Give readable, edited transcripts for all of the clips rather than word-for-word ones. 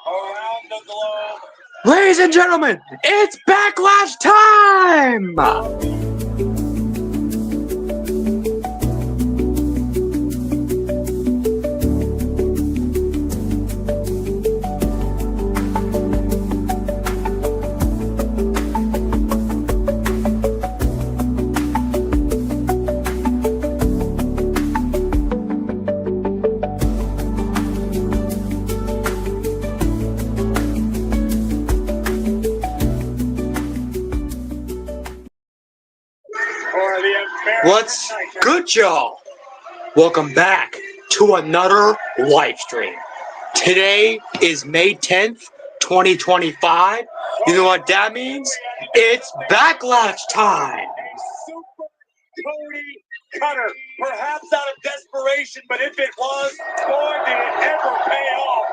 around the globe. Ladies and gentlemen, it's Backlash time! What's good, y'all? Welcome back to another live stream. Today is May 10th, 2025. You know what that means? It's Backlash time! Super Cody Cutter, perhaps out of desperation, but if it was, boy, did it ever pay off.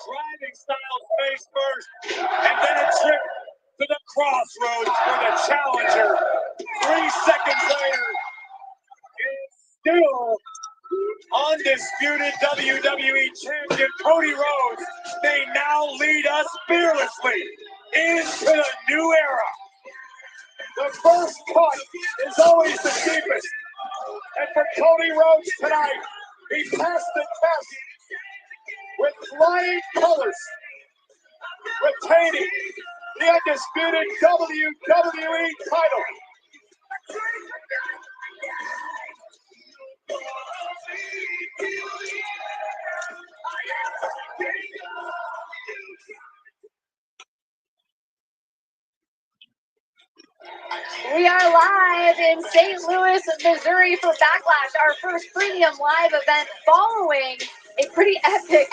Driving Styles face first, and then a trip to the crossroads for the challenger. 3 seconds later, it's still undisputed WWE champion Cody Rhodes may now lead us fearlessly into the new era. The first cut is always the deepest. And for Cody Rhodes tonight, he passed the test with flying colors, retaining the undisputed WWE title. We are live in St. Louis, Missouri for Backlash, our first premium live event following a pretty epic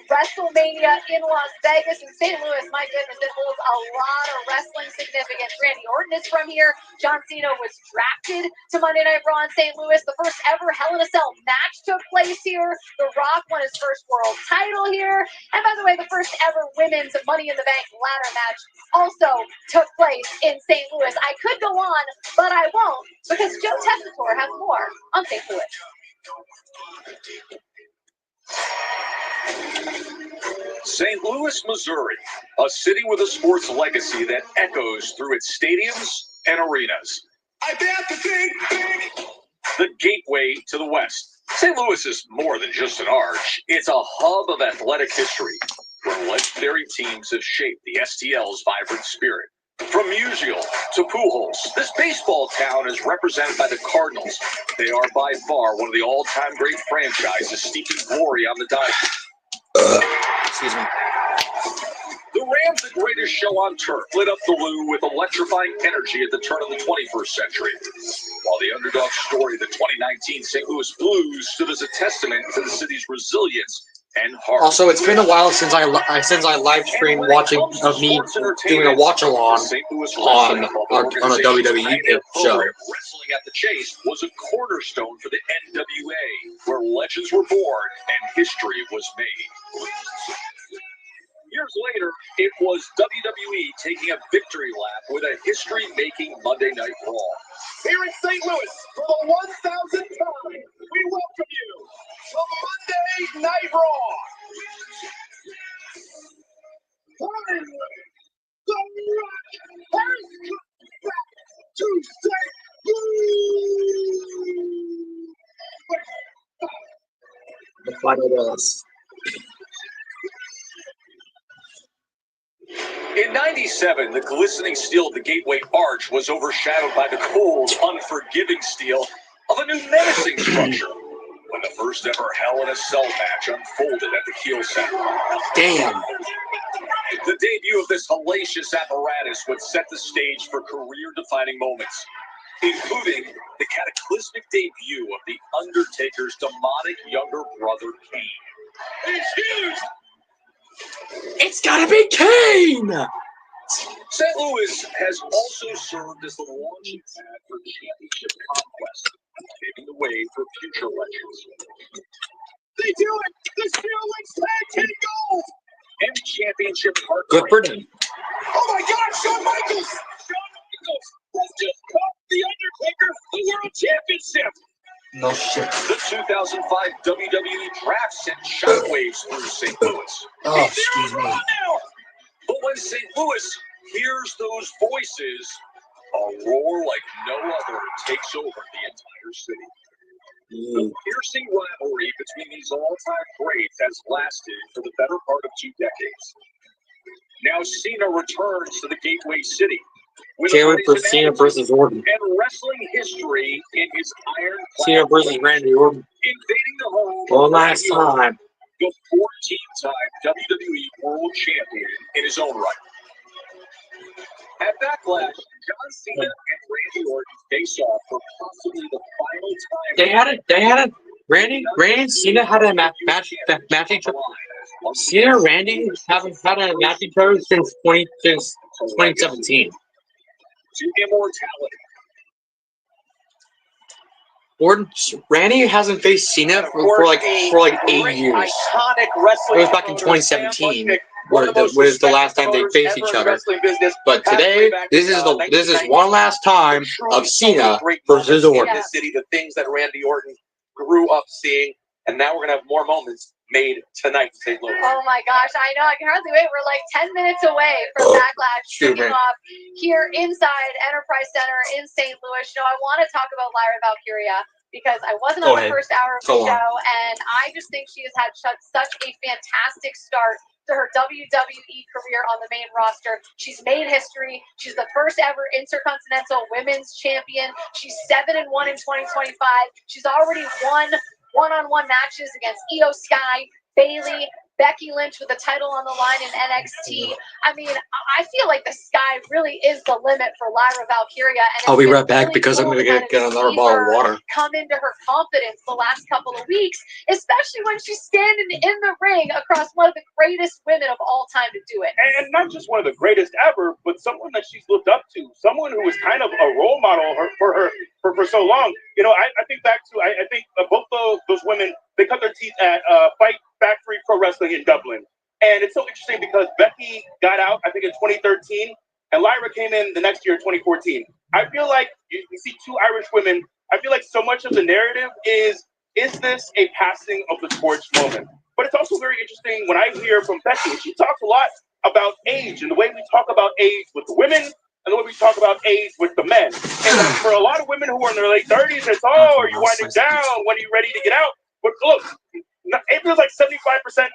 WrestleMania in Las Vegas and St. Louis. My goodness, it holds a lot of wrestling significance. Randy Orton is from here. John Cena was drafted to Monday Night Raw in St. Louis. The first ever Hell in a Cell match took place here. The Rock won his first world title here. And by the way, the first ever women's Money in the Bank ladder match also took place in St. Louis. I could go on, but I won't, because Joe Tessitore has more on St. Louis. St. Louis, Missouri, a city with a sports legacy that echoes through its stadiums and arenas. I bet the big, the gateway to the West. St. Louis is more than just an arch. It's a hub of athletic history, where legendary teams have shaped the STL's vibrant spirit. From Musial to Pujols, this baseball town is represented by the Cardinals. They are by far one of the all-time great franchises, steeping glory on the diamond. Excuse me. The Rams, the greatest show on turf, lit up the Lou with electrifying energy at the turn of the 21st century. While the underdog story, the 2019 St. Louis Blues, stood as a testament to the city's resilience and heart. Also, it's been a while since I live streamed watching of me doing a watch-along on a WWE show. Wrestling at the Chase was a cornerstone for the NWA, where legends were born and history was made. Years later, it was WWE taking a victory lap with a history-making Monday Night Raw. Here in St. Louis, for the 1,000th time, we welcome you to Monday Night Raw. Finally, The Rock has come back to St. Louis. The final boss. In '97, the glistening steel of the Gateway Arch was overshadowed by the cold, unforgiving steel of a new menacing structure when the first ever Hell in a Cell match unfolded at the Kiel Center. Damn. The debut of this hellacious apparatus would set the stage for career-defining moments, including the cataclysmic debut of The Undertaker's demonic younger brother, Kane. He's huge! It's gotta be Kane! St. Louis has also served as the launching pad for championship conquest, paving the way for future legends. They do it! The Steelers tag team gold! And championship heartbreak. Good for them. Oh my God, Shawn Michaels! Shawn Michaels has just caught The Undertaker the World Championship! No shit. The 2005 WWE Draft sent shockwaves through St. Louis. Oh, excuse me. But when St. Louis hears those voices, a roar like no other takes over the entire city. The piercing rivalry between these all-time greats has lasted for the better part of 2 decades. Now Cena returns to the Gateway City. Can't wait for Cena versus Orton. And wrestling history in his iron. Cena versus Randy Orton. Invading the home. One last time. The 14-time WWE World Champion in his own right. At Backlash, John Cena and Randy Orton face off for possibly the final time. They had a Randy and Cena had a match each other. Cena and Randy haven't had a match each other since 2017. To immortality. Randy hasn't faced Cena for like 8 years. Iconic wrestling. It was back in 2017. Was the last time they faced each other. But today, this is one last time of Cena versus Orton. The city, the things that Randy Orton grew up seeing, and now we're gonna have more moments made tonight in St. Louis. Oh my gosh, I know, I can hardly wait. We're like 10 minutes away from Backlash kicking off here inside Enterprise Center in St. Louis. You know, I want to talk about Lyra Valkyria because I wasn't on the first hour of the show, and I just think she has had such a fantastic start to her WWE career on the main roster. She's made history. She's the first ever Intercontinental Women's Champion. She's 7-1 in 2025. She's already won one-on-one matches against Io Sky, Bayley, Becky Lynch with the title on the line in NXT. I mean, I feel like the sky really is the limit for Lyra Valkyria. And I'll be right back because I'm going to get another bottle of water. Come into her confidence the last couple of weeks, especially when she's standing in the ring across one of the greatest women of all time to do it. And not just one of the greatest ever, but someone that she's looked up to, someone who was kind of a role model for her for so long. You know, I think back to, I think both those women, they cut their teeth at Fight Factory Pro Wrestling in Dublin. And it's so interesting because Becky got out, I think, in 2013, and Lyra came in the next year, 2014. I feel like you see 2 Irish women. I feel like so much of the narrative is this a passing of the torch moment? But it's also very interesting when I hear from Becky, she talks a lot about age and the way we talk about age with the women and the way we talk about age with the men. And for a lot of women who are in their late 30s, it's, oh, are you winding down? When are you ready to get out? But look, it feels like 75%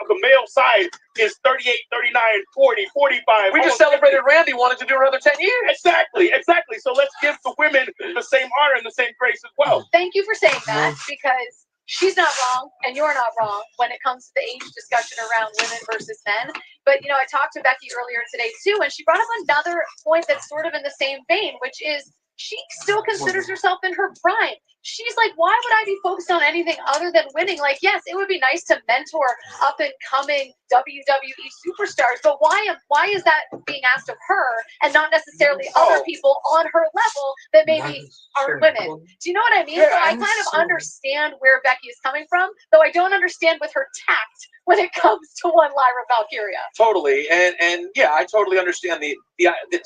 of the male side is 38, 39, 40, 45. We just celebrated 50. Randy wanted to do another 10 years. Exactly. So let's give the women the same honor and the same grace as well. Thank you for saying that, because she's not wrong and you're not wrong when it comes to the age discussion around women versus men. But, you know, I talked to Becky earlier today, too, and she brought up another point that's sort of in the same vein, which is she still considers herself in her prime. She's like, why would I be focused on anything other than winning? Like, yes, it would be nice to mentor up and coming WWE superstars, but why is that being asked of her and not necessarily other people on her level that maybe aren't women? Do you know what I mean? Yeah, so I kind of understand where Becky is coming from, though I don't understand with her tact when it comes to one Lyra Valkyria. Totally, and yeah, I totally understand the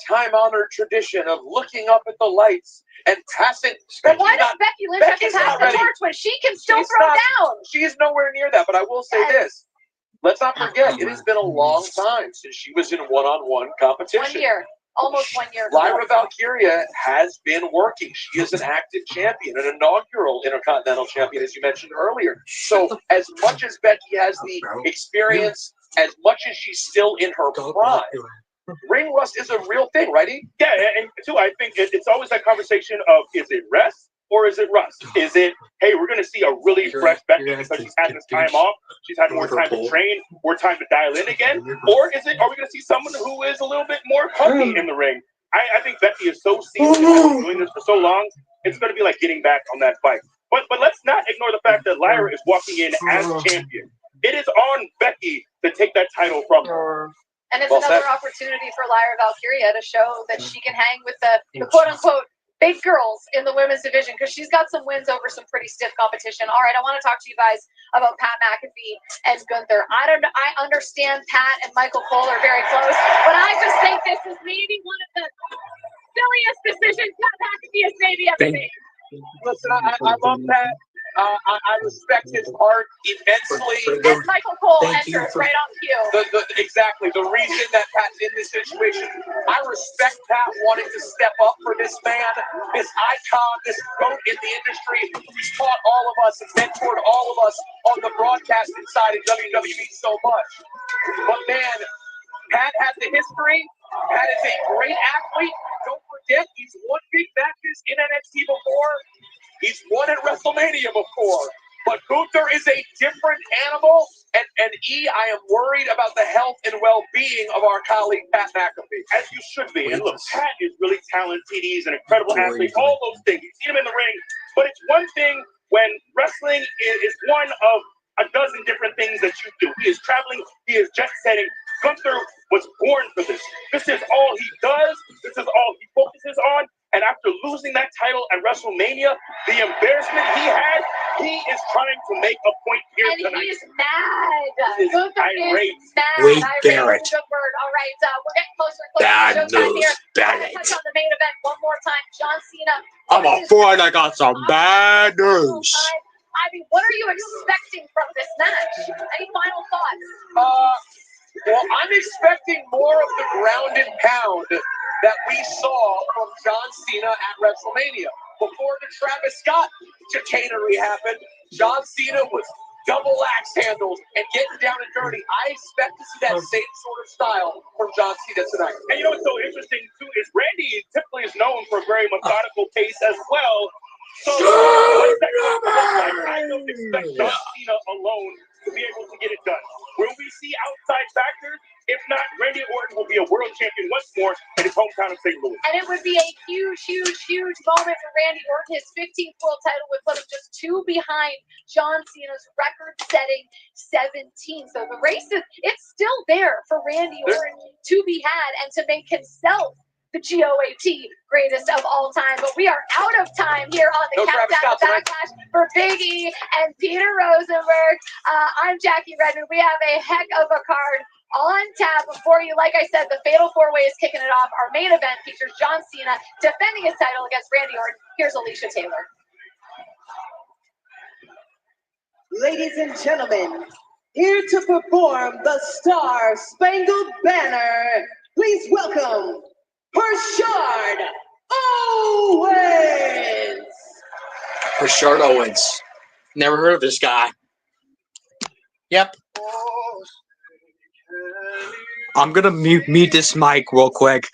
time-honored tradition of looking up at the lights and passing. But why does Becky Lynch have to pass the torch when she can still throw down? She's nowhere near that, but I will say this. Let's not forget, it has been a long time since she was in one-on-one competition. 1 year. Almost 1 year. Lyra Valkyria has been working. She is an active champion, an inaugural Intercontinental Champion, as you mentioned earlier. So as much as Becky has the experience, as much as she's still in her prime, ring rust is a real thing, right? Yeah, and too, I think it's always that conversation of, is it rest or is it rust? Is it, hey, we're going to see a really fresh Becky because she's had this time off, she's had more time to train, more time to dial in again? Or are we going to see someone who is a little bit more punky in the ring? I think Becky is so seasoned and doing this for so long, it's going to be like getting back on that fight. But let's not ignore the fact that Lyra is walking in as champion. It is on Becky to take that title from her. And it's another opportunity for Lyra Valkyria to show that she can hang with the quote-unquote big girls in the women's division, because she's got some wins over some pretty stiff competition. All right, I want to talk to you guys about Pat McAfee and Gunther. I understand Pat and Michael Cole are very close, but I just think this is maybe one of the silliest decisions Pat McAfee has maybe ever made. Listen, I love Pat. I respect his art immensely. As Michael Cole Thank you enters for- right on cue. Exactly. The reason that Pat's in this situation, I respect Pat wanting to step up for this man, this icon, this GOAT in the industry. He's taught all of us and mentored all of us on the broadcasting side of WWE so much. But man, Pat has the history. Pat is a great athlete. Don't forget, he's won big matches in NXT before. He's won at WrestleMania before. But Gunther is a different animal. And I am worried about the health and well-being of our colleague, Pat McAfee. As you should be. And look, Pat is really talented. He's an incredible athlete. All those things. You've seen him in the ring. But it's one thing when wrestling is one of a dozen different things that you do. He is traveling. He is jet setting. Gunther was born for this. This is all he does. This is all he focuses on. And after losing that title at WrestleMania, the embarrassment he had, he is trying to make a point here And tonight. he's mad. He's Gunther irate. is mad. Wade Irate Barrett. is a good word. All right, we're getting closer and closer Bad to showtime news. here. Bad Let's touch on the main event one more time. John Cena. I'm a friend. I got some bad news. I mean, what are you expecting from this match? Any final thoughts? Well, I'm expecting more of the ground and pound that we saw from John Cena at WrestleMania. Before the Travis Scott chicanery happened, John Cena was double axe handles and getting down and dirty. I expect to see that same sort of style from John Cena tonight. And you know what's so interesting, too, is Randy typically is known for a very methodical pace as well. So, what's that going to look like? I don't expect John Cena alone to be able to get it done. Will we see outside factors? If not, Randy Orton will be a world champion once more in his hometown of St. Louis. And it would be a huge, huge, huge moment for Randy Orton. His 15th world title would put him just 2 behind John Cena's record-setting 17. So the race it's still there for Randy Orton to be had and to make himself the GOAT greatest of all time. But we are out of time here on the Countdown to Backlash for Big E and Peter Rosenberg. I'm Jackie Redmond. We have a heck of a card on tap before you. Like I said, the Fatal 4-Way is kicking it off. Our main event features John Cena defending his title against Randy Orton. Here's Alicia Taylor. Ladies and gentlemen, here to perform the Star Spangled Banner, please welcome Rashard Owens. Rashard Owens. Never heard of this guy. Yep. I'm gonna mute this mic real quick.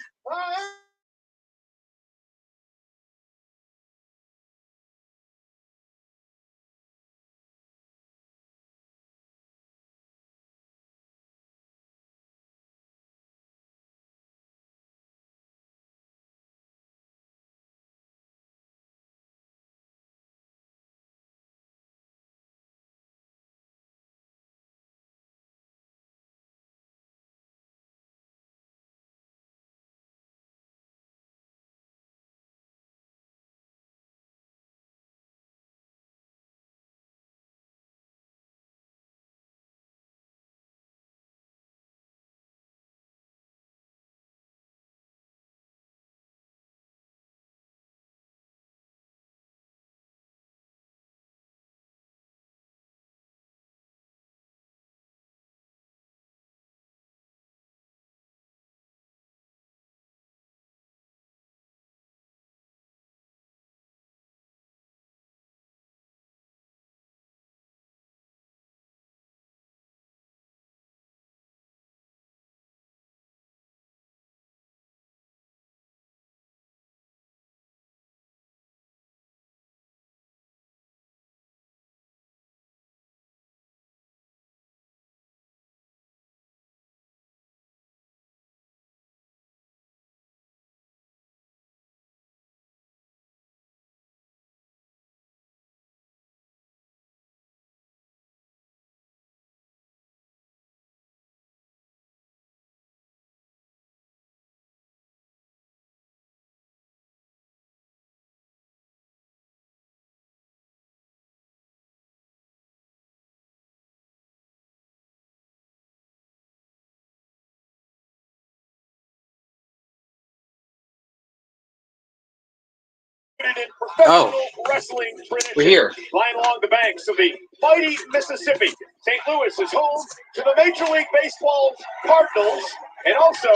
in professional wrestling tradition. We're here. Lying along the banks of the mighty Mississippi. St. Louis is home to the Major League Baseball's Cardinals and also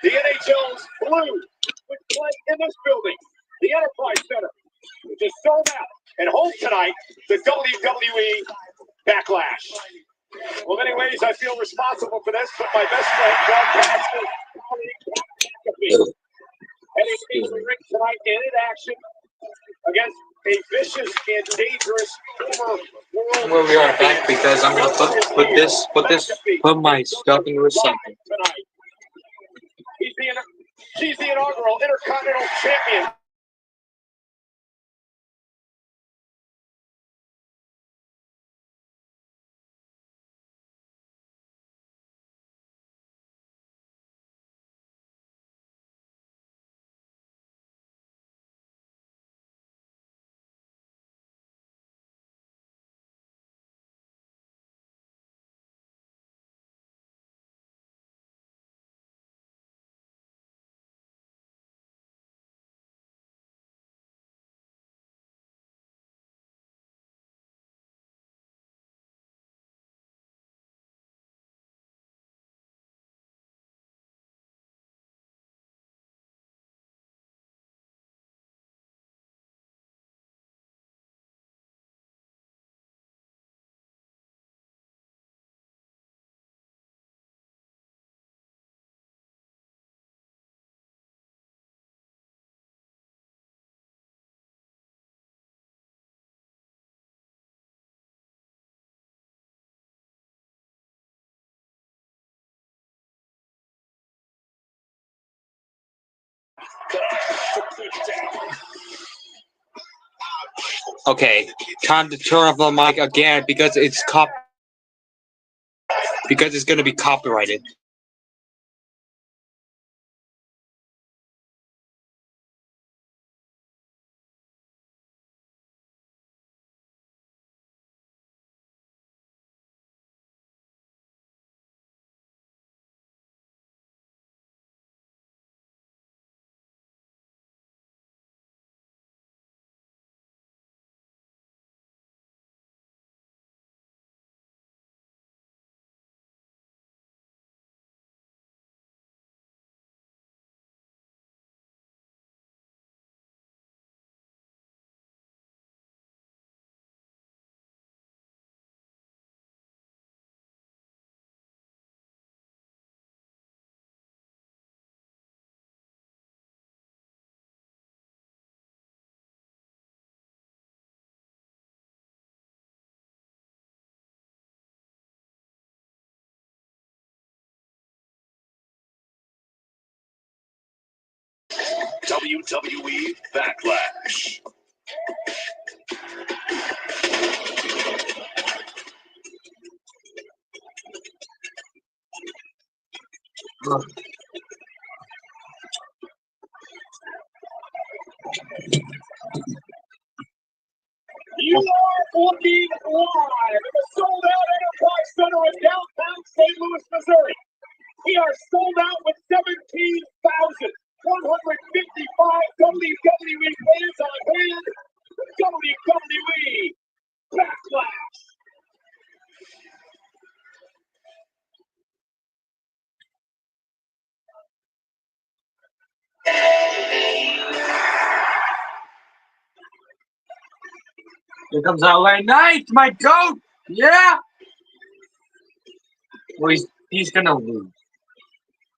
the NHL's Blues, which play in this building, the Enterprise Center, which is sold out, and home tonight, the WWE Backlash. Well, in many ways, I feel responsible for this, but my best friend, broadcaster, colleague, McAfee, heading into the ring tonight and in action against a vicious and dangerous former world. Well, we are back because I'm gonna put my stuff in recycling. Tonight. She's the inaugural Intercontinental Champion. Okay, time to turn off the mic again because it's gonna be copyrighted. WWE Backlash. You are looking live at the sold-out Enterprise Center in downtown St. Louis, Missouri. We are sold out with 17,155 WWE fans on hand. WWE Backlash. Here comes LA Knight, my goat! Yeah! Well, he's gonna lose.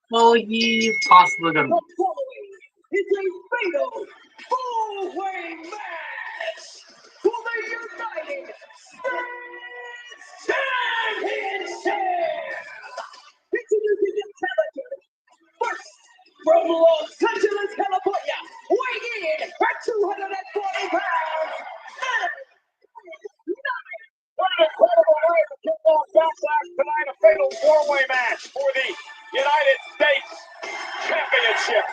Well, he's possibly gonna lose. The following is a fatal four-way match for the United States Championship. Introducing the challenger, first from Los Angeles, California, weighing in at 240 pounds. What an incredible night to kick off Backlash tonight, a fatal four-way match for the United States Championship.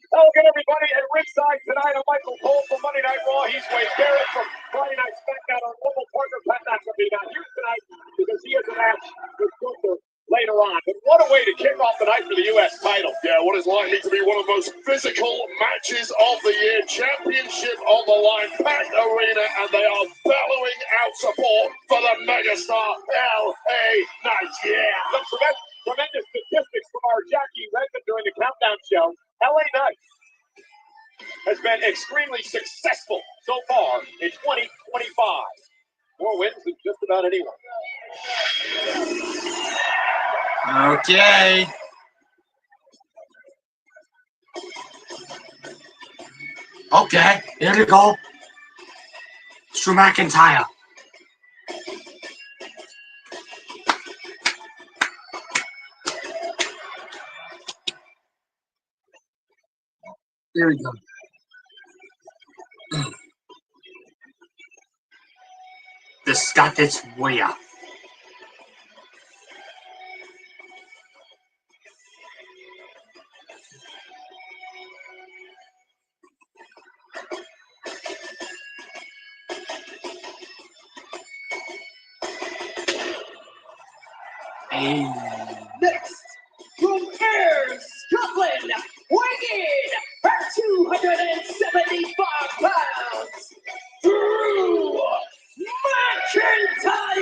Hello again, everybody, at ringside tonight, I'm Michael Cole from Monday Night Raw. He's Wade Barrett from Friday Night SmackDown. Our local partner, Pat McAfee, not here tonight because he has a match with Gunther later on. But what a way to kick off the night for the U.S. title. Yeah, what is likely to be one of the most physical matches of the year. Championship on the line, packed arena, and they are bellowing out support for the megastar L.A. Knight. Yeah. Some tremendous statistics from our Jackie Redmond during the countdown show. L.A. Knight has been extremely successful so far in 2025. More wins than just about anyone. Okay. Okay, here we go. Drew McIntyre. There we go. The Scottish Warrior. Hey. Next, from Ayr, Scotland, weighing in at 275 pounds, Drew McIntyre!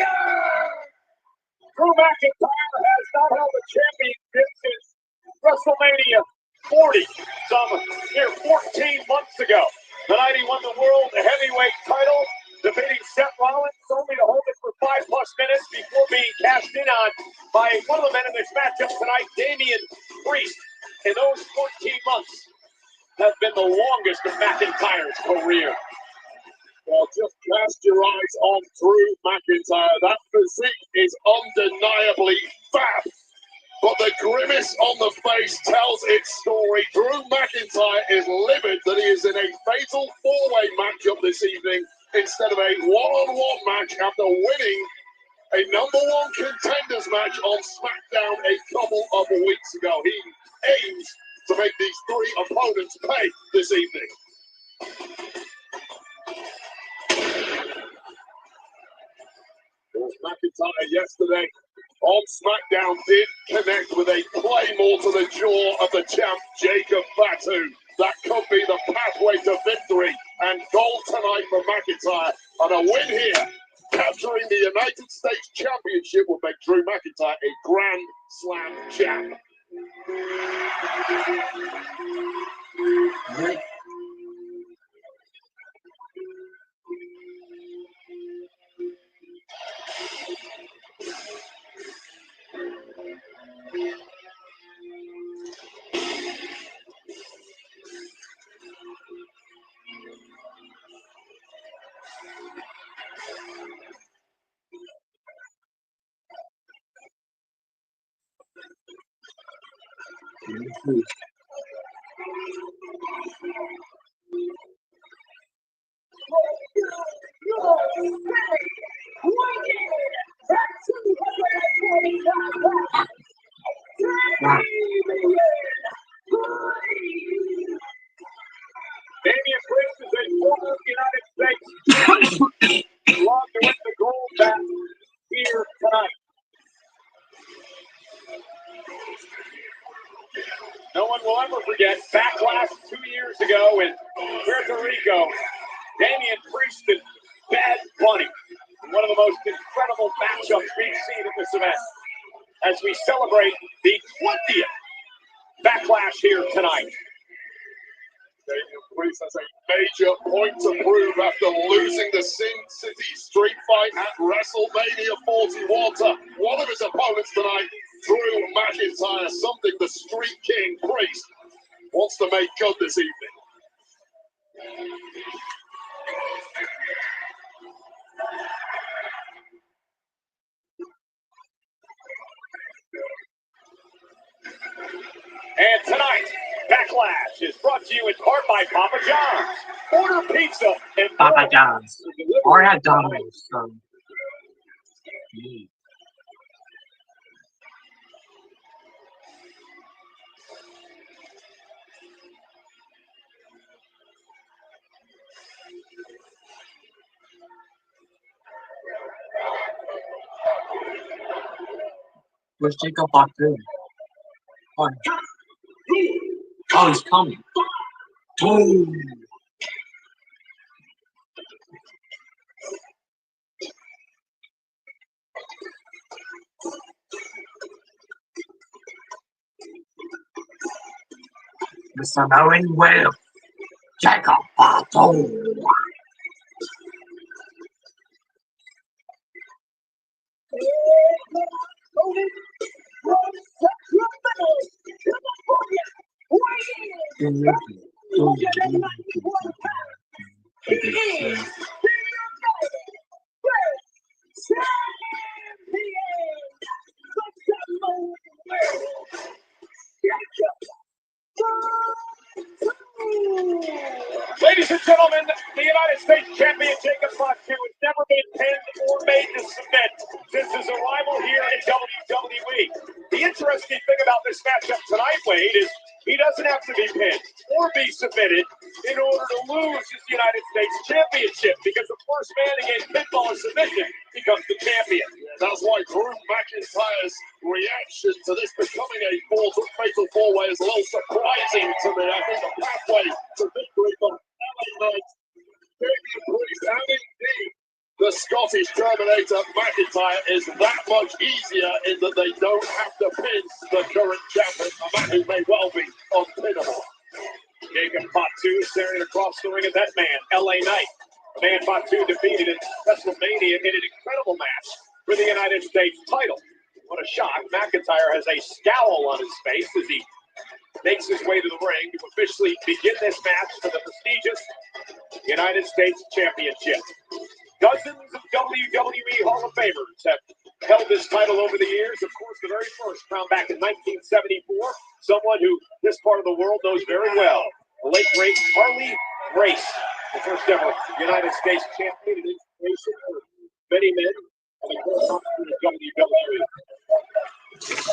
Drew McIntyre has not held a championship since WrestleMania 40, some near 14 months ago. The night he won the World Heavyweight title, defeating Seth Rollins, only to hold it for 5+ minutes before being cashed in on by one of the men in this matchup tonight, Damian Priest. And those 14 months have been the longest of McIntyre's career. Well, just cast your eyes on Drew McIntyre. That physique is undeniably fab. But the grimace on the face tells its story. Drew McIntyre is livid that he is in a fatal four-way matchup this evening instead of a one-on-one match after winning a #1 contenders match on SmackDown a couple of weeks ago. He aims to make these three opponents pay this evening. McIntyre yesterday on SmackDown did connect with a claymore to the jaw of the champ Jacob Fatu. That could be the pathway to victory and gold tonight for McIntyre. And a win here, capturing the United States Championship, will make Drew McIntyre a Grand Slam champ. Damian Priest is a former United States champion. He longed to win the gold back here tonight. No one will ever forget Backlash 2 years ago in Puerto Rico. Damian Priest and Bad Bunny. One of the most incredible matchups we've seen at this event as we celebrate the 20th Backlash here tonight. Damian Priest has a major point to prove after losing the Sin City Street Fight at WrestleMania 41 to one of his opponents tonight, Drew McIntyre, something the Street King Priest wants to make good this evening. And tonight, Backlash is brought to you in part by Papa John's. Order pizza and Papa John's. Or at Domino's. Where's Jacob Batu? Oh, he's coming. Boom. Mr. Knowing Will. Jacob Batu. Ladies and gentlemen, the United States champion Jacob Fatu has never been pinned or made to submit since his arrival here in WWE. The interesting thing about this matchup tonight, Wade, is he doesn't have to be pinned or be submitted in order to lose his United States championship, because the first man to get pinfall or submission becomes the champion. That's why Drew McIntyre's reaction to this becoming a fatal four-way is a little surprising to me. I think the pathway to victory for LA Knight, Damian Priest, and indeed the Scottish Terminator McIntyre is that much easier in that they don't have to pin the current champion, a man who may well be unpinnable. Jacob Fatu staring across the ring at that man, LA Knight. The man Fatu defeated in WrestleMania in an incredible match for the United States title. What a shock. McIntyre has a scowl on his face as he makes his way to the ring to officially begin this match for the prestigious United States Championship. Dozens of WWE Hall of Famers have held this title over the years. Of course, the very first crowned back in 1974. Someone who this part of the world knows very well. The late, great Harley Race, the first ever United States champion and inspiration for many men. And of course, the WWE.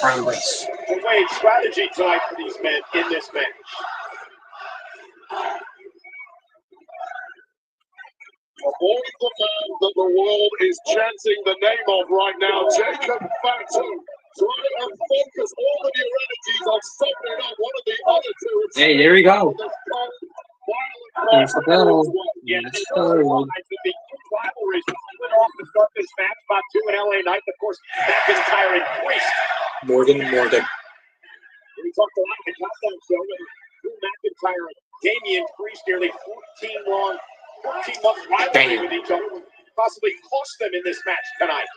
Harley Race. The Wade strategy tonight for these men in this match. Avoid the man that the world is chanting the name of right now, Jacob Fatu. Try and focus all of your energies on softening up one of the other two. Hey, there we go. Here's the bell. Yeah, Yes, the sir. rivalries went off to start this match. Fatu and LA Knight, of course, McIntyre and Priest. Morgan. We talked a lot in the countdown show with Drew McIntyre and Damian Priest, nearly 14-month rivalry with each other, would possibly cost them in this match tonight.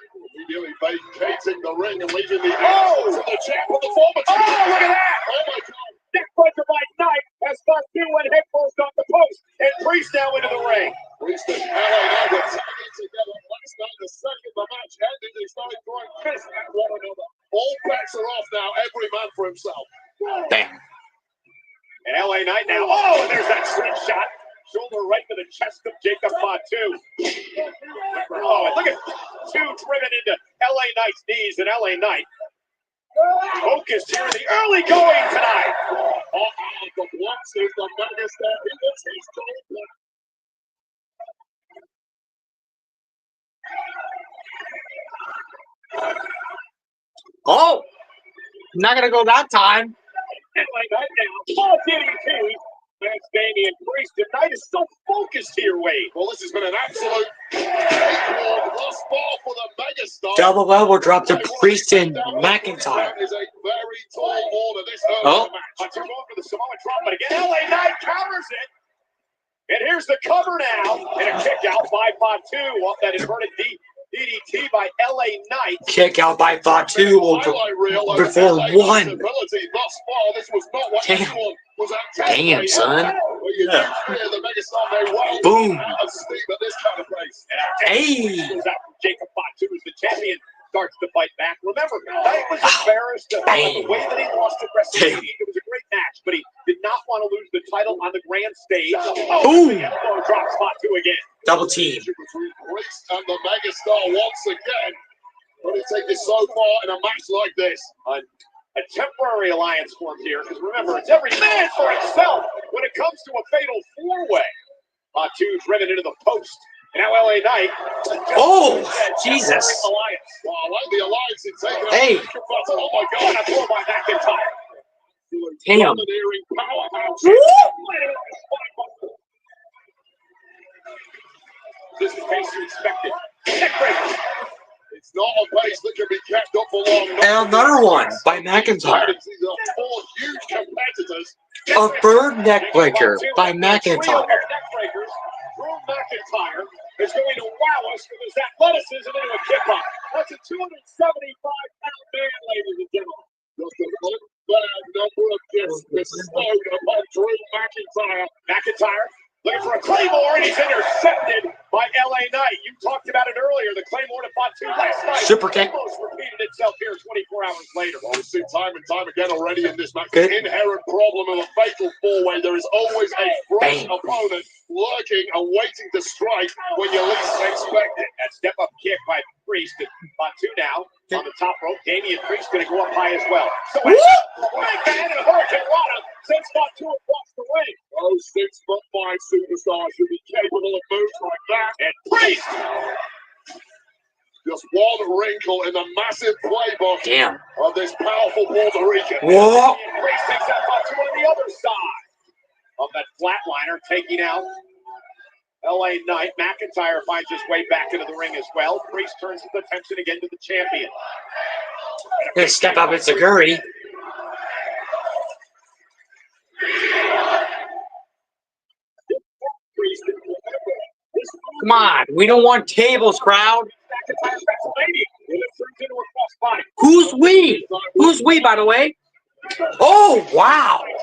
Immediately vacating the ring and leaving the Oh! to the champ of the former Oh, look at that! Oh my God! Neckbreaker by Knight as Fatu went head first off the post, and Priest now into the ring. Priest and LA Knight were tagging together last night. The second the match ended, they started throwing fists at one another. All bets are off now. Every man for himself. Bam. And LA Knight now. Oh, and there's that slingshot. Shoulder right to the chest of Jacob Fatu. Oh, and look at two driven into LA Knight's knees, and LA Knight focused here in the early going tonight. The blocks is the megastar. He was his goal. Oh! Not gonna go that time. LA Knight now. Oh, DDT. That's Damian Priest. The Knight is so focused here, Wade. Well, this has been an absolute cakewalk thus far for the megastar. Double elbow drop to Priest and McIntyre. That is a very tall order this early Oh. in the match. Fatu going for the Samoa drop, but again, LA Knight counters it. And here's the cover now. And a kick out by Fatu off that inverted DDT by LA Knight. Kick out by Fatu over Highlight reel of before LA one. ability thus far. This was not what Damn. anyone was anticipating. Damn, son. Well, you do hear the megastar may well Boom. be out of steam at this kind of pace. Hey. Goes out from Jacob Fatu as the champion starts to fight back. Remember, Knight was embarrassed about the way that he lost to WrestleMania. It was a great match, but he did not want to lose the title on the grand stage. Oh, Boom. the elbow drops Fatu again. Double team. Between Priest and the megastar once again. But it take it so far in a match like this. A temporary alliance formed here, because remember, it's every man for himself when it comes to a fatal four-way. Fatu driven into the post. And now LA Knight. Oh, Jesus. Alliance. Well, I like the alliance in taking Hey. out Digger-Jarmusch. Oh my God, a throw by McIntyre. Damn. Domineering powerhouse. This is the pace you expected. Neckbreaker. It's not a pace that can be kept up for long. And another one by McIntyre. These are four huge competitors. A third neckbreaker by McIntyre. Neckbreakers. Drew McIntyre is going to wow us with his athleticism into a kickoff. That's a 275-pound man, ladies and gentlemen. Just an unfair number of gifts bestowed upon Drew McIntyre. McIntyre looking for a Claymore, and he's intercepted by LA Knight. You talked about it earlier. The Claymore to Fatu last night. Super kick. Almost repeated itself here 24 hours later. Well, we've seen time and time again already in this match. Good. The inherent problem of a fatal four-way. There is always a fresh Bang. opponent lurking and waiting to strike when you least expect it. That step-up kick by Priest. And Fatu now on the top rope. Damian Priest going to go up high as well. So Woo! right man and a Hurricane Rana sends Fatu across the ring. Those 6'5" superstars should be capable of moves like that. And Priest Just one wrinkle in the massive playbook Damn. of this powerful Puerto Rican. Whoa. And Priest takes out Fatu on the other side of that flatliner, taking out LA Knight. McIntyre finds his way back into the ring as well. Priest turns his attention again to the champion. Gonna step up into Guri. Come on, we don't want tables, crowd. McIntyre's WrestleMania. And it turns into a crossbody. Who's we? Who's we, by the way? Oh, wow. He turns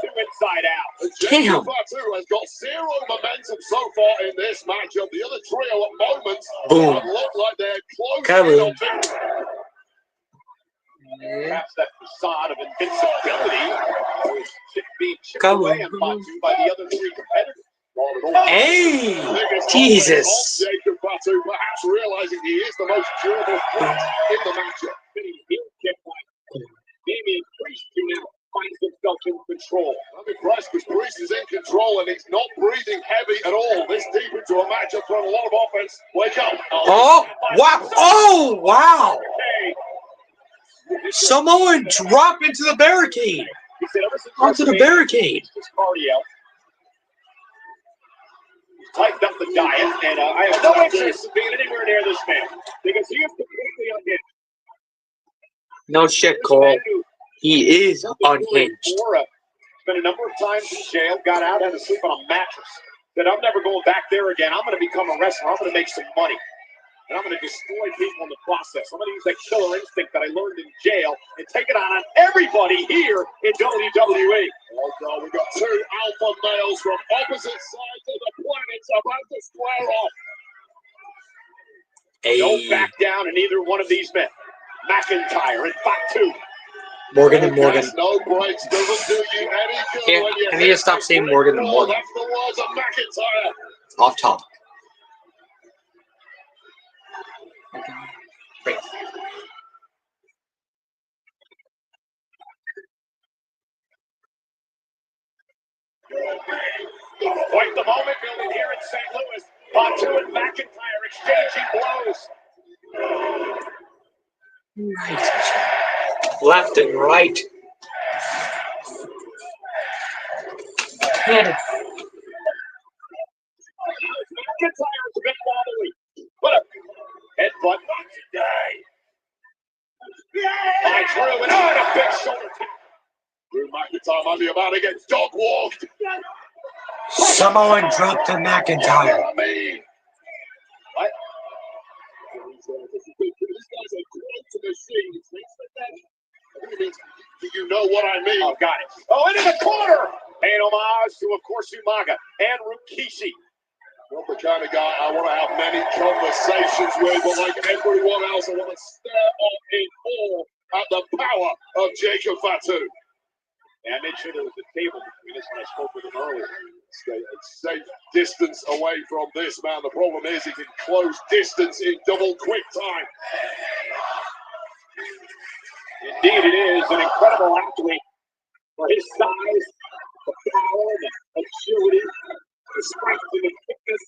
Fatu inside out. Damn. Fatu has got zero momentum so far in this matchup. The other trio at moments Boom. have looked like they're close. Kaboom. in on victory. Perhaps that facade of invincibility was being chipped Kaboom. away on Fatu by the other three competitors. Hey, Biggest Jesus. of Jacob Fatu, perhaps realizing he is the most durable threat in the matchup. Heel kick by Damian Priest, who now finds himself in control. I'm impressed because Priest is in control and he's not breathing heavy at all. This deep into a matchup throwing a lot of offense. Wake up. Oh, wow. Oh, wow. Okay. Samoan drop into the barricade. He said, ever since Onto the WrestleMania, barricade. his cardio. Tightened up the diet, and I have no interest in being anywhere near this man because he is completely unhinged. No shit, Cole. He is unhinged. Spent a number of times in jail, got out, had to sleep on a mattress. Said, I'm never going back there again. I'm going to become a wrestler. I'm going to make some money. And I'm going to destroy people in the process. I'm going to use that killer instinct that I learned in jail and take it on everybody here in WWE. Also, we've got two alpha males from opposite sides of the planet about to square off. Don't Hey, back down in either one of these men. McIntyre and Fatu. Morgan and Morgan. No breaks doesn't do you any good. Yeah, when you I need to stop saying Morgan and Morgan. That's the words of McIntyre. Off top. Great. Quite the moment building here in St. Louis. Fatu and McIntyre exchanging blows. Right. Left and right. Man, McIntyre's a bit wobbly. What a headbutt. By Drew and a big shoulder tap. Drew McIntyre might be about to get dog walked. Samoan drop to McIntyre. What? This guy's a quantum machine. I think it means, do you know what I mean? Oh, got it. Oh, into the corner. Paying homage to, of course, Umaga and Rikishi. Not the kind of guy I want to have many conversations with, but like everyone else, I want to stare on in awe at the power of Jacob Fatu. And I made sure there was a table between us when I spoke with him earlier. Stay a safe distance away from this man. The problem is he can close distance in double quick time. Indeed, it is an incredible athlete for his size, the power, the agility, the strength and the quickness,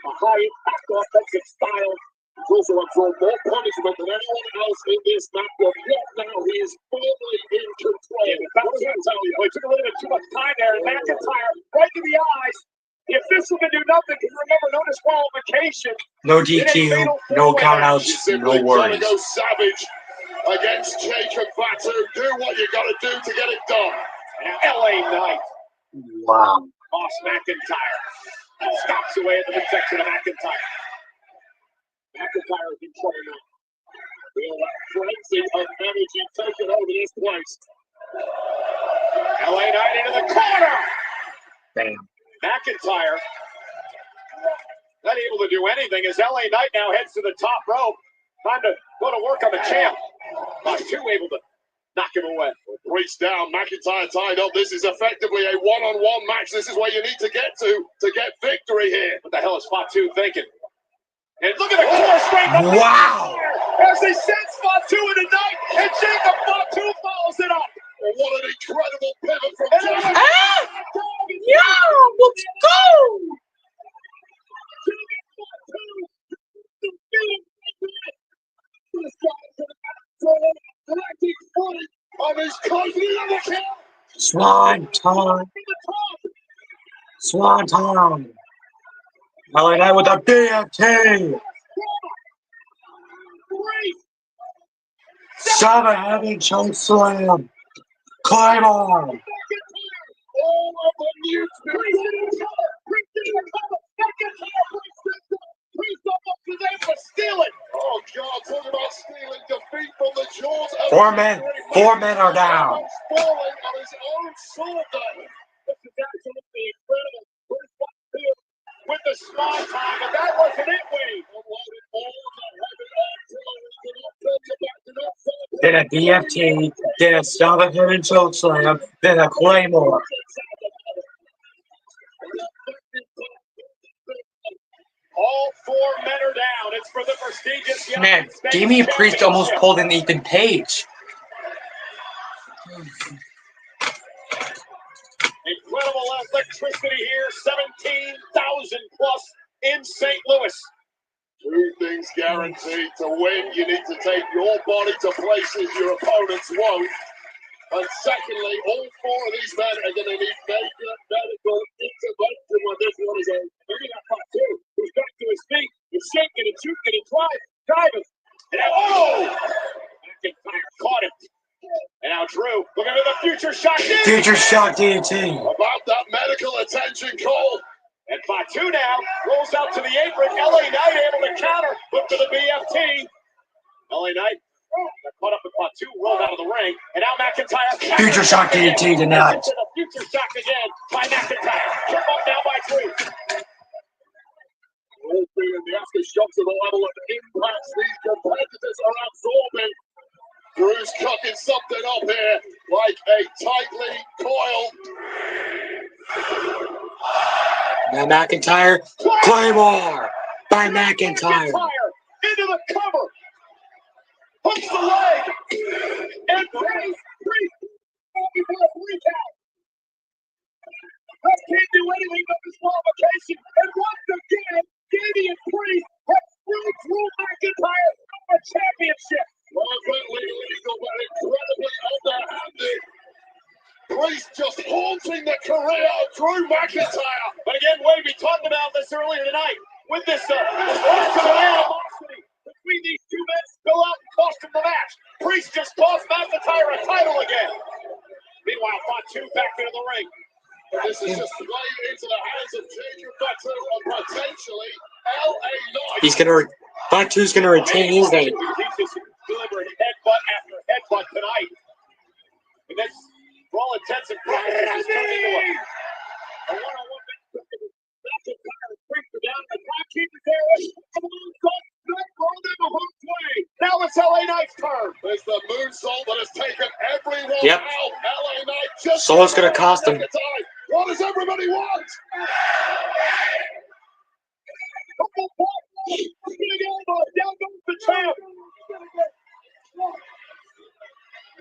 a high impact offensive style. He's also absorbed more punishment than anyone else in this match, but yet now he is firmly in control. Yeah, what does that tell you? He took a little bit too much time there, and McIntyre right to the eyes. If this one can do nothing, remember, no disqualification. No DQ, no countouts, no Trying to worries. go savage against Jacob Fatu. Do what you got to do to get it done. Now, LA Knight. Wow. Boss McIntyre stops away at the midsection of McIntyre. McIntyre is in trouble now. Feel that frenzy of energy taking over this place. LA Knight into the corner. Bam. McIntyre not able to do anything as LA Knight now heads to the top rope. Time to go to work on the champ. Two able to knock him away. Reach down, McIntyre tied up. This is effectively a one-on-one match. This is where you need to get victory here. What the hell is Fatu thinking? And look at the core strength. Wow. As they send Fatu into Knight, and Jacob Fatu follows it up. Well, what an incredible pivot from Jacob. Let's go! On his country on the count. Swan time. Swan time. LA Knight with a BFT. Seven heavy choke slam. Climb on. All of the new Oh God, talk about stealing defeat from the jaws of Four men are down. Falling on his own shoulder. This is absolutely incredible. With the small time, but that wasn't it, Wade. Then a BFT, then a seven heavy choke slam, then a Claymore. All four men are down. It's for the prestigious Man, Damian Priest almost pulled an Ethan Page. Incredible electricity here. 17,000 plus in St. Louis. Two things guaranteed. To win, you need to take your body to places your opponents won't. And secondly, all four of these men are going to need major medical intervention when this one is over. Look at that part two. Who's back to his feet? He's shaking and shooting and driving. And now, McIntyre caught him. And now Drew, looking at the future shot. Future shot DT. About that medical attention call. And Fatu now rolls out to the apron. LA Knight able to counter. Look to the BFT. LA Knight got caught up with Fatu, rolled out of the ring. And now McIntyre. Future shot DT tonight. Into the future shot again by McIntyre. Trip up now by Drew. All feeling the aftershocks of the level of impact these competitors are absorbing. Drew's cooking something up here like a tightly coiled. Now McIntyre, Claymore by McIntyre. Into the cover. Hooks the leg. And Priest. Looking for a 3 count. That can't do anything but disqualification. And once again, Damian Priest has thrown Drew McIntyre from the championship. Perfectly legal, but incredibly underhanded. Priest just haunting the career of Drew McIntyre. But again, Wade, we talked about this earlier tonight. With this animosity between these two men spill out and cost him the match. Priest just cost McIntyre a title again. Meanwhile, Fatu back into the ring. This is just playing into the hands of Jacob Fatu and potentially LA Knight. Fatu's gonna retain his name. He's just delivering headbutt after headbutt tonight. And that's, for all intents and purposes, turned into a one-on-one match. McIntyre brings it down, and now keep it there. Now it's LA Knight's turn. There's the moonsault that has taken everyone Yep. out. LA Knight just. So it's gonna cost him. What does everybody want? Down goes the champ.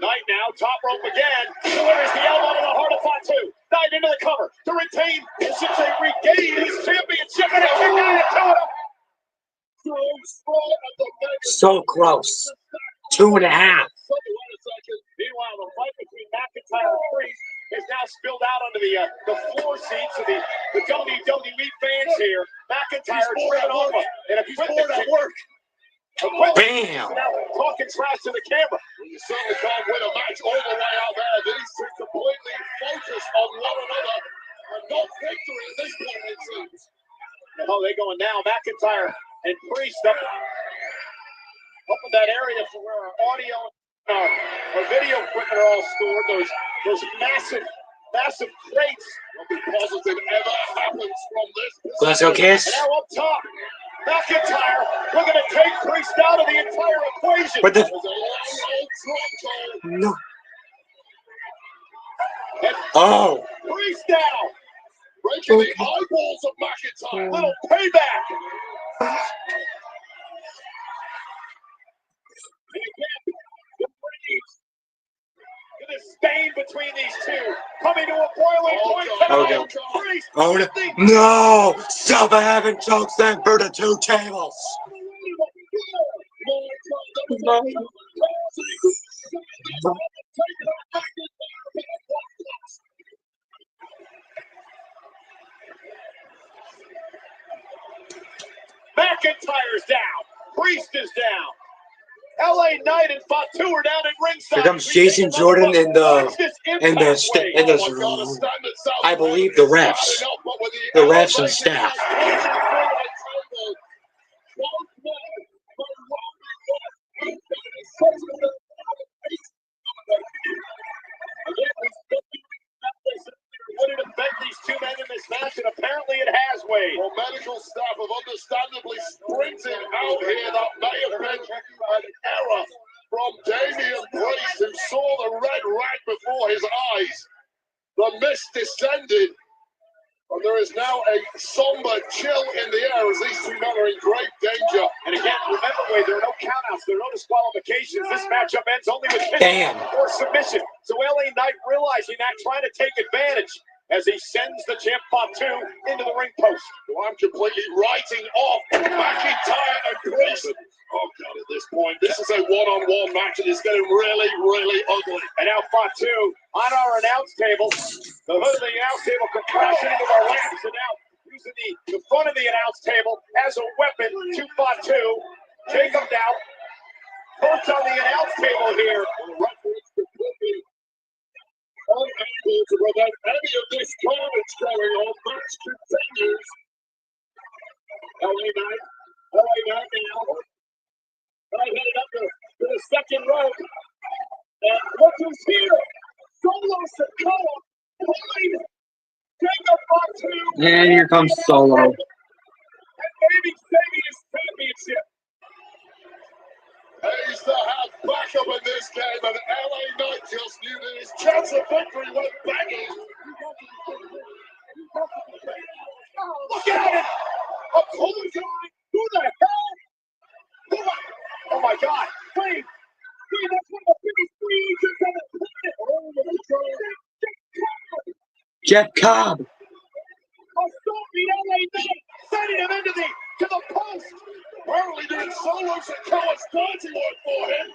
Knight now, top rope again. Delivers the elbow to the heart of Fatu. Knight into the cover to retain, regain his championship. And a kick out of two. So gross. 2.5. Meanwhile, the fight between McIntyre and Priest is now spilled out onto the floor seats of the WWE fans here. McIntyre driven off and a board at work. Bam! Now talking trash to the camera. You certainly can't win a match all the way out there. These two completely focused on one another and not victory at this point, it seems. Oh, they're going now. McIntyre and Priest up in that area for where our audio and our video equipment are all stored. Those massive crates. Nothing positive ever happens from this. Let's go, Kiss. And now up top, McIntyre looking to take Priest out of the entire equation. But the There's a long old no. And Oh. Priest down. breaking the eyeballs of McIntyre. Little payback. And again, the Priest. The stain between these two coming to a boiling point. Oh, Priest. Oh no. No! Stop having chokes then for the 2 tables. McIntyre's down. Priest is down. LA Knight and Fatu are down at ringside. Here comes Jason Jordan and the I believe the refs. The refs and staff. Would it affect these two men in this match? And apparently it has, Wade. Well, medical staff have understandably sprinted out here. That may have been an error from Damian Priest, who saw the red rag before his eyes. The mist descended, and there is now a somber chill in the air as these two men are in great danger. And again, remember, Wade, there are no countouts, there are no disqualifications. This matchup ends only with Damn. or submission. So LA Knight realizing that, trying to take advantage as he sends the champ Fatu into the ring post. Well, I'm completely writing off McIntyre and Priest. Oh, God, at this point, this is a one-on-one match, and it's getting really, really ugly. And now Fatu on our announce table. The hood of the announce table crashing into our laps, and now using the front of the announce table as a weapon to Fatu. Jacob now perched on the announce table here. The referee's completely unable to prevent any of this carnage going on. Match continues. LA Knight now. Right headed up to the second row. And look who's here. Solo Sikoa pulling Jacob Fatu. And here comes Solo. And maybe saving his championship. He's the half backup in this game, and LA Knight just knew that his chance of victory went begging. Look at it! A clothesline! Who the hell? Oh my God! Wait! That's one of the biggest squeezes on the planet! Jeff Cobb. Assaulting LA Knight! Sending him into to the post! Apparently doing Solo Sikoa's dirty work for him.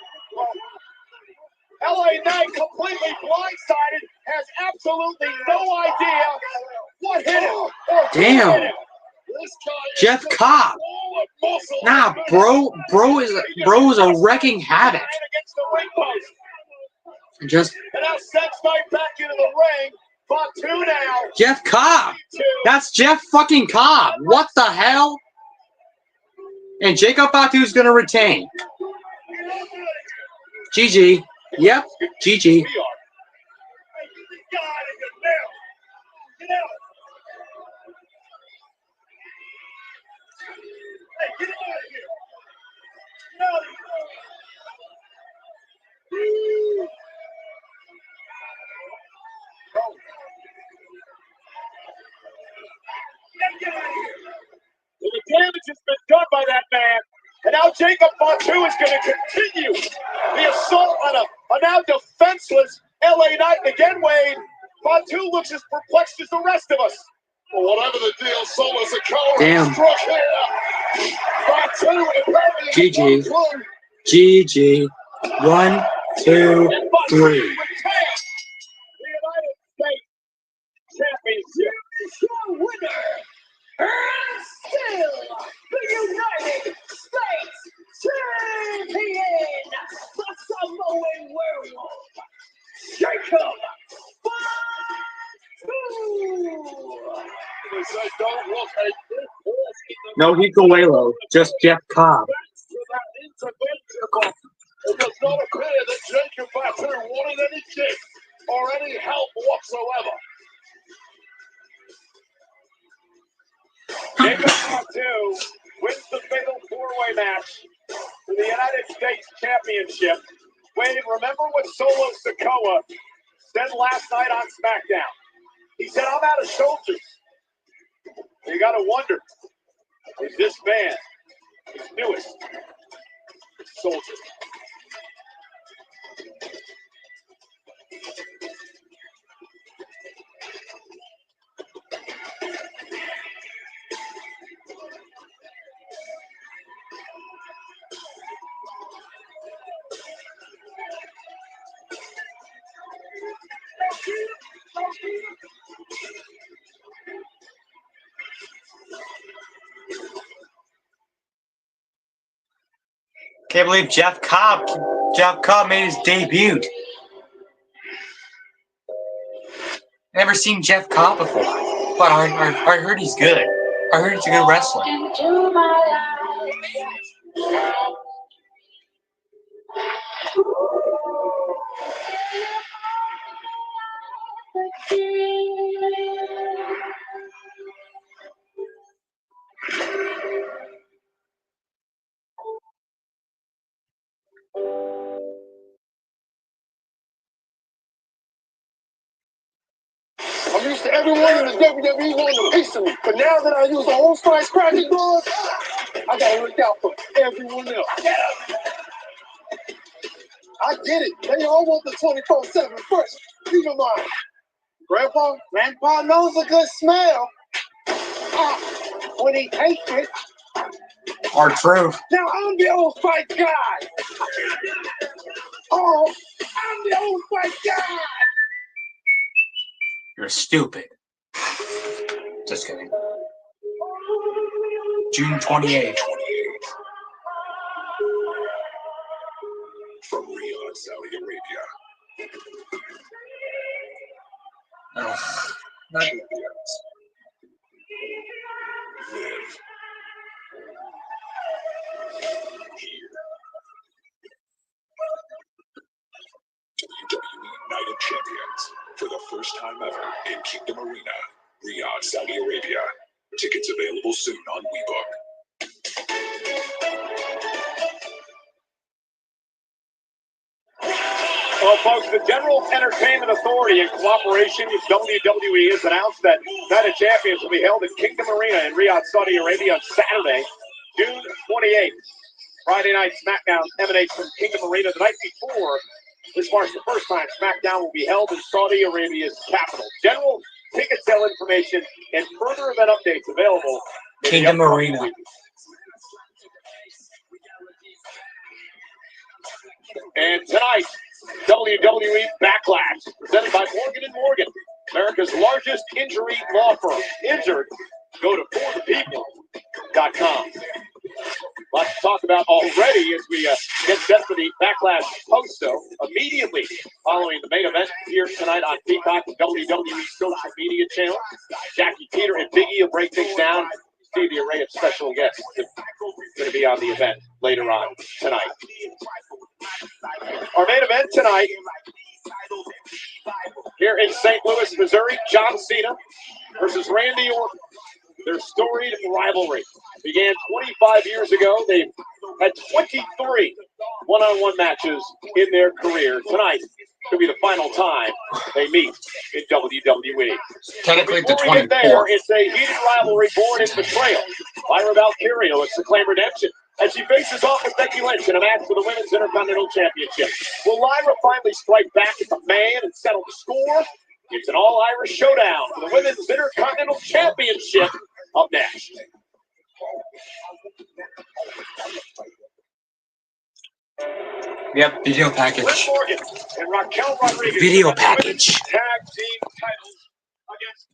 LA Knight completely blindsided, has absolutely no idea what hit him. Or who Damn. hit him. This guy Jeff is Cobb. full of muscle. Nah, bro is a wrecking havoc. Against the ring post. Just And now sends Knight back into the ring. Fatu now. Jeff Cobb. That's Jeff fucking Cobb. What the hell? And Jacob Fatu's gonna retain. GG. Yep. GG. We are. Hey, get out of here now. Get out. Hey, get out of here. Get out of here. Get out of here. Well, the damage has been done by that man. And now Jacob Fatu is going to continue the assault on a now defenseless LA Knight. And again, Wade, Fatu looks as perplexed as the rest of us. Well, whatever the deal, Solo Sikoa Damn. struck here. GG. GG. 1, 2, 3. The United States Championship. Your winner, and still the United States Champion, the Samoan Werewolf, Jacob They say don't look at this horse in the No Hikuelo, just Jeff Cobb. to that intervention box. It does not appear that Jacob Fatu wanted any kick or any help whatsoever. Jacob Fatu wins the fatal four-way match for the United States Championship. Wade, remember what Solo Sikoa said last night on SmackDown? He said, I'm out of soldiers. You got to wonder, is this man his newest soldier? Can't believe Jeff Cobb made his debut. Never seen Jeff Cobb before, but I heard he's good. I heard he's a good wrestler. Into my life. I'm used to everyone in the WWE wanting a piece of me, but now that I use the whole spice cracking gloves, I gotta look out for everyone else. I get it. They all want the 24/7 first. Keep in mind, Grandpa knows a good smell. When he tastes it. Our truth. Now I'm the old fight guy. Oh, I'm the old fight guy. You're stupid. Just kidding. June 28th. From Riyadh, Saudi Arabia. Oh, not Live. Here. WWE United Champions for the first time ever in Kingdom Arena, Riyadh, Saudi Arabia. Tickets available soon on WeBook. Well, folks, the General Entertainment Authority, in cooperation with WWE, has announced that Night of Champions will be held at Kingdom Arena in Riyadh, Saudi Arabia on Saturday, June 28th. Friday night SmackDown emanates from Kingdom Arena the night before. This marks the first time SmackDown will be held in Saudi Arabia's capital. General ticket sale information and further event updates available in Kingdom the upcoming Arena. week. And tonight, WWE Backlash, presented by Morgan & Morgan, America's largest injury law firm. Injured, go to forthepeople.com. Lots to talk about already as we get set for the Backlash post-show immediately following the main event here tonight on Peacock, WWE social media channel. Jackie Peter and Big E will break things down. See the array of special guests that are going to be on the event later on tonight. Our main event tonight here in St. Louis, Missouri, John Cena versus Randy Orton. Their storied rivalry began 25 years ago. They've had 23 one-on-one matches in their career. Tonight could be the final time they meet in WWE. Technically the Before we get there, 24th. it's a heated rivalry born in betrayal. Lyra Valkyria looks to claim redemption as she faces off with Becky Lynch in a match for the Women's Intercontinental Championship. Will Lyra finally strike back at the man and settle the score? It's an all-Irish showdown for the Women's Intercontinental Championship up next. Yep, video package. Liv Morgan and Raquel Rodriguez. Video defend the women's package. Tag team titles against.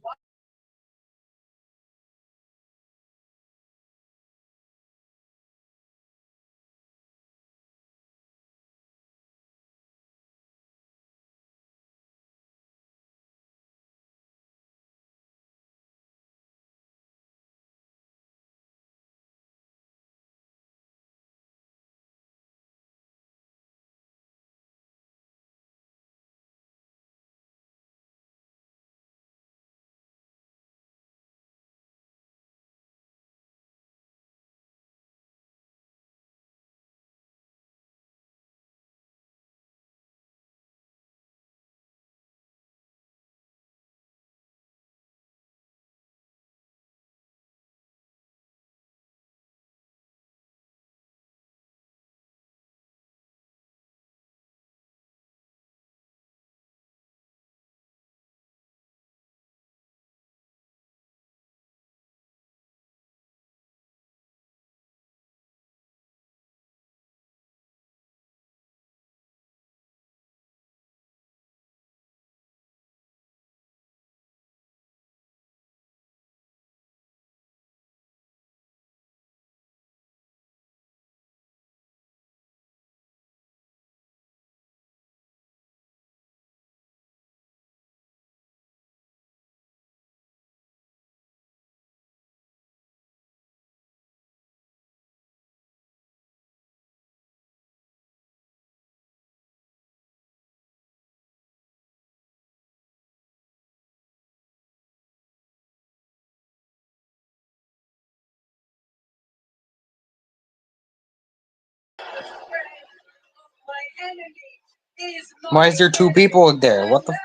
Why is there two people there? What the?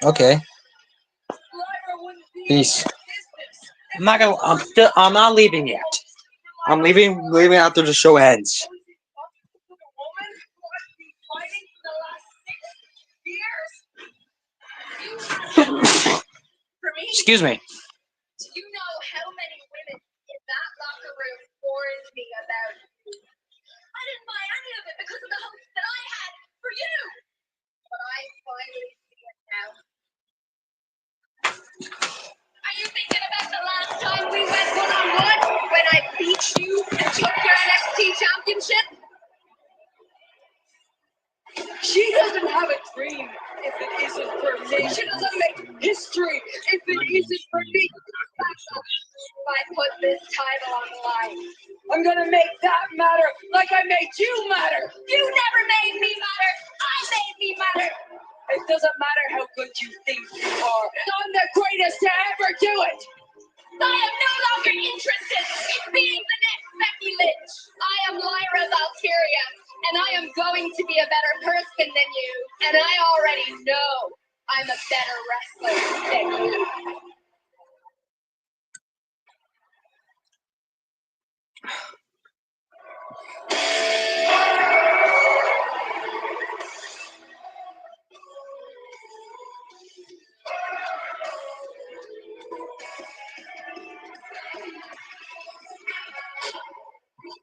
Okay. Peace. I'm not gonna. I'm not leaving yet. I'm leaving after the show ends. Excuse me. Do you know how many women in that locker room warned me about you? I didn't buy any of it because of the hopes that I had for you. But I finally see it now. Are you thinking about the last time we went one-on-one when I beat you and took your NXT championship? She doesn't have a dream if it isn't for me. She doesn't make history if it isn't for me. If I put this title on the line, I'm gonna make that matter like I made you matter. you never made me matter. I made me matter. It doesn't matter how good you think you are. I'm the greatest to ever do it. I am no longer interested in being the next Becky Lynch. I am Lyra Valkyria, and I am going to be a better person than you. And I already know I'm a better wrestler than you.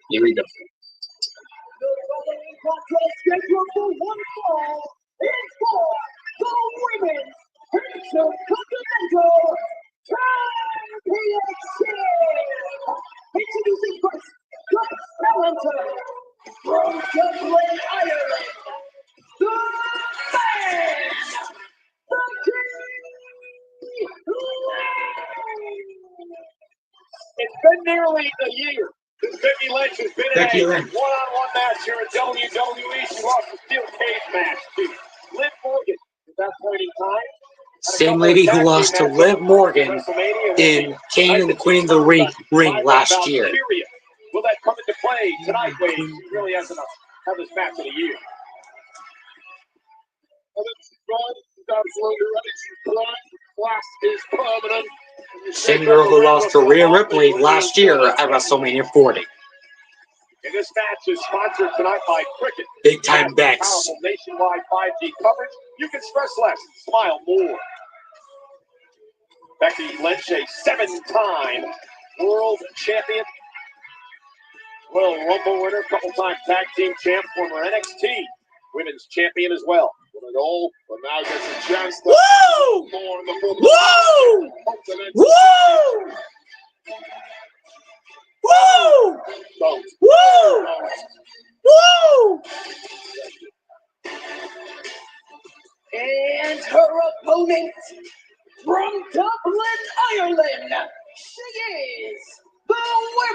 Here we go. The following contest scheduled for one fall is for the Women's Intercontinental Championship. Introducing first, the challenger from Dublin, Ireland, the man, It's been nearly a year since Becky Lynch has been Becky in a Lynch. one-on-one match here at WWE. She lost the steel cage match to Liv Morgan at that point in time. Same lady who lost to Liv Morgan in Kane and the Queen of the Ring last year. Will that come into play tonight, Wade? She really hasn't had this match in a year. She's absolutely ready. She's blind. Class is permanent. Same girl who lost to Rhea Ripley last year at WrestleMania 40. And this match is sponsored tonight by Cricket. Big time Bex. Powerful nationwide 5G coverage. You can stress less, smile more. Becky Lynch, a 7-time world champion, Royal Rumble winner, couple-time tag team champ, former NXT women's champion as well. Won it all, but now gets a chance to Woo! more in the full. Woo! Woo! Woo! Don't. Woo! Woo! And her opponent from Dublin, Ireland, she is the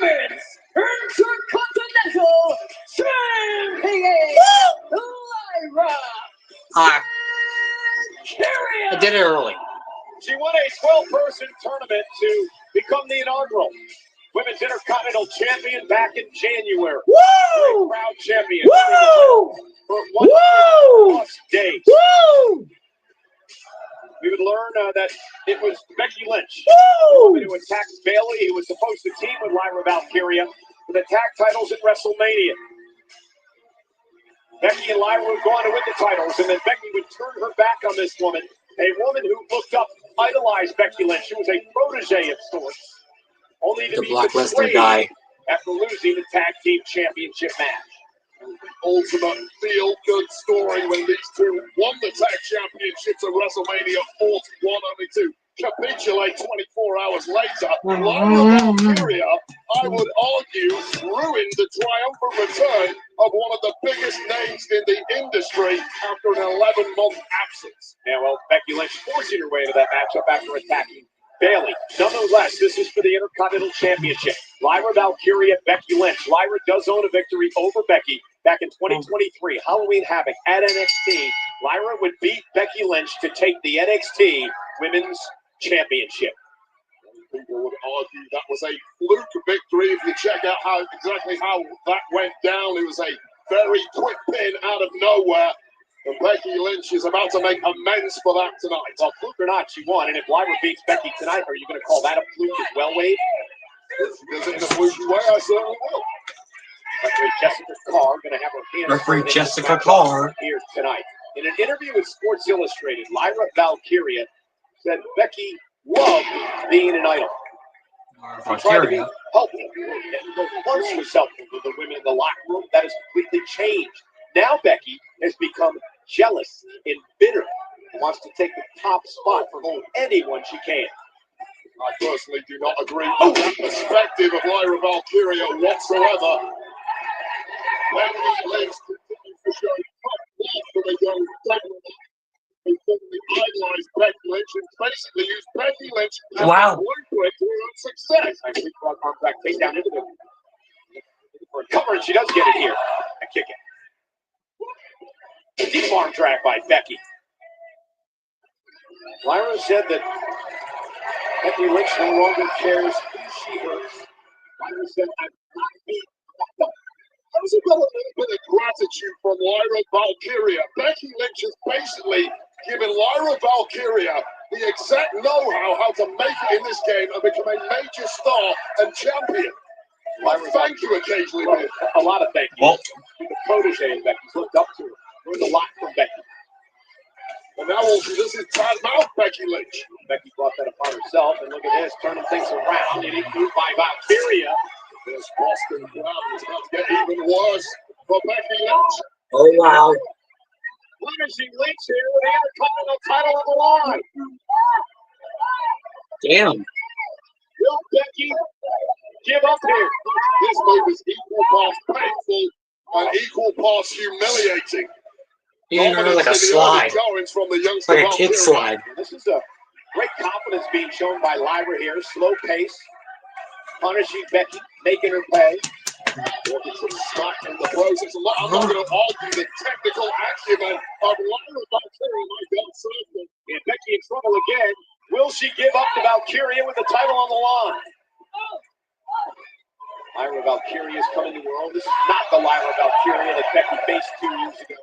Women's Intercontinental Champion, Lyra I Valkyria. did it early. She won a 12-person tournament to become the inaugural Women's Intercontinental Champion back in January. Woo! Proud champion Woo! for Woo! 100+ days. Woo! We would learn that it was Becky Lynch Woo! who attacked Bayley, who was supposed to team with Lyra Valkyria for the tag titles at WrestleMania. Becky and Lyra would go on to win the titles, and then Becky would turn her back on this woman, a woman who looked up, idolized Becky Lynch. She was a protege of sorts, only to The be Black Lesnar betrayed guy. after losing the tag team championship match. Ultimate feel-good story when these two won the tag championships at WrestleMania 41, only to capitulate 24 hours later. Lyra Valkyria, I would argue, ruined the triumphant return of one of the biggest names in the industry after an 11-month absence. Yeah, well, Becky Lynch forcing her way into that matchup after attacking Bayley. Nonetheless, this is for the Intercontinental Championship. Lyra Valkyria, Becky Lynch. Lyra does own a victory over Becky back in 2023. Halloween Havoc at NXT. Lyra would beat Becky Lynch to take the NXT Women's Championship. People would argue that was a fluke victory. If you check out exactly how that went down, it was a very quick pin out of nowhere. And Becky Lynch is about to make amends for that tonight. Well, fluke or not, she won. And if Lyra beats Becky tonight, are you going to call that a fluke as well, Wade? If she does it in a fluky way, I certainly will. Referee Jessica Carr going to have her hands Referee Jessica Carr here tonight. In an interview with Sports Illustrated, Lyra Valkyria said Becky loved being an idol. She tried to be Valkyria. helpful. And once was helpful to the women in the locker room. That has completely changed. Now Becky has become jealous and bitter and wants to take the top spot from anyone she can. I personally do not agree with that perspective of Lyra Valkyria whatsoever. Becky Lynch continues to show top love for the young dynamite. They suddenly idolized Becky Lynch and basically used Becky Lynch as Wow. a blueprint to her own success. I think arm back, take down into the cover, and she does get it here. I kick it. Deep arm drag by Becky. Lyra said that Becky Lynch no longer cares who she hurts. Lyra said, I'm not being. How's it got a little bit of gratitude from Lyra Valkyria? Becky Lynch has basically given Lyra Valkyria the exact know-how how to make it in this game and become a major star and champion. Lyra, thank you occasionally, man. A lot of thank you. Well, The protege of Becky's looked up to her. Learned a lot from Becky. And now all she does is badmouth Becky Lynch. Becky brought that upon herself, and look at this, turning things around. It moved by Valkyria. This Boston Brown is about to get even worse for Becky Lynch. oh wow. Punishing Lynch here with the Intercontinental title on the line. Damn. Will Becky give up here? This move is equal parts painful and equal parts humiliating. He didn't know, like a Obviously, the slide. early goings from the youngster Like a kid Valkyria. slide. This is a great confidence being shown by Lyra here. Slow pace. Punishing Becky, making her pay. Working some smack in the process. I'm not going to argue the technical acumen of Lyra Valkyria. My God, certainly. And Becky in trouble again. Will she give up to Valkyria with the title on the line? Lyra Valkyria is coming to her own. This is not the Lyra Valkyria that Becky faced 2 years ago.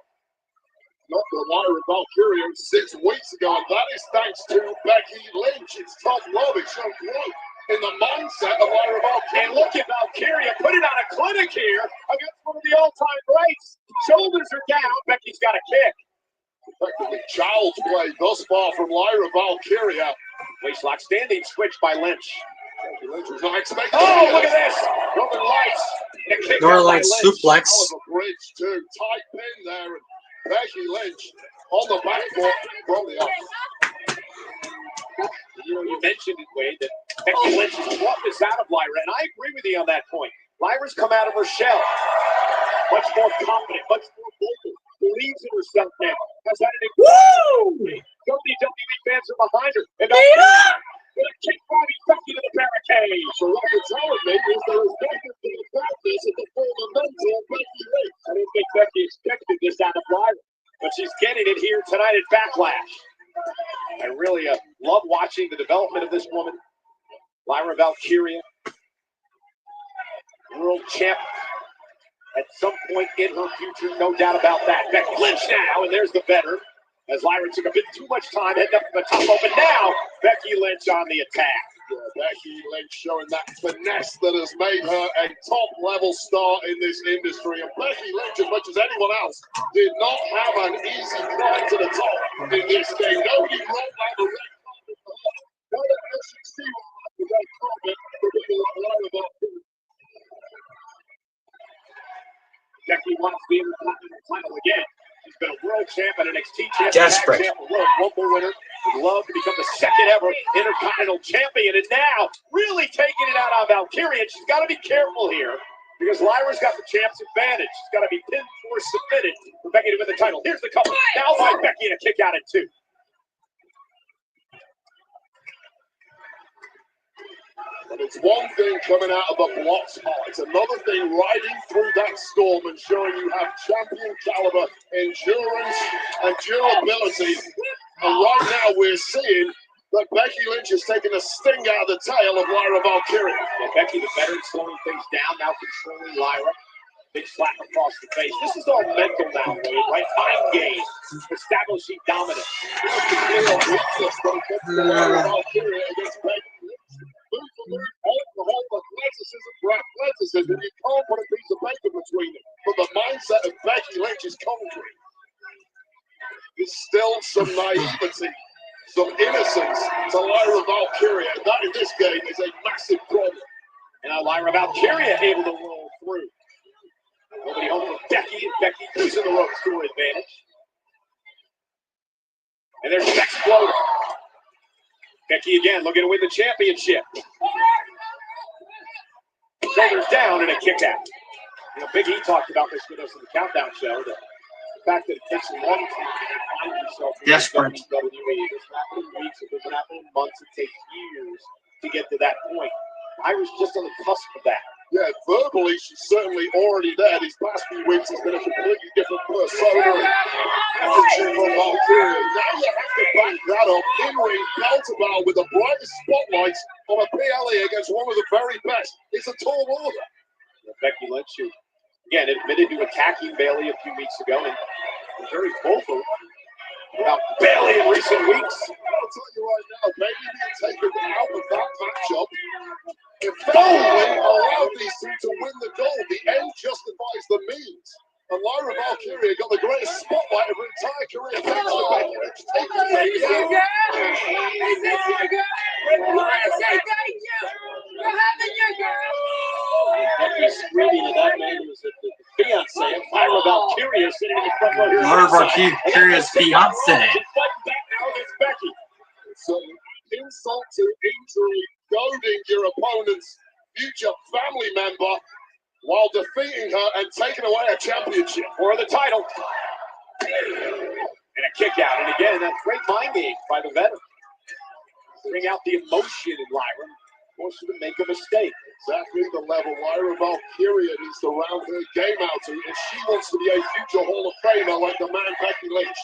Not the Lyra Valkyria 6 weeks ago, and that is thanks to Becky Lynch. It's tough love. It showed growth in the mindset of Lyra Valkyria. And look at Valkyria putting on a clinic here against one of the all-time greats. Shoulders are down. Becky's got a kick. Effectively child's play thus far from Lyra Valkyria. Waistlock standing switch by Lynch. Lynch was not expecting. Oh, look at this! Northern Lights. And a kick out Northern by Lights Lynch. suplex. Oliver Bridge too. Tight pin there. And Becky Lynch on the back foot from the off. You know, you mentioned it, Wade, that Becky Lynch has brought this out of Lyra, and I agree with you on that point. Lyra's come out of her shell. Much more confident, much more vocal. Believes in herself now. Has had an incredible WWE fans are behind her. And gonna kick Bobby Becky to the barricade. So what you're telling me is there is definitely a practice at the fundamental Becky Lynch. I don't think Becky expected this out of Lyra, but she's getting it here tonight at Backlash. I really love watching the development of this woman, Lyra Valkyria, world champ at some point in her future, no doubt about that. Becky Lynch now, and there's the better, as Lyra took a bit too much time heading up to the top rope, and now Becky Lynch on the attack. Yeah, Becky Lynch showing that finesse that has made her a top-level star in this industry. And Becky Lynch, as much as anyone else, did not have an easy climb to the top in this game. Nobody rolled out the red carpet for her. Now that SEC rolled out the red carpet for people like Lyra Valkyria. Becky wants the Intercontinental title again. She's been a world champ and NXT champ, Desperate. tag champ, a World Rumble winner. Would love to become the second ever Intercontinental champion, and now really taking it out on Valkyria. She's got to be careful here because Lyra's got the champ's advantage. She's got to be pinned or submitted for Becky to win the title. Here's the cover. Now by Becky and a kick out at 2. But it's one thing coming out of the blocks hot. It's another thing riding through that storm and showing you have champion caliber endurance and durability. And right now we're seeing that Becky Lynch is taking a sting out of the tail of Lyra Valkyria. Yeah, Becky the veteran slowing things down, now controlling Lyra. Big slap across the face. This is all mental now, Wade, right? Mind games, establishing dominance. Lyra Valkyria against Becky Lynch. Athleticism, you can't put a piece of paper between them. But the mindset of Becky Lynch is concrete. There's still some naivety, some innocence to Lyra Valkyria. And that in this game is a massive problem. And now Lyra Valkyria able to roll through. Nobody home for Becky, and Becky using the ropes to her advantage. And there's the exploder. Becky again looking to win the championship. Shoulders down and a kick out. You know, Big E talked about this with us in the Countdown show. The fact that it takes a long time to find yourself in Desperate. WWE. It doesn't happen in weeks, it doesn't happen in months, it takes years to get to that point. Lyra's just on the cusp of that. Yeah, verbally, she's certainly already there. These past few weeks has been a completely different persona and attitude from Valkyria. Now you have to back that up in-ring, counterbound with the brightest spotlights on a PLE against one of the very best. It's a tall order. Becky Lynch, who again admitted to attacking Bayley a few weeks ago and was very vocal about Bayley in recent weeks. I'll tell you right now, maybe being taken out of that matchup effectively allowed these two to win the gold. The end justifies the means. And Lyra Valkyria got the greatest spotlight of her entire career. Thanks to Becky Lynch taking Becky out. Becky's screaming at that man who's the fiance of Lyra Valkyria sitting in the front row here. Lyra Valkyria's fiance. She's fighting back now against Becky. So insult to injury, goading your opponent's future family member while defeating her and taking away a championship For the title. And a kick out. And again, that great mind game by the veteran. Bring out the emotion in Lyra. Force her to make a mistake. Exactly the level Lyra Valkyria needs to round her game out to if she wants to be a future Hall of Famer like the man Becky Lynch.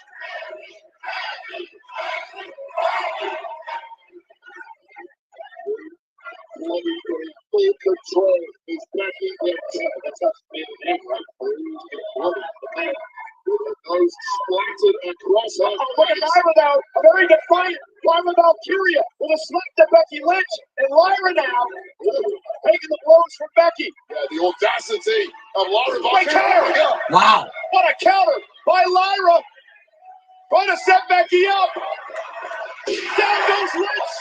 Full control is Becky Lynch. That's how she made it right. Those splattered across her. Look at Lyra now. Very defiant. Lyra Valkyria with a slap to Becky Lynch. And Lyra now taking the blows from Becky. Yeah, the audacity of Lyra Great Valkyria. counter. Wow. What a counter by Lyra. Trying to set Becky up. Down goes Lynch.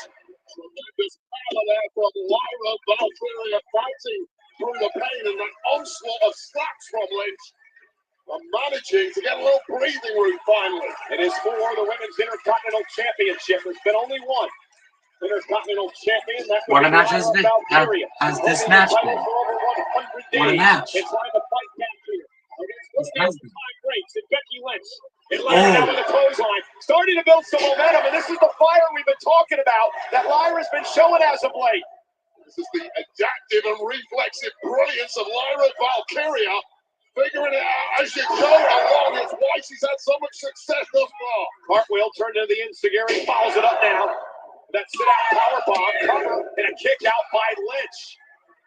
Tremendous power there from Lyra Valkyria, fighting through the pain and that onslaught of slaps from Lynch. And managing to get a little breathing room finally. It is for the Women's Intercontinental Championship. There's been only one Intercontinental Champion. What a match has this match been? What a match. It's trying to fight back here against time breaks and Becky Lynch. It Oh. lands out with a clothesline. Starting to build some momentum, and this is the fire we've been talking about that Lyra's been showing as of late. This is the adaptive and reflexive brilliance of Lyra Valkyria. Figuring it out as you go along. It's why she's had so much success thus far. Cartwheel turned into the Enziguri, follows it up now. That sit-out powerbomb, cover, and a kick out by Lynch.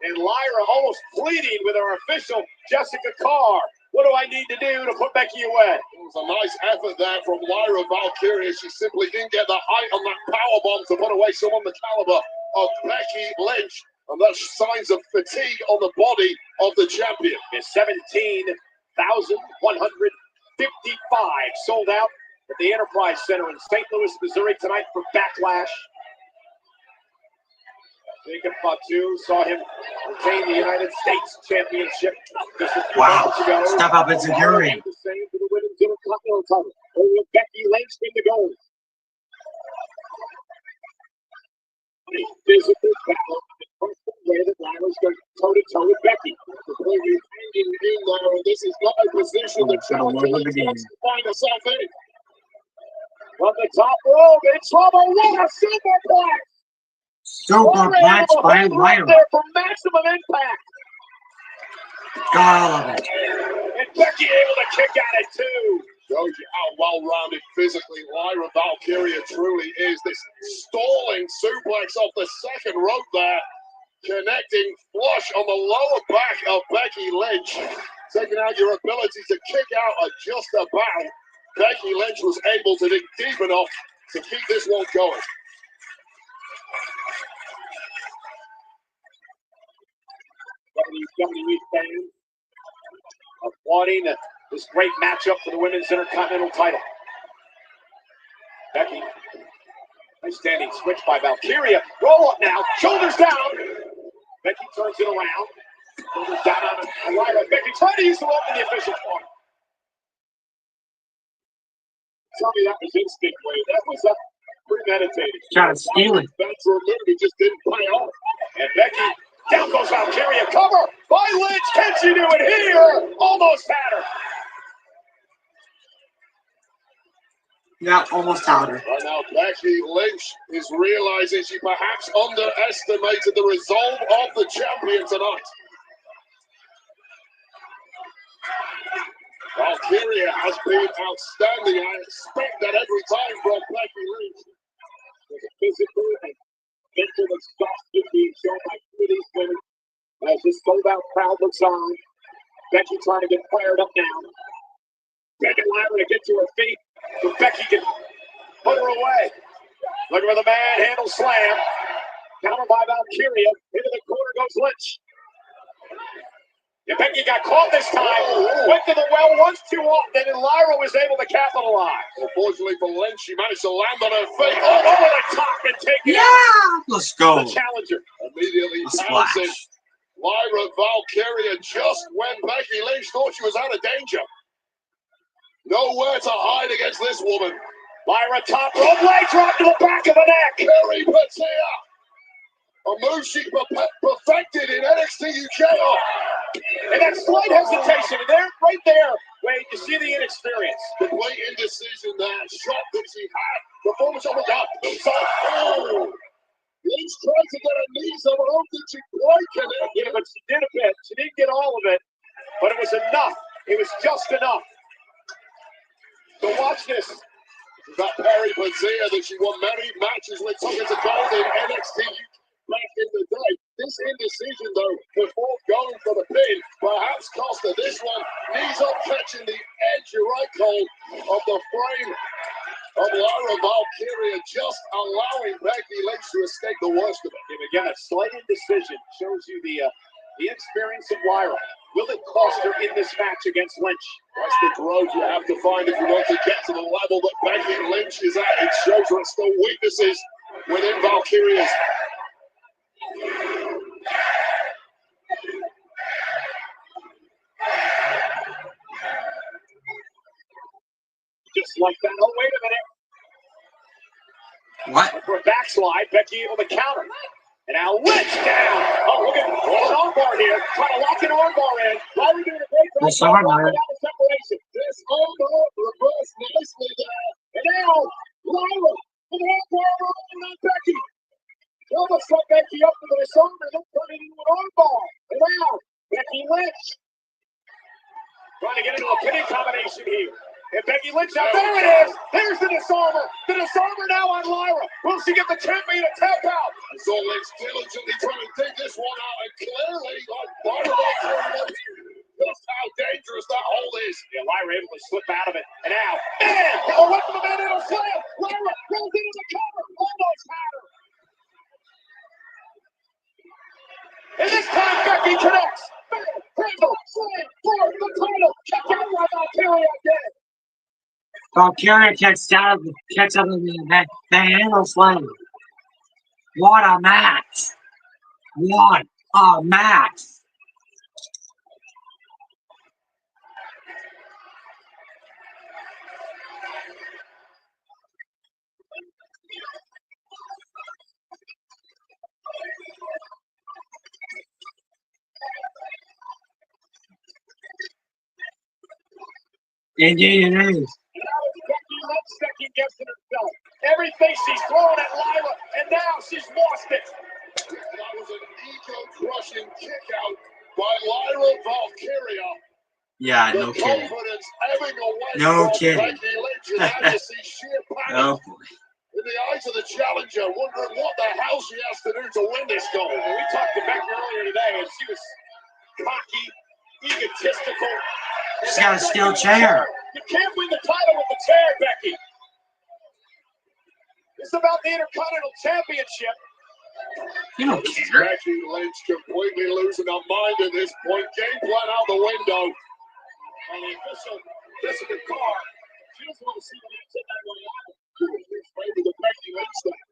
And Lyra almost pleading with our official, Jessica Carr. What do I need to do to put Becky away? It was a nice effort there from Lyra Valkyria. She simply didn't get the height on that powerbomb to put away someone the caliber of Becky Lynch. And that's signs of fatigue on the body of the champion. Is 17,155 sold out at the Enterprise Center in St. Louis, Missouri tonight for Backlash. Jacob Fatu saw him retain the United States Championship just a few Wow. months ago. Step up Enziguri. The same for the Women's Intercontinental title. With Becky Lynch in the gold. Physical battle. Way that Lyra's going toe-to-toe with Becky. Completely hanging in there, and this is not a position that challenger wants to find herself in. From the top rope, in trouble. What a superplex! Superplex by Lyra. There for maximum impact. God, I love it. And Becky able to kick at it too. Shows you how well-rounded physically Lyra Valkyria truly is. This stalling suplex off the second rope there, connecting flush on the lower back of Becky Lynch, taking out your ability to kick out at just about. Becky Lynch was able to dig deep enough to keep this one going. WWE fans applauding this great matchup for the Women's Intercontinental title. Becky, nice standing switch by Valkyria. Roll up now, shoulders down. Becky turns it around. Shoulders down on Lyra. Becky trying to use the rope in the official corner. Tell me that was instinct, Wade. That was premeditated. Trying to steal it. That's where Liberty just didn't play off. And Becky, down goes Valkyria. Cover by Lynch. Can she do it here? Almost had her. Yeah, almost had her. Right now, Becky Lynch is realizing she perhaps underestimated the resolve of the champion tonight. Valkyria has been outstanding. I expect that every time from Becky Lynch. There's a physical and mental exhaustion being shown by two of these women as this sold-out crowd looks on. Becky trying to get fired up now. Begging Lyra to get to her feet so Becky can put her away. Looking for the manhandle slam. Counter by Valkyria. Into the corner goes Lynch. And Becky got caught this time. Went to the well once too often, and Lyra was able to capitalize. Unfortunately for Lynch, she managed to land on her feet. Oh, over the top and take it out. Yeah, let's go. The challenger. Immediately A splash. pouncing. Lyra Valkyria just when Becky Lynch thought she was out of danger. Nowhere to hide against this woman. Lyra top rope, leg drop to the back of the neck. Kerry Patia. A move she perfected in NXT UK. And that slight hesitation, and there, right there, Wade, you see the inexperience. Complete indecision there. Shot that she had. Performance on the top. Oh! Lynch tried to get her knees up. I don't think she quite connected. Yeah, but she did a bit. She didn't get all of it, but it was enough. It was just enough. So watch this. She's got Perry Patia that she won many matches with, took it to gold in NXT back in the day. This indecision, though, before going for the pin, perhaps cost her this one. Knees up, catching the edge, you're right, Cole, of the frame of Lyra Valkyria, just allowing Becky Lynch to escape the worst of it. And again, a slight indecision shows you the inexperience of Lyra. Will it cost her in this match against Lynch? That's the growth you have to find if you want to get to the level that Becky Lynch is at. It shows there are still weaknesses within Valkyria's. Just like that. Oh, wait a minute. What? For a backslide, Becky able to counter. And now Lynch down. Oh, look at an armbar here. Trying to lock an armbar in. Lyra doing a great job. This armbar. This armbar reversed nicely there. And now Lyra with an armbar on Becky. Almost set Becky up with this armbar. Then turn it into an armbar. And now Becky Lynch trying to get into a pinning combination here. And Becky Lynch out there it is. There's the disarmer. The disarmer now on Lyra. Will she get the champion to tap out? So Lynch diligently trying to dig this one out, and clearly, Lyra knows just how dangerous that hold is. Yeah, Lyra able to slip out of it. And now, man, away from the man in a slam. Lyra goes into the cover. Almost had her. And this time Becky connects. Handle, slam, for the title. Check out by Valkyria again. Valkyria kicks out of the handle slam. What a match! What a match! Indeed it is. Now it's Becky Lynch second guessing herself. Everything she's thrown at Lyra, and now she's lost it. That was an ego-crushing kick out by Lyra Valkyria. Yeah, The no kidding. confidence ebbing away No from kidding. Becky Lynch, and now you see sheer panic Oh boy. in the eyes of the challenger, wondering what the hell she has to do to win this goal. And we talked to Becky earlier today, and she was cocky, egotistical. She's got a steel chair. You can't win the title with the chair, Becky. It's about the Intercontinental Championship. You don't care. Becky Lynch completely losing her mind at this point. Game plan out the window. And the official, Jessica Carr, she doesn't want to see the match that way out. Maybe the Becky Lynch thing.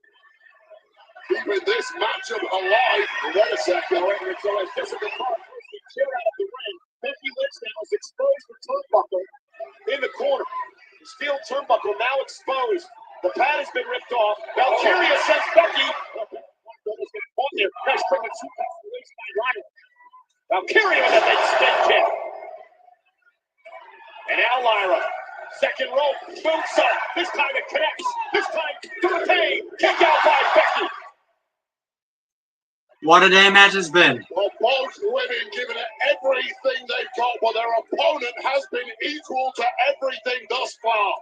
Keeping this matchup alive. Wait a second. So as Jessica Carr pushes the chair out of the ring, Becky Lynch now is exposed for turnbuckle in the corner. The steel turnbuckle now exposed. The pad has been ripped off. Valkyria sends Becky. On there. Nice triple suplex released by Lyra. Valkyria with a big spin kick. And now Lyra. Second rope. Boots up. This time it connects. This time to retain. Kick out by Becky. What a day match has been. Well, both women giving it everything they've got, but their opponent has been equal to everything thus far.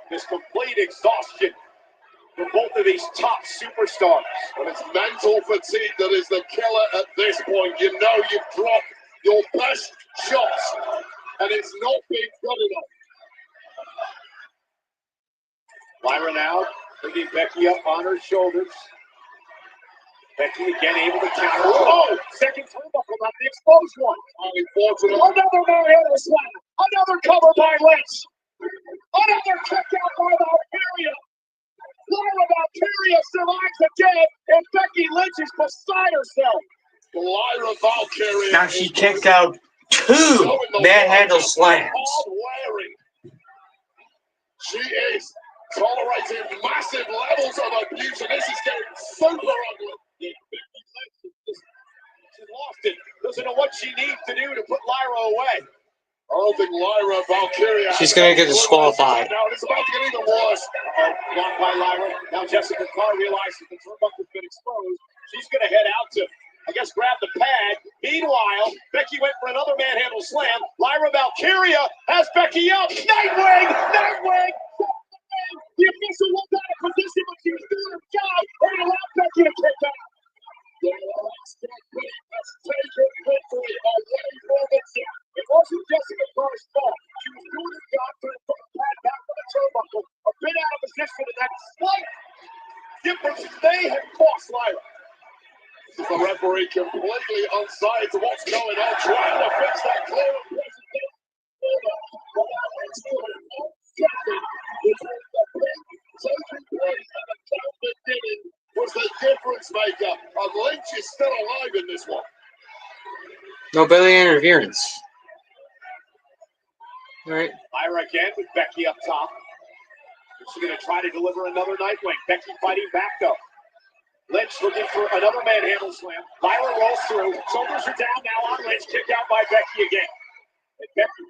This complete exhaustion for both of these top superstars. And it's mental fatigue that is the killer at this point. You know you've dropped your best shots, and it's not been good enough. Lyra now bringing Becky up on her shoulders. Becky again able to counter. Oh, second turnbuckle, not the exposed one. Unfortunately, Another manhandle slam. Another cover by Lynch. Another kick out by Valkyria. Lyra Valkyria survives again, and Becky Lynch is beside herself. Lyra Valkyria. Now she kicked out 2 manhandle slams. She is tolerating massive levels of abuse, and this is getting super ugly. Yeah, Becky Lynch has lost it. Doesn't know what she needs to do to put Lyra away. I don't think Lyra Valkyria. She's going to get disqualified. Now it's about to get even worse. Blocked by Lyra. Now Jessica Carr realizes the turnbuckle's been exposed. She's going to head out to, I guess, grab the pad. Meanwhile, Becky went for another manhandle slam. Lyra Valkyria has Becky up. Nightwing! Nightwing! The official was out of position, but she was doing her job and allowed Becky to kick out. The last company has taken victory away from the team. It wasn't Jessica Carr's fault. She was doing her job, trying to put the pad back on the turnbuckle. A bit out of position, and that slight difference may have cost Lyra. The referee completely unsighted to what's going on, trying to fix that clear presentation. Was the difference maker, and Lynch is still alive in this one. No belly interference. All right. Lyra again with Becky up top. She's going to try to deliver another knife link. Becky fighting back though. Lynch looking for another manhandle slam. Lyra rolls through. Shoulders are down now on Lynch. Kicked out by Becky again. And Becky.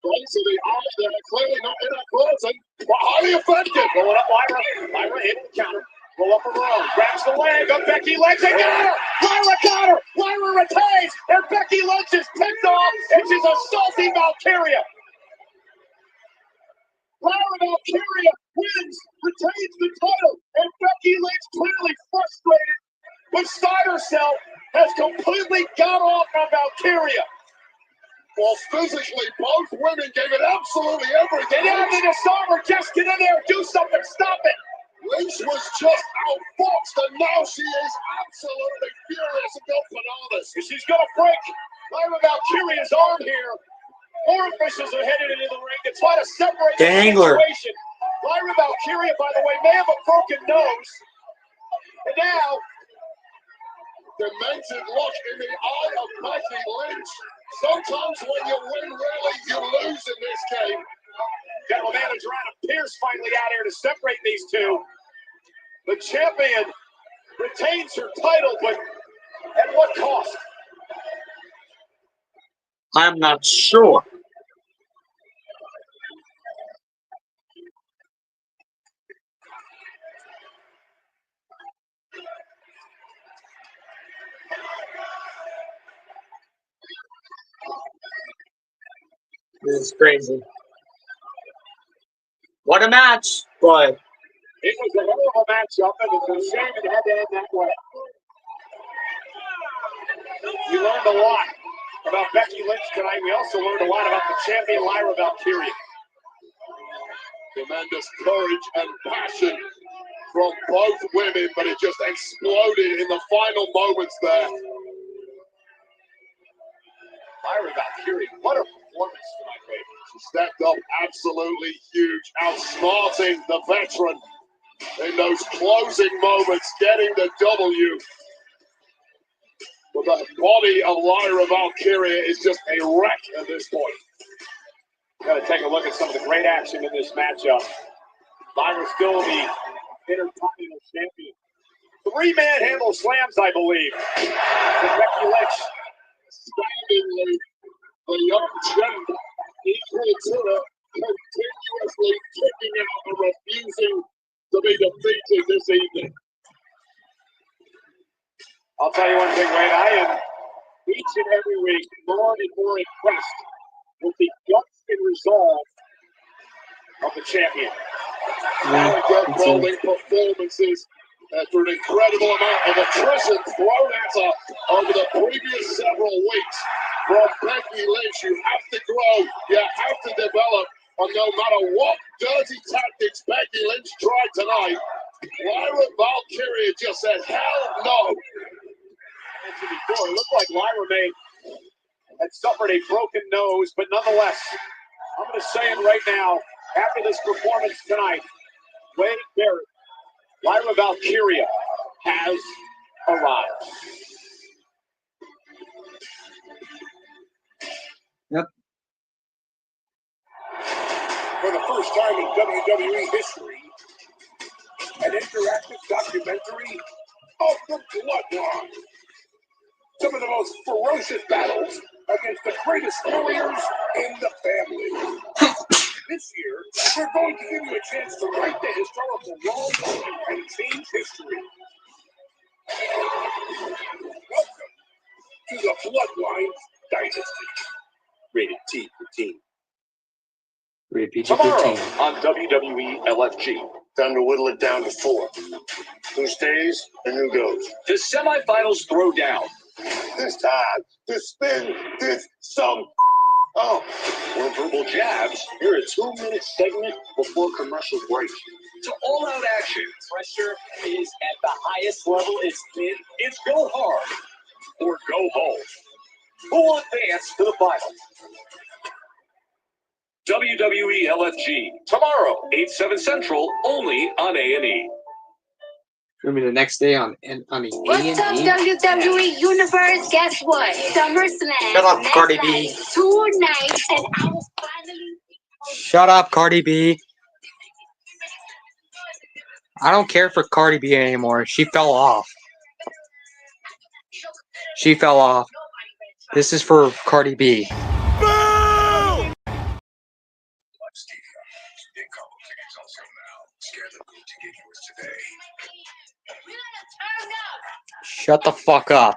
Place of the eye there, clearly not in a closing, but highly effective. Rolling up Lyra. Lyra able to counter. Roll up her own. Grabs the leg of Becky Lynch. They got her. Lyra got her. Lyra retains. And Becky Lynch is picked off. And she's assaulting Valkyria. Lyra Valkyria wins, retains the title, and Becky Lynch clearly frustrated, beside herself, has completely got off on Valkyria. While physically, both women gave it absolutely everything. They didn't need to stop her. Just get in there. Do something. Stop it. Lynch was just outfoxed, and now she is absolutely furious and go bananas. She's going to break Lyra Valkyria's arm here. More officials are headed into the ring to try to separate the situation. Lyra Valkyria, by the way, may have a broken nose. And now, demented look in the eye of Becky Lynch. Sometimes when you win, really, you lose in this game. General Manager Adam Pearce finally out here to separate these two. The champion retains her title, but at what cost? I'm not sure. This is crazy. What a match, but it was a hell of a matchup, and it's a shame it had to end that way. We learned a lot about Becky Lynch tonight. We also learned a lot about the champion Lyra Valkyria. Tremendous courage and passion from both women, but it just exploded in the final moments there. Lyra Valkyria, what a performance tonight, baby. She stepped up absolutely huge, outsmarting the veteran in those closing moments, getting the W. But the body of Lyra Valkyria is just a wreck at this point. Got to take a look at some of the great action in this matchup. Lyra still the Intercontinental Champion. 3 manhandle slams, I believe. With Becky Lynch. Standingly, the young champ, equal to her, continuously kicking out and refusing to be defeated this evening. I'll tell you one thing, Wayne. I am each and every week more and more impressed with the guts and resolve of the champion. Rolling performances after an incredible amount of attrition thrown at her over the previous several weeks. From Becky Lynch, you have to grow, you have to develop, and no matter what dirty tactics Becky Lynch tried tonight, Lyra Valkyria just said, hell no. Before, it looked like Lyra had suffered a broken nose, but nonetheless, I'm going to say it right now, after this performance tonight, Wade Barrett, Lyra Valkyria has arrived. Yep. For the first time in WWE history, an interactive documentary of the Bloodline. Some of the most ferocious battles against the greatest warriors in the family. This year, we're going to give you a chance to right the historical wrongs and change history. Welcome to the Bloodline Dynasty. Rated T for Teen. Rated PG-13. Tomorrow on WWE LFG. Time to whittle it down to 4. Who stays and who goes? The semifinals throwdown. This time to spin this some. Oh, more verbal jabs. Here a 2-minute segment before commercial break. to all-out action. Pressure is at the highest level it's been. It's go hard or go home. Who will advance to the finals? WWE LFG tomorrow, 8/7 Central, only on A&E. Gonna be the next day on the What's up, WWE Universe? Guess what? SummerSlam. Shut up, next Cardi night, B. Tonight, and I will finally. Shut up, Cardi B. I don't care for Cardi B anymore. She fell off. She fell off. This is for Cardi B. Shut the fuck up.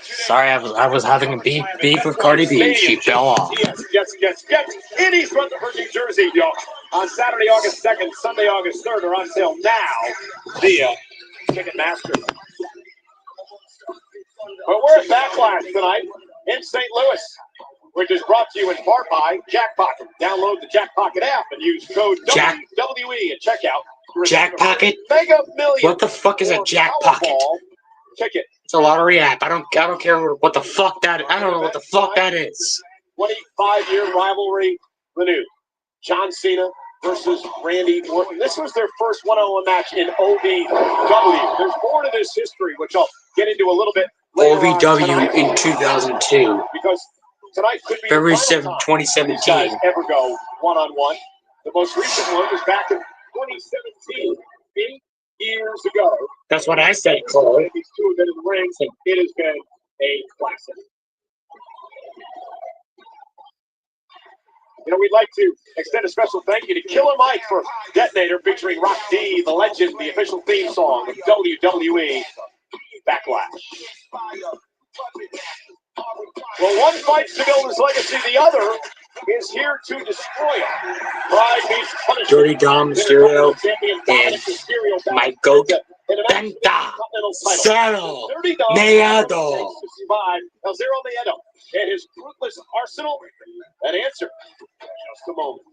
Sorry, I was having a beef with Cardi B. She fell off. Yes. In East Rutherford, New Jersey, y'all. On Saturday, August 2nd, Sunday, August 3rd are on sale now via Ticketmaster. But we're at Backlash tonight in St. Louis, which is brought to you in part by Jack Pocket. Download the Jack Pocket app and use code WWE at checkout. Jack Pocket? Mega Million. What the fuck is a Jack Pocket? Ticket. It's a lottery app. I don't care what the fuck that. I don't know what the fuck that is. 25-year rivalry renewed. John Cena versus Randy Orton. This was their first one-on-one match in OVW. There's more to this history, which I'll get into a little bit later on OVW tonight, in 2002. because tonight could be February the final 7th, time these 2017. guys ever go one-on-one. The most recent one was back in 2017, 8 years ago. That's what I said, Cole. These two have been in the ring. It has been a classic. You know, we'd like to extend a special thank you to Killer Mike for Detonator, featuring Rock D, the legend, the official theme song of WWE Backlash. Well, one fights to build his legacy, the other is here to destroy it. Pride meets punishment. Dirty Dom Mysterio and my goat, Penta Cero Meado. El Zero Meado and his ruthless arsenal. That answer, just a moment.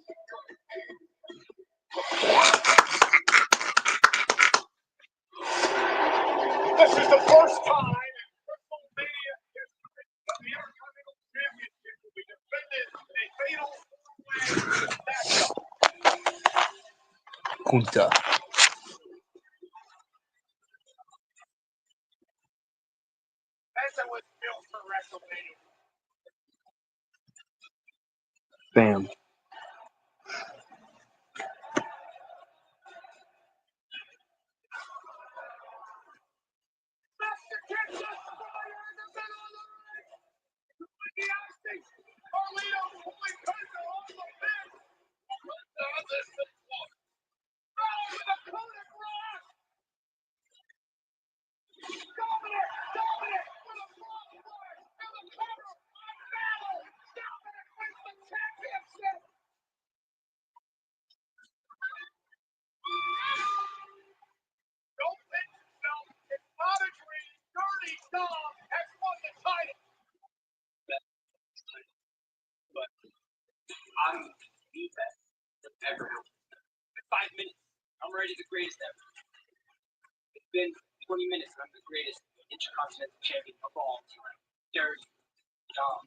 This is the first time in WrestleMania history that the Intercontinental Championship will be defended in a fatal matchup. Junta. Penta was built for WrestleMania. Bam. I'm the best ever. In 5 minutes, I'm already the greatest ever. It's been 20 minutes and I'm the greatest intercontinental champion of all time. Dirty Dom.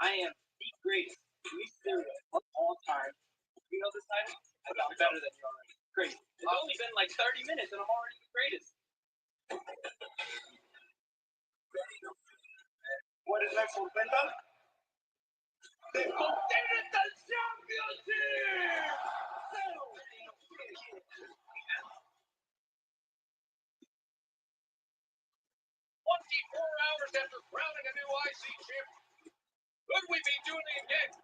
I am the greatest Mysterio of all time. You know this title? I'm better than you already. Great. It's only been like 30 minutes and I'm already the greatest. What is next for Penta? They completed the championship! 24 hours after crowning a new IC champion. Could we be doing it again?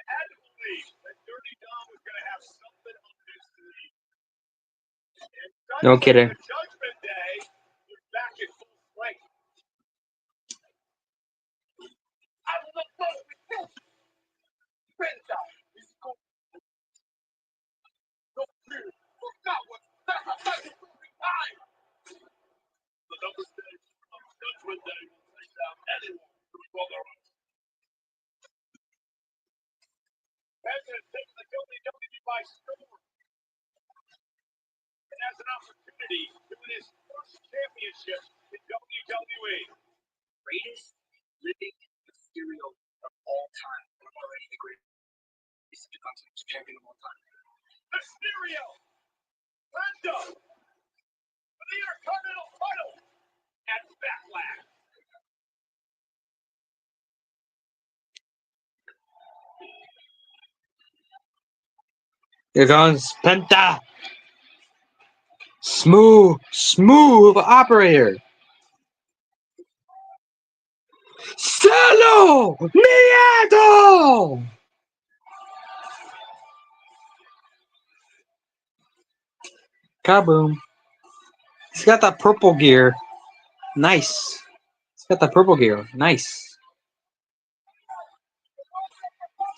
had to believe that Dirty Dom was going to have something up his sleeve. And No kidding. Judgment Day was back in full swing. I will not go with this. Penta is going to go through. Look out, that's a perfect time. The number stage of Judgment Day will take down anyone who is on their own. Penta has taken the WWE by storm. And has an opportunity to win his first championship in WWE. Greatest living Mysterio of all time. Already the greatest Intercontinental Champion of all time. Mysterio! Penta! For the Intercontinental title at Backlash. Here comes Penta. Smooth operator. Salo Miedo. Kaboom. He's got that purple gear. Nice. He's got that purple gear. Nice.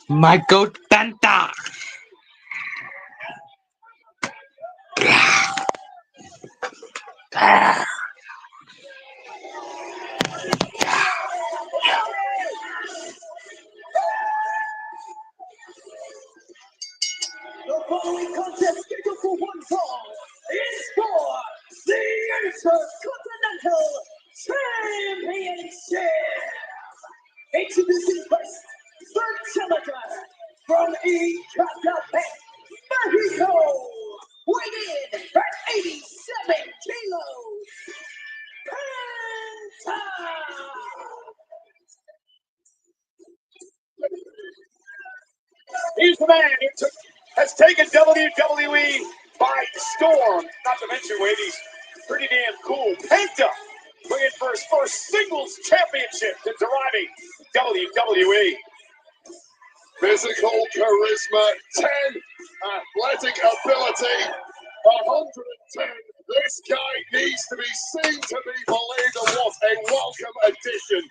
Michael Penta. The following contest scheduled for one fall is for the Intercontinental Championship. Introducing first, the challenger from Ecatepec, Mexico, weighing in at 87 kilos, Penta. He's the man who has taken WWE by storm. Not to mention, Wade, he's pretty damn cool. Penta bringing for his first singles championship since arriving WWE. Physical charisma, 10 athletic ability, 110. This guy needs to be seen to be believed, and what a welcome addition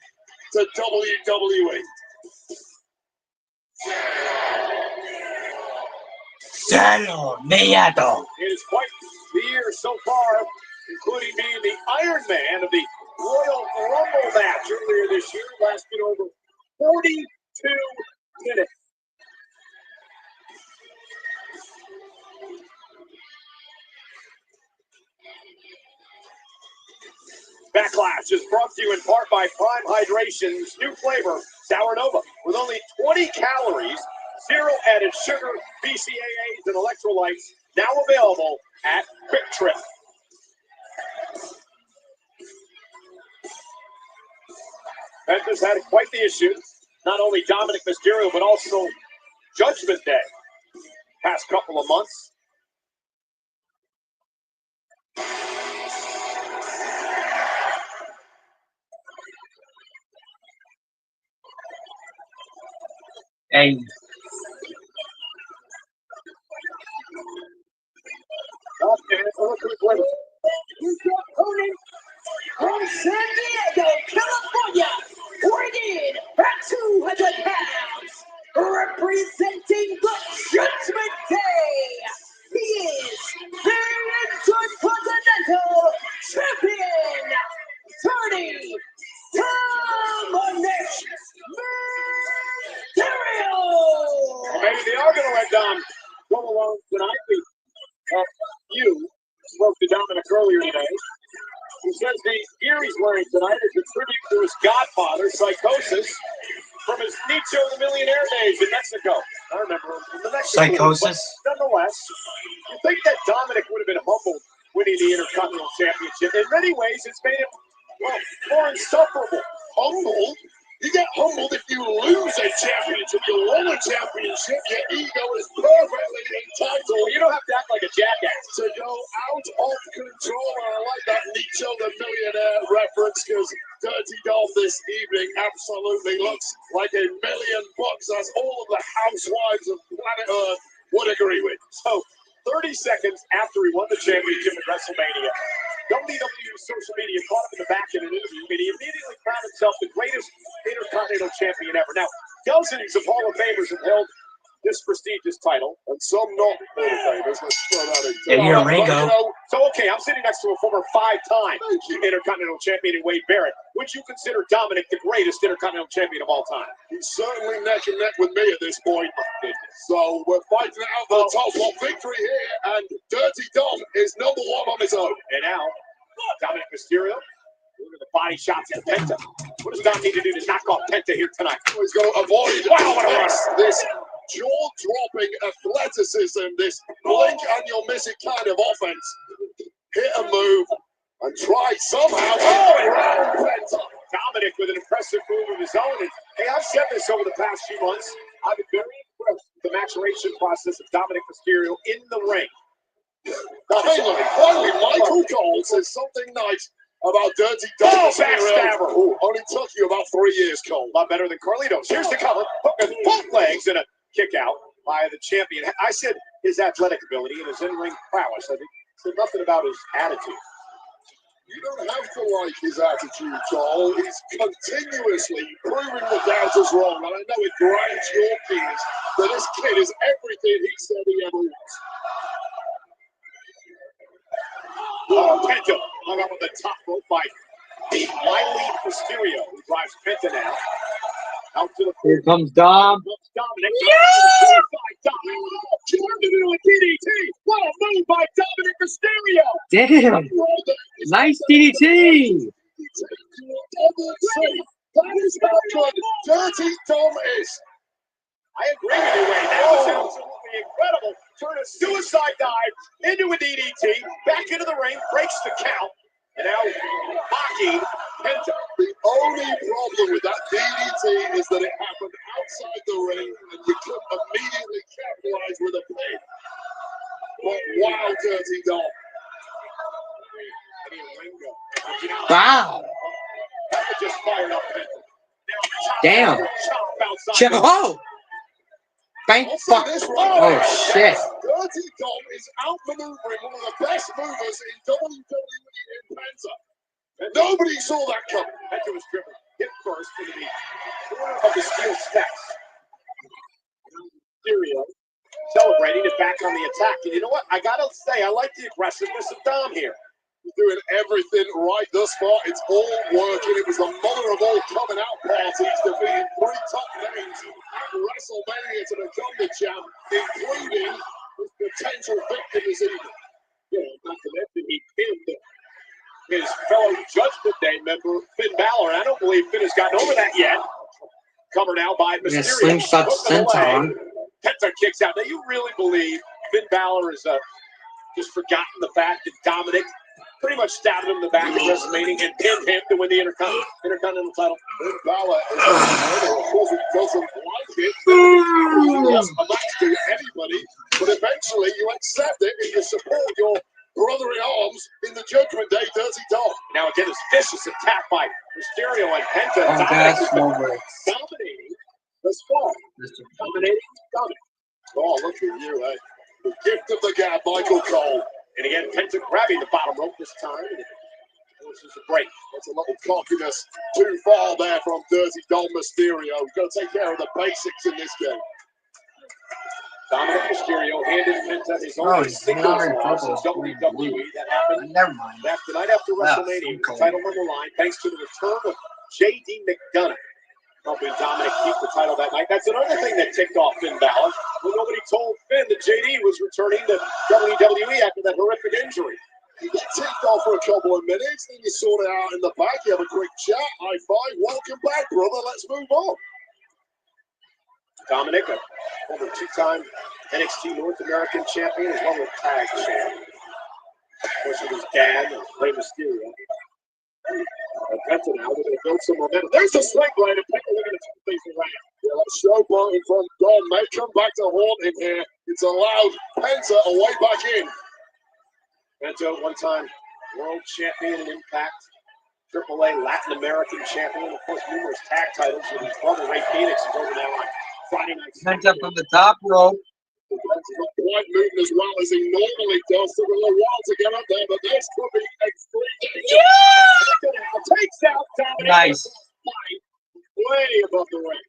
to WWE. Salo Miedo. It is quite the year so far, including being the Iron Man of the Royal Rumble match earlier this year, lasting over 42 minutes. Backlash is brought to you in part by Prime Hydration's new flavor, Sour Nova, with only 20 calories, 0 added sugar, BCAAs, and electrolytes, now available at Quick Trip. Penta's had quite the issue. Not only Dominic Mysterio, but also Judgment Day. Past couple of months. Hey. He's your opponent from San Diego, California, weighing in at 200 pounds, representing the Judgment Day. He is the Intercontinental Champion, Tony Dominic Mysterio. Maybe they are going to let Dom go alone tonight. You spoke to Dominic earlier today. He says the gear he's wearing tonight is a tribute to his godfather, Psychosis, from his Nicho the Millionaire days in Mexico. I remember him from the Mexico. Psychosis. But nonetheless, you think that Dominic would have been humbled winning the Intercontinental Championship. In many ways, it's made him, well, more insufferable. Humbled? You get humbled if you lose a championship. You won a championship, your ego is perfectly entitled. Well, you don't have to act like a jackass. To go out of control. And I like that Nicho the Millionaire reference, because Dirty Dom this evening absolutely looks like $1 million, as all of the housewives of planet Earth would agree with. So, 30 seconds after he won the championship at WrestleMania, WWE social media caught him in the back in an interview, and he immediately crowned himself the greatest Intercontinental Champion ever. Now, dozens of Hall of Famers have held this prestigious title, and some not Hall of Famers. Let's throw that in. Yeah, you're Ringo. So, okay, I'm sitting next to a former 5-time Intercontinental Champion in Wade Barrett. Would you consider Dominic the greatest Intercontinental Champion of all time? He's certainly neck and neck with me at this point. So we're fighting it out for the top one victory here, and Dirty Dom is #1 on his own. And now, Dominic Mysterio. Look at the body shots at Penta. What does Dom need to do to knock off Penta here tonight? He's going to avoid this jaw-dropping athleticism, this blink and you'll miss it kind of offense. Hit a move and try somehow around Penta. Dominic with an impressive move of his own. And hey, I've said this over the past few months. I've been very impressed with the maturation process of Dominic Mysterio in the ring. Finally, Michael Cole says something nice about Dirty Dom. Backstabber. Only took you about 3 years, Cole. A lot better than Carlitos. Here's the cover. Hook both legs and a kick out by the champion. I said his athletic ability and his in-ring prowess. I think said nothing about his attitude. You don't have to like his attitude, Cole. He's continuously proving the doubters wrong, and I know it grinds your gears that this kid is everything he said he ever was. Oh, Penta hung up on the top rope by the wily Mysterio, who drives Penta now. Out to the Here comes Dom. Dominic. Yeah! Turned it into a DDT. What a move by Dominic Mysterio. Damn. Nice DDT. That is how good Dirty Dom is. I agree with you, Wayne. That was absolutely incredible. Turn a suicide dive into a DDT, back into the ring, breaks the count, and now mocking Penta. The only problem with that DDT is that it happened outside the ring, and you couldn't immediately capitalize with a pin. But wow, Dirty Dom. Wow. Just fired up Penta. Damn. Oh. Thank fuck. Oh, shit. Dirty Dom is outmaneuvering one of the best movers in WWE in Penta. And nobody saw that coming. Penta was driven hip first into the corner of the steel steps. Mysterio celebrating it back on the attack. And you know what? I gotta say, I like the aggressiveness of Dom here. He's doing everything right thus far. It's all working. It was the mother of all coming out parties, defeating 3 top names at WrestleMania to become the champ, including his potential victim this evening. Yeah, not to mention he pinned his fellow Judgment Day member, Finn Balor. I don't believe Finn has gotten over that yet. Covered now by Mysterio. Slingshot sense on. Penta kicks out. Now, you really believe Finn Balor has just forgotten the fact that Dominic pretty much stabbed him in the back of WrestleMania and pinned him to win the Intercontinental title? Finn Balor is of course, he doesn't like it. He doesn't match to anybody, but eventually you accept it and you support your brother in arms in the Judgment Day, Dirty Dom. Now again, this vicious attack by Mysterio and Penta. Oh, that's over. Dominating the spot. Dominating Dominic. Oh, look at you, eh? The gift of the gab, Michael Cole. And again, Penta grabbing the bottom rope this time. This is a break. That's a little cockiness too far there from Dirty Dom Mysterio. We've got to take care of the basics in this game. Dominic Mysterio handed Penta his only singles loss in WWE. That happened the night after WrestleMania. The title on the line, thanks to the return of J.D. McDonough, helping Dominic keep the title that night. That's another thing that ticked off Finn Balor. Well, nobody told Finn that J.D. was returning to WWE after that horrific injury. You get ticked off for a couple of minutes, then you sort it out in the back, you have a quick chat, high five, welcome back, brother, let's move on. Dominic, a former 2-time NXT North American champion, as well as tag champion. Of course, with his dad, Rey Mysterio. Penta now, they're going to build some momentum. There's the sling blade, and Penta looking to turn things around. Yeah, let's showboat in front. Dom may come back to haunt him here. It's allowed Penta away back in. Penta, one-time world champion in Impact. AAA Latin American champion, of course, numerous tag titles with his brother Ray Phoenix, who's over now on Friday Night Penta from the top rope. Quite moving as well as he normally does. Took a little while to get up there, but this could be extreme danger. Yeah! Takes out Dominic. Nice. Way above the ring.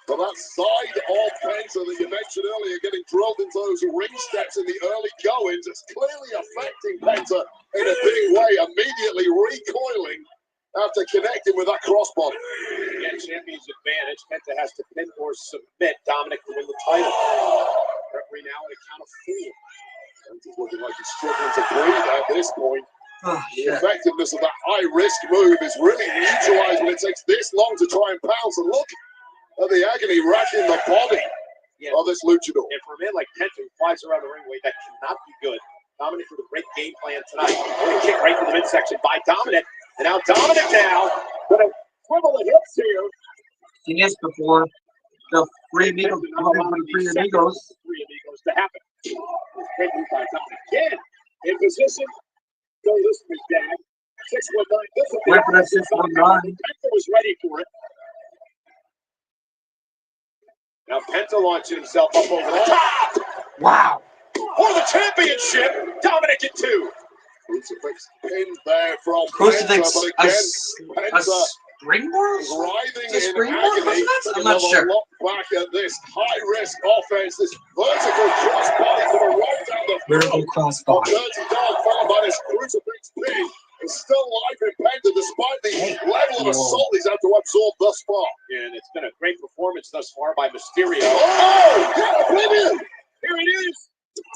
But that side of Penta that you mentioned earlier, getting drilled into those ring steps in the early goings, it's clearly affecting Penta in a big way, immediately recoiling after connecting with that crossbody. Again, champion's advantage. Penta has to pin or submit Dominic to win the title. Referee now at a count of 4. Penta's looking like he's struggling to breathe at this point. Oh, The effectiveness of that high-risk move is really neutralized when it takes this long to try and pounce. And look at the agony racking the body of this luchador. And for a man like Penta who flies around the ring weight, that cannot be good. Dominic with a great game plan tonight. Kick right to the midsection by Dominic. And now Dominic going to swivel the hips here. Seen this before. The Three Amigos. Three Amigos. Three Amigos to happen. Taken by Dominic again. In position. Go this way, Dad. 619. This will be Went for that 619. Penta was ready for it. Now Penta launching himself up over the top. Wow. For the championship. Dominic at 2. Crucifix pinned there from Crucifix. Penta, but again, A Penta springboard? writhing Is it in springboard? agony. I'm not sure. Look back at this high-risk offense, this vertical crossbody to the right down the Vertical throat. crossbody. Dirty dog followed by this crucifix pin. Is still life in Penta despite the level of assault he's had to absorb thus far. And it's been a great performance thus far by Mysterio. Oh, yeah, Oblivion! Here it is.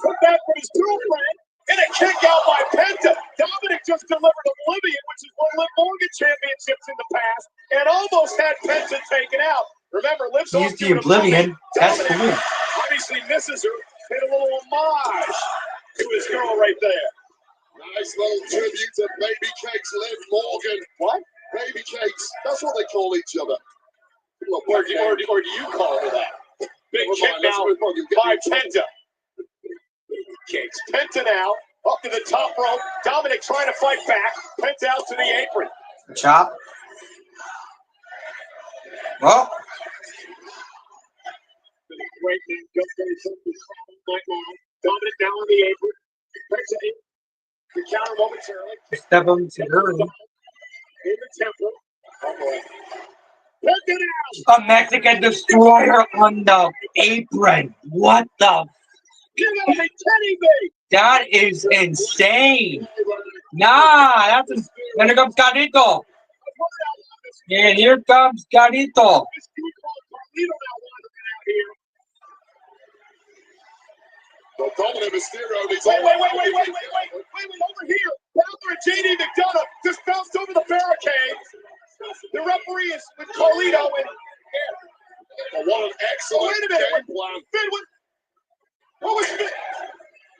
Put that from his girlfriend. And a kick out by Penta. Dominic just delivered Oblivion, which is one Liv Morgan championships in the past, and almost had Penta taken out. Remember, Liv's He's the Oblivion. That's cool. Obviously misses her. Paid a little homage to his girl right there. Nice little tribute to Baby Cakes Liv Morgan. What? Baby Cakes. That's what they call each other. Or do you call her that? Big kick now by Penta. Kicks. Penta now up to the top rope. Dominic trying to fight back. Penta out to the apron. Chop. Well. Great man. Dominic down on the apron. Penta in. The counter momentarily. Step him to her. In the temple. Oh boy. Penta down. A Mexican destroyer on the apron. What the? You gotta be kidding me. That is insane. Nah, that's here comes Carito. And here comes Carito. Well, Dominic Mysterio needs Wait, over here. Balor and JD McDonough just bounced over the barricade. The referee is with Carlito and what an excellent wait a minute. game plan. Finn,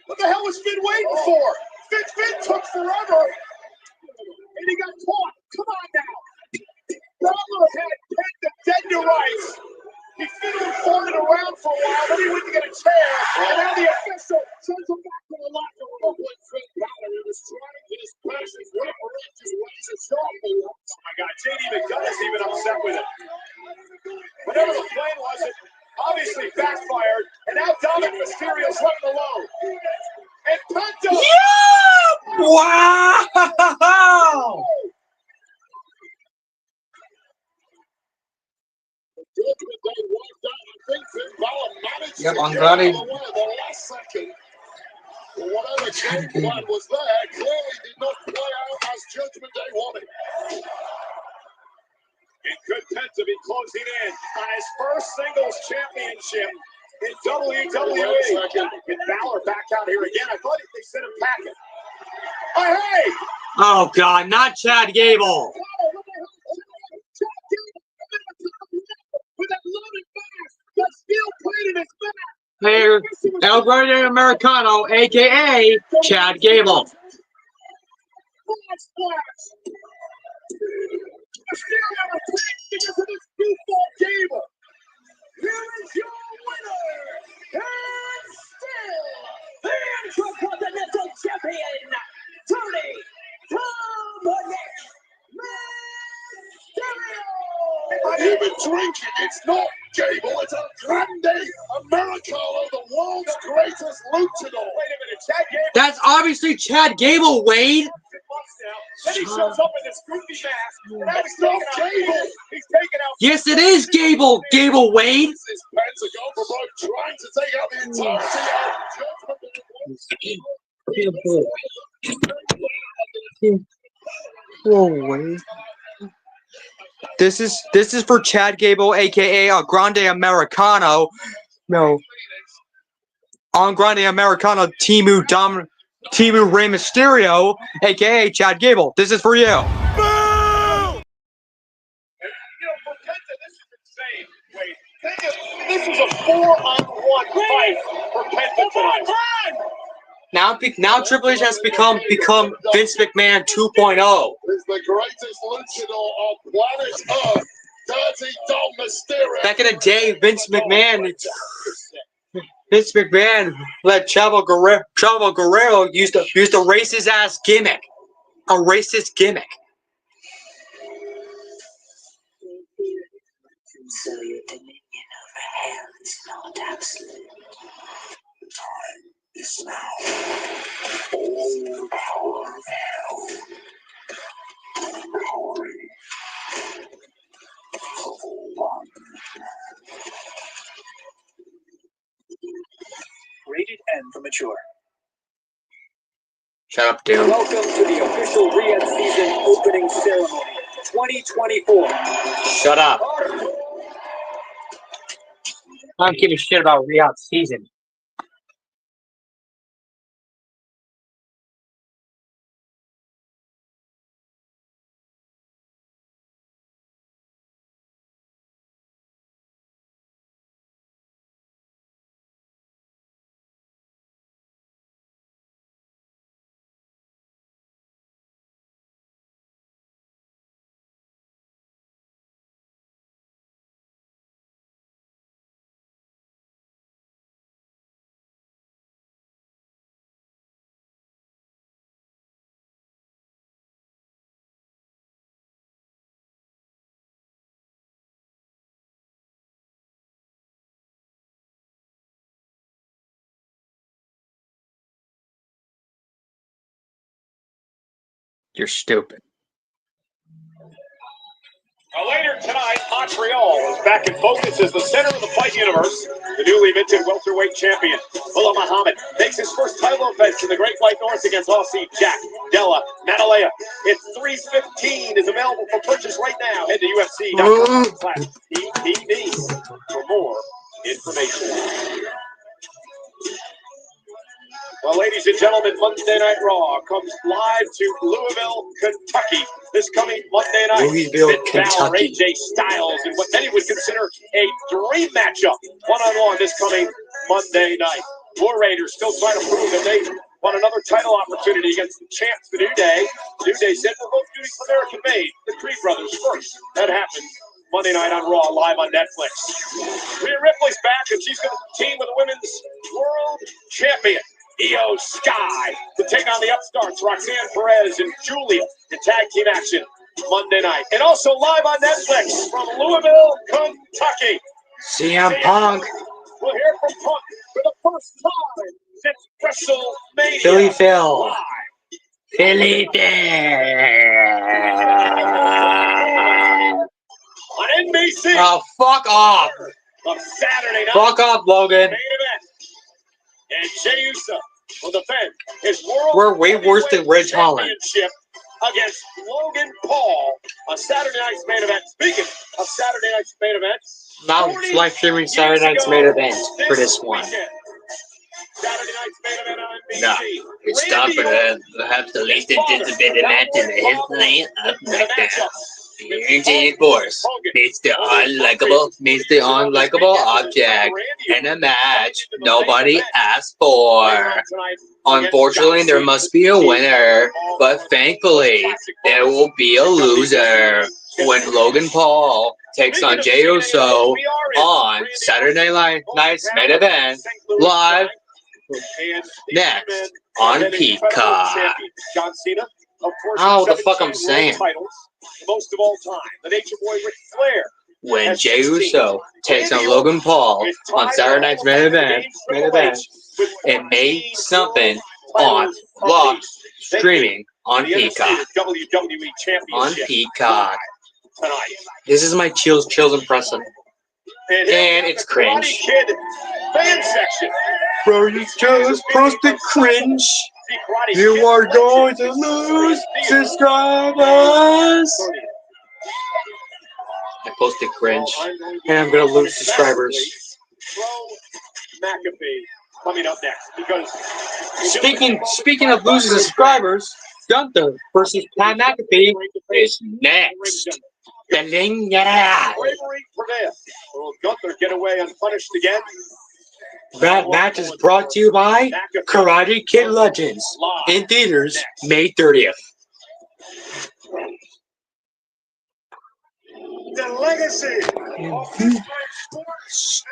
what the hell was Finn waiting for? Finn took forever. And he got caught. Come on now. Balor had Penta dead to rights. He fiddled and farted around for a while, then he went to get a chair, and now the official sends him back to the locker room. Finn Balor was trying his best. His referee just raised his shoulder. Oh my God, JD McDonough's even upset with it. Whatever the plan was, it obviously backfired, and now Dominic Mysterio's running alone. And Penta. Yeah! Wow! Yep, I'm glad he. Whatever game plan was there clearly did not play out as Judgment Day wanted. And could Penta be closing in on his first singles championship in WWE? And Balor back out here again. I thought they sent him packing. Oh, hey! Oh God, not Chad Gable. With that loaded mask, that steel plate in his back. Here, El Grande Americano, aka Chad Gable. Gable. Here is your winner, and still the Intercontinental Champion, Tony Dominic drinking. It's not Gable, it's a Grande Americano, the world's greatest luchador. Wait a minute, Chad Gable. That's obviously Chad Gable, Wade. Then he shows up in this goofy mask. Now he's Not taking out Gable. He's taking out. Yes, it is Gable. Gable Wade. This is Pentagon for both trying to take out the entirety of Whoa, Wade. This is for Chad Gable, aka a Grande Americano. No. On Grande Americano, Timu Rey Mysterio, aka Chad Gable. This is for you. You know, for Penta, this is insane. Wait, this is a 4-on-1 fight for Penta tonight. Now Triple H has become Vince McMahon 2.0. is the greatest luchador on planet Earth. Dirty Dom Mysterio. Back in the day, Vince McMahon let Chavo Guerrero used a racist ass gimmick. A racist gimmick. So your dominion over hell is not absolute. The time is now. All the power of hell. Glory of one. Rated M for mature. Shut up, dude. Welcome to the official Riyadh season opening ceremony 2024. Shut up. I don't give a shit about Riyadh season. You're stupid. Later tonight, Montreal is back in focus as the center of the fight universe. The newly minted welterweight champion, Mullah Muhammad, makes his first title defense in the Great White North against Aussie Jack Della Maddalena. It's 3:15 is available for purchase right now. Head to UFC.com/EPD for more information. Well, ladies and gentlemen, Monday Night Raw comes live to Louisville, Kentucky. This coming Monday night, Louisville, Finn Balor, Kentucky. AJ Styles, in what many would consider a dream matchup, one-on-one this coming Monday night. War Raiders still trying to prove that they want another title opportunity against the champs, the New Day. New Day said we're both doing American made. The Creed brothers first. That happens Monday night on Raw, live on Netflix. Rhea Ripley's back, and she's going to team with the women's world champion, Io Sky, to take on the upstarts, Roxanne Perez and Julia, in tag team action Monday night. And also live on Netflix from Louisville, Kentucky. CM Punk. We'll hear from Punk for the first time since WrestleMania. Philly Phil. Live. Philly Phil. On NBC. Oh, fuck off. On Saturday night. Fuck off, Logan. Main event. And Jey Uso will defend his world. We're way worse than Ridge Holland. Championship against Logan Paul on Saturday night's main event. Speaking of Saturday night's main event, Now live streaming Saturday night's main event for this one. weekend, Saturday night's main event on NBC. No, it's time for perhaps the least anticipated match in the history of SmackDown. Eugene Force meets the unlikable object in a match nobody asked for. Unfortunately, there must be a winner, but thankfully, there will be a loser when Logan Paul takes on Jey Uso on Saturday night's main event live next on Peacock. John Cena, of course, I don't know what the fuck I'm saying. titles, most of all time. The Nature Boy Ric Flair when Jey Uso takes on Logan Paul on Saturday night's main event, it made something on Raw streaming on Peacock. WWE Championship On Peacock. tonight. This is my chills impression. And it's the Karate cringe. Kid fan section. Bro, you just posted cringe. See, Karate You Kid are going to legends lose theater. subscribers. I posted cringe. And I'm going to lose subscribers. Pro McAfee coming up next because Speaking of losing subscribers, Gunther versus Pat McAfee is next. bravery prevails. Will Gunther get away unpunished again? That match is brought to you by Karate Kid Legends in theaters May 30th. The legacy of sports.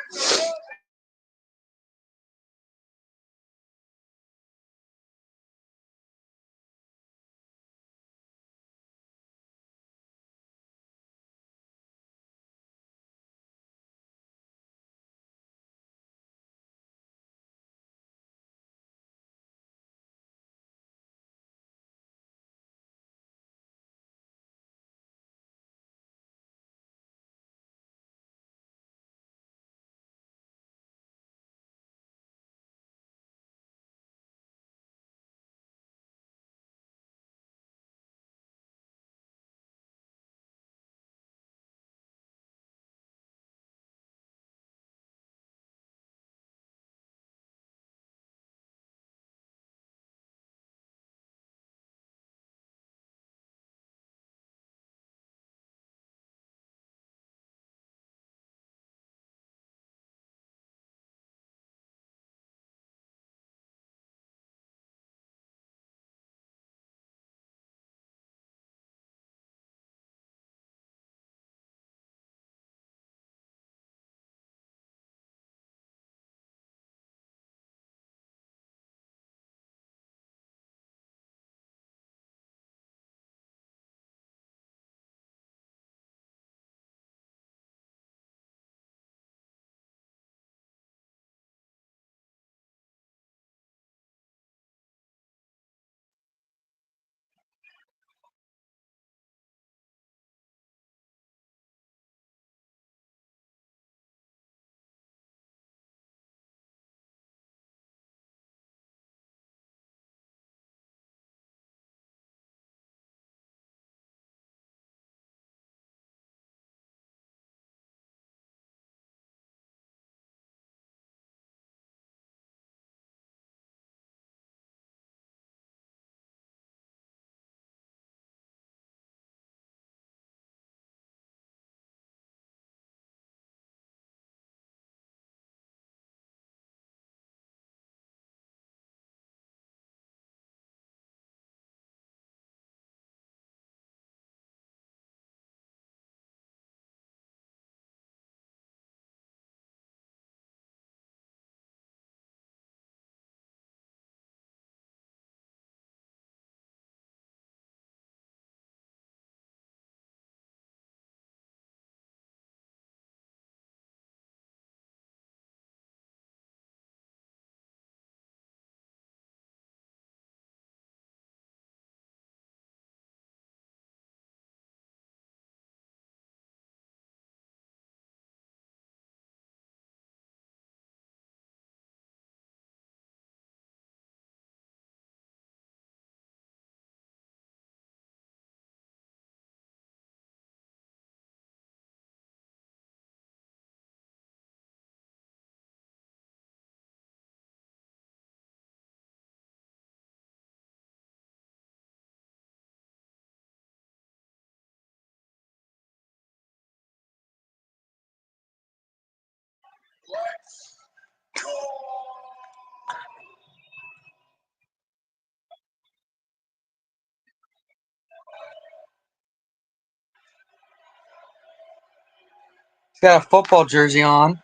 He's got a football jersey on.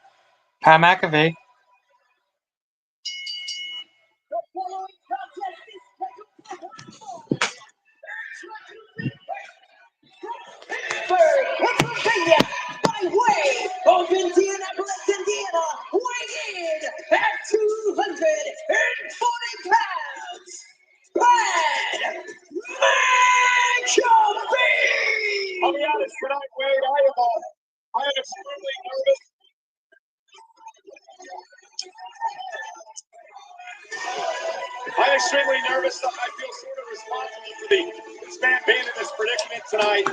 Pat McAfee. Pittsburgh, Pennsylvania, by Indianapolis, Indiana, weighing in at 240 pounds, Pat McAfee! I'll be honest tonight, Wade. I am extremely nervous. I'm extremely nervous. I feel sort of responsible for this man being in this predicament tonight.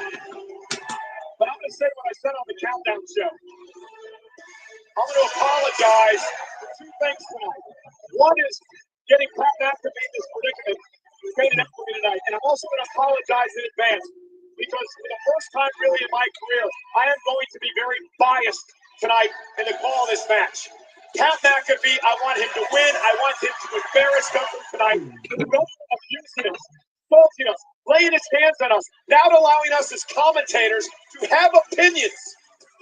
But I'm going to say what I said on the Countdown show. I'm going to apologize for two things tonight. One is getting Pat McAfee in this predicament. He's made it up for me tonight. And I'm also going to apologize in advance because for the first time really in my career, I am going to be very biased tonight in the call of this match. Pat McAfee, I want him to win. I want him to embarrass Gunther tonight. Gunther abusing us, assaulting us, laying his hands on us, not allowing us as commentators to have opinions.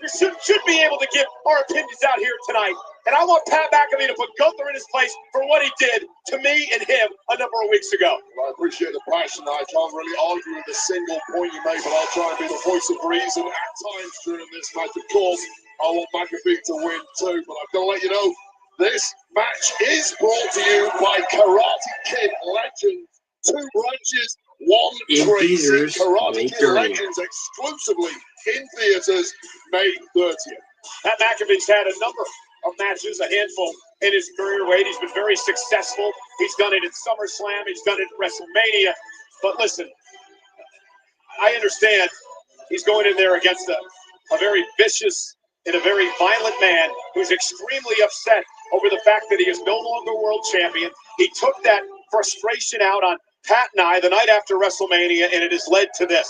We should be able to give our opinions out here tonight. And I want Pat McAfee to put Gunther in his place for what he did to me and him a number of weeks ago. Well, I appreciate the passion. I can't really argue with a single point you made, but I'll try and be the voice of reason at times during this match. Of course, I want McAfee to win too, but I've got to let you know, this match is brought to you by Karate Kid Legends. 2 branches, 1 tree. Karate Kid Legends exclusively in theaters May 30th. Pat McAfee's had a number of matches, a handful in his career. Wade, he's been very successful. He's done it at SummerSlam. He's done it at WrestleMania. But listen, I understand he's going in there against a very vicious and a very violent man who's extremely upset over the fact that he is no longer world champion. He took that frustration out on Pat and I the night after WrestleMania, and it has led to this.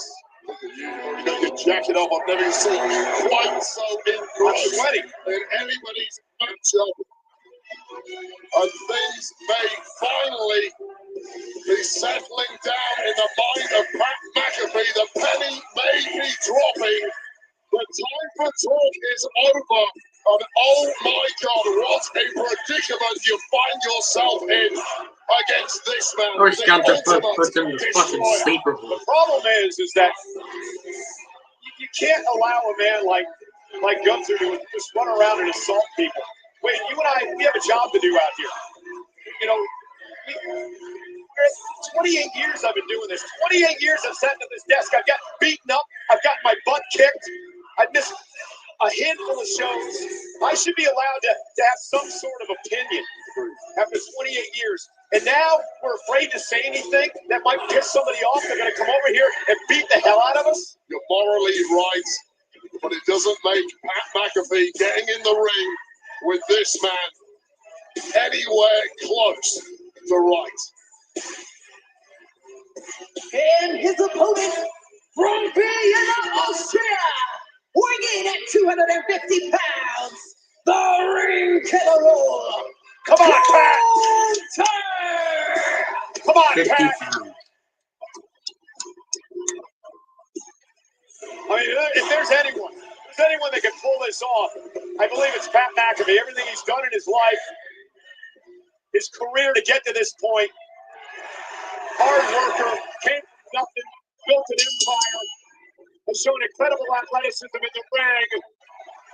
Look at you, you got your jacket off. I've never seen you quite so engrossed in anybody's matchup. And things may finally be settling down in the mind of Pat McAfee. The penny may be dropping. The time for talk is over. And oh my God, what a predicament you find yourself in against this man. Or he's got to put him in the fucking sleeper hole. The problem is that you can't allow a man like Gunther to just run around and assault people. Wait, you and I, we have a job to do out here. You know, 28 years I've been doing this. 28 years I've sat at this desk. I've got beaten up. I've got my butt kicked. I've missed a handful of shows. I should be allowed to have some sort of opinion after 28 years. And now we're afraid to say anything that might piss somebody off. They're going to come over here and beat the hell out of us. You're morally right, but it doesn't make Pat McAfee getting in the ring with this man anywhere close to right. And his opponent from Vienna, Austria, weighing at 250 pounds, the Ring Killer. Come on, Pat! Come on, 50 Pat! pounds. I mean, if there's anyone that can pull this off, I believe it's Pat McAfee. Everything he's done in his life, his career to get to this point, hard worker, came from nothing, built an empire, has shown incredible athleticism in the ring,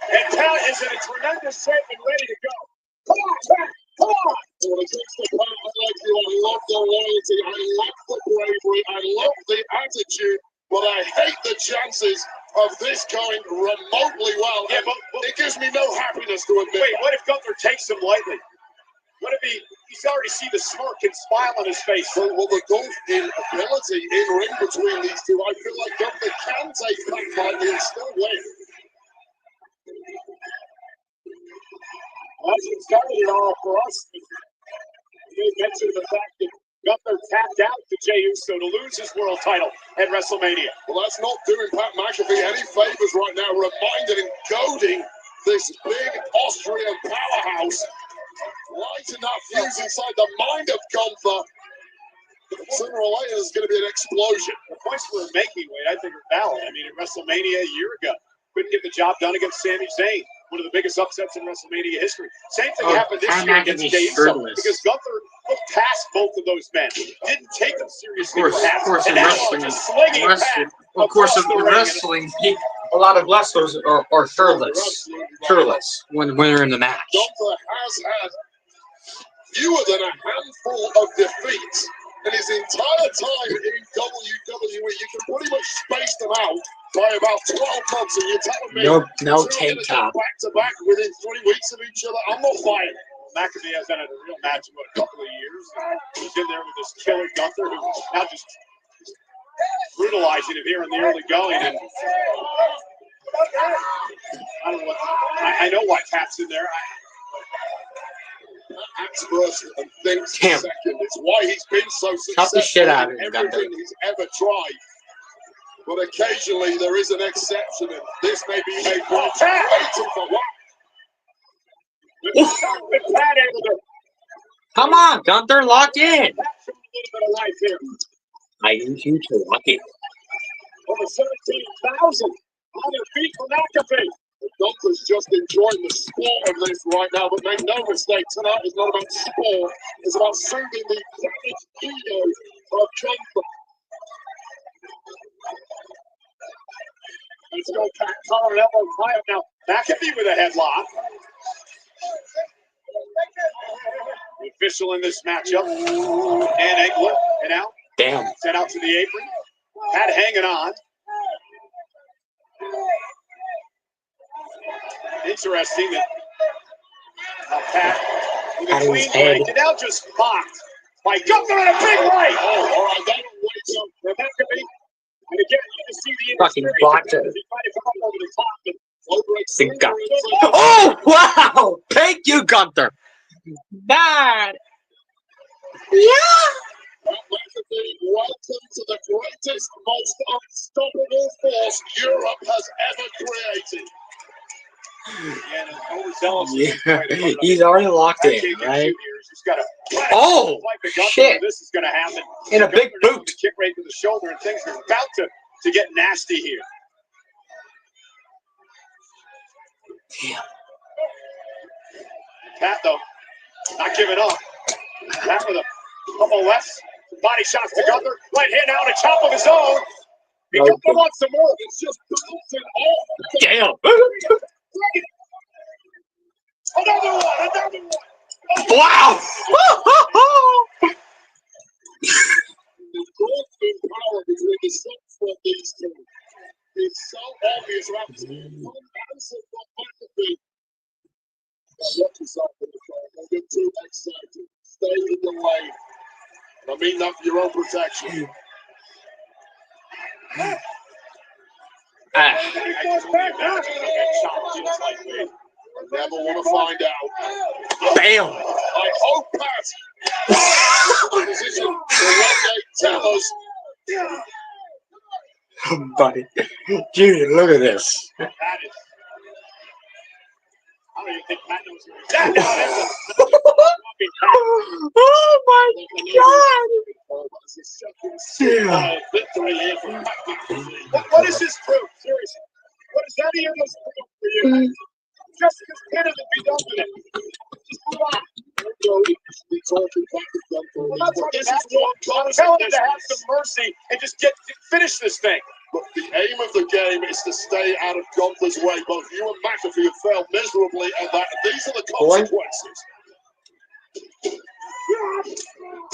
and Pat is in a tremendous shape and ready to go. Come on, Pat! Come on! Well, against the Pat, I like you. I love the loyalty. I love the bravery. I love the attitude. But I hate the chances of this going remotely well. Yeah, but it gives me no happiness to admit. Wait, what if Gunther takes him lightly? What if he's already see the smirk and smile on his face? Well, the gulf in ability in ring between these two, I feel like Gunther can take Pat lightly and still win. Well, that's what started it all for us. You mentioned the fact that Gunther tapped out to Jey Uso to lose his world title at WrestleMania. Well, that's not doing Pat McAfee any favors right now, reminding and goading this big Austrian powerhouse, lighting that fuse inside the mind of Gunther. Sooner or later, there's going to be an explosion. The points we're making, Wade, I think are valid. I mean, at WrestleMania a year ago, couldn't get the job done against Sami Zayn, one of the biggest upsets in WrestleMania history. Same thing happened this year against Jey Uso, because Gunther looked past both of those men, didn't take them seriously. Of course, in wrestling, a lot of wrestlers are shirtless when they're in the match. Gunther has had fewer than a handful of defeats in his entire time in WWE. You can pretty much space them out by about 12 months, and you're telling me no tank top. Back to back within 3 weeks of each other. I'm not buying it. McAfee has had a real match in a couple of years. He's in there with this killer Gunther, who's now just brutalizing him here in the early going. And I don't know what. I know why Pat's in there. Acts first and thinks Damn. second. It's why he's been so Cut successful the shit out of in him, Gunther. everything he's ever tried. But occasionally there is an exception, and this may be a point waiting for what? Pat able to Come on, Gunther, lock in. catch him a little bit of life here. I need you to lock in. Over 17,000 on their feet for McAfee. Gunther's just enjoying the sport of this right now, but make no mistake, tonight is not about sport. It's about soothing the damaged ego of Gunther. Let's go, Pat. Collar elbow tie up now. McAfee with a headlock. The official in this matchup. And anklet. And out. Damn. Sent out to the apron. Pat hanging on. Interesting that Pat with a Pat in clean his head. break. And now just mocked by Gunther and a big right. Oh, all right, that'll wait up. For McAfee. And again, you can see the Fucking inexperience blocked it. as he tried to come up over the top. And Big Gunther. Oh, wow. Thank you, Gunther. That. Yeah. McAfee, welcome to the greatest, most unstoppable force Europe has ever created. Yeah, and overzealous. Yeah. He's already locked in, right? Oh, shit. This is going to happen. In a big Gunther now boot. with a kick right to the shoulder, and things are about to get nasty here. Damn. Pat, though, not giving up. Pat with a couple lefts, body shots to Gunther. Right hand out, a chop of his own. He No. Gunther wants some more. It's just bouncing off. Damn. Another one. Wow. The growth in power between the sets of these two is so obvious. Absolutely massive from McAfee. Watch yourself in the car. Don't get too excited. Stay in the lane. I mean that for your own protection. I just can't imagine him getting chopped just like this. I never want to find out. Bam. I hope Pat is in a position to one day tell us. Buddy. Dude, look at this. Pat is. I don't even think Pat knows who he's at now. Oh my God. Yeah. Victory here for Pat McAfee. What does this prove? Seriously. What does any of this prove for you? Just because Canada be done with it. Just move on. I'm not talking This is what I'm comes telling in him to have this. some mercy and just finish this thing. But the aim of the game is to stay out of Gunther's way. Both you and McAfee have failed miserably at that. These are the consequences.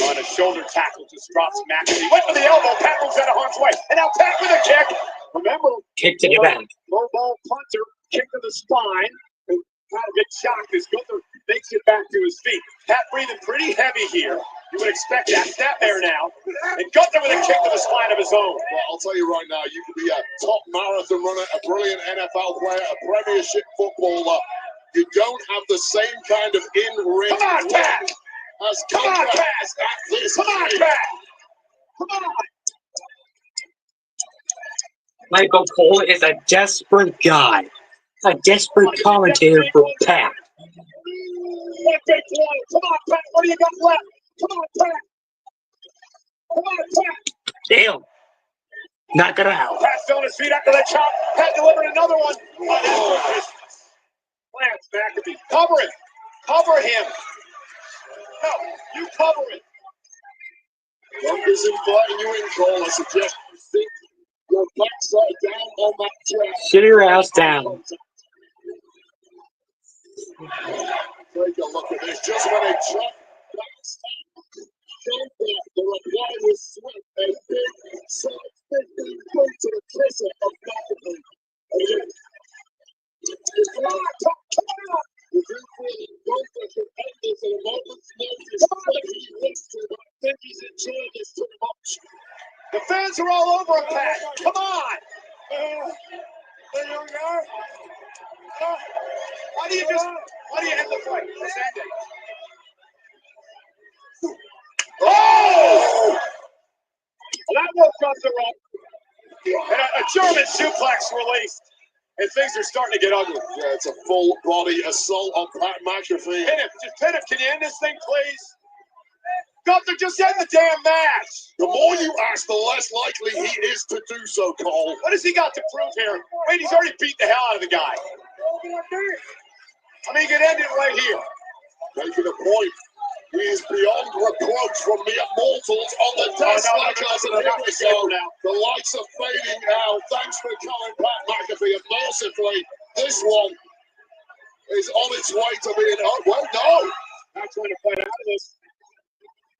On a shoulder tackle just drops McAfee. Went for the elbow. Pat moves out of harm's way. And now Pat with a kick. Remember, Kick to the back. low ball punter, kick to the spine. And Pat gets shocked as Gunther makes it back to his feet. Pat breathing pretty heavy here. You would expect that. Snap there now. And Gunther with a kick to the spine of his own. Well, I'll tell you right now, you can be a top marathon runner, a brilliant NFL player, a premiership footballer. You don't have the same kind of in-ring Come on, Pat! as Come on, Gunther Pat! has at this Come on, game. Pat! Come on! Michael Cole is a desperate guy. A desperate commentator for Pat. What big play? Come on, Pat! What do you got left? Come on, Pat! Come on, Pat! Damn. Knock it out. Pat's on his feet after that chop. Pat delivered another one. Lance McAfee. Cover him. Cover him. No, you cover him. Gunther's inviting you in, Cole. I suggest you think your backside down on that chair. Sit your ass down. Take a look at this. Just when it dropped the reply was swift. A big, solid 15 points to the kisser of McAfee. Come on, come on! The referee Gunther can end this at a moment's notice. He wants to, but I think he's enjoying this too much. The fans are all over him, Pat. Come on. There you go. Why do you end the fight? Just end it. Oh! That woke Gunther up. And a German suplex released. And things are starting to get ugly. Yeah, it's a full body assault on Pat McAfee. Pin him. Just pin him. Can you end this thing, please? Gunther, just end the damn match. The more you ask, the less likely he is to do so, Cole. What has he got to prove here? Wait, he's already beat the hell out of the guy. I mean, he could end it right here. Making a point. He is beyond reproach from mere mortals on the desk like us. And here we go. The lights are fading out. Thanks for coming, Pat McAfee. And mercifully, this one is on its way to being out. Well, no. Not trying to fight out of this.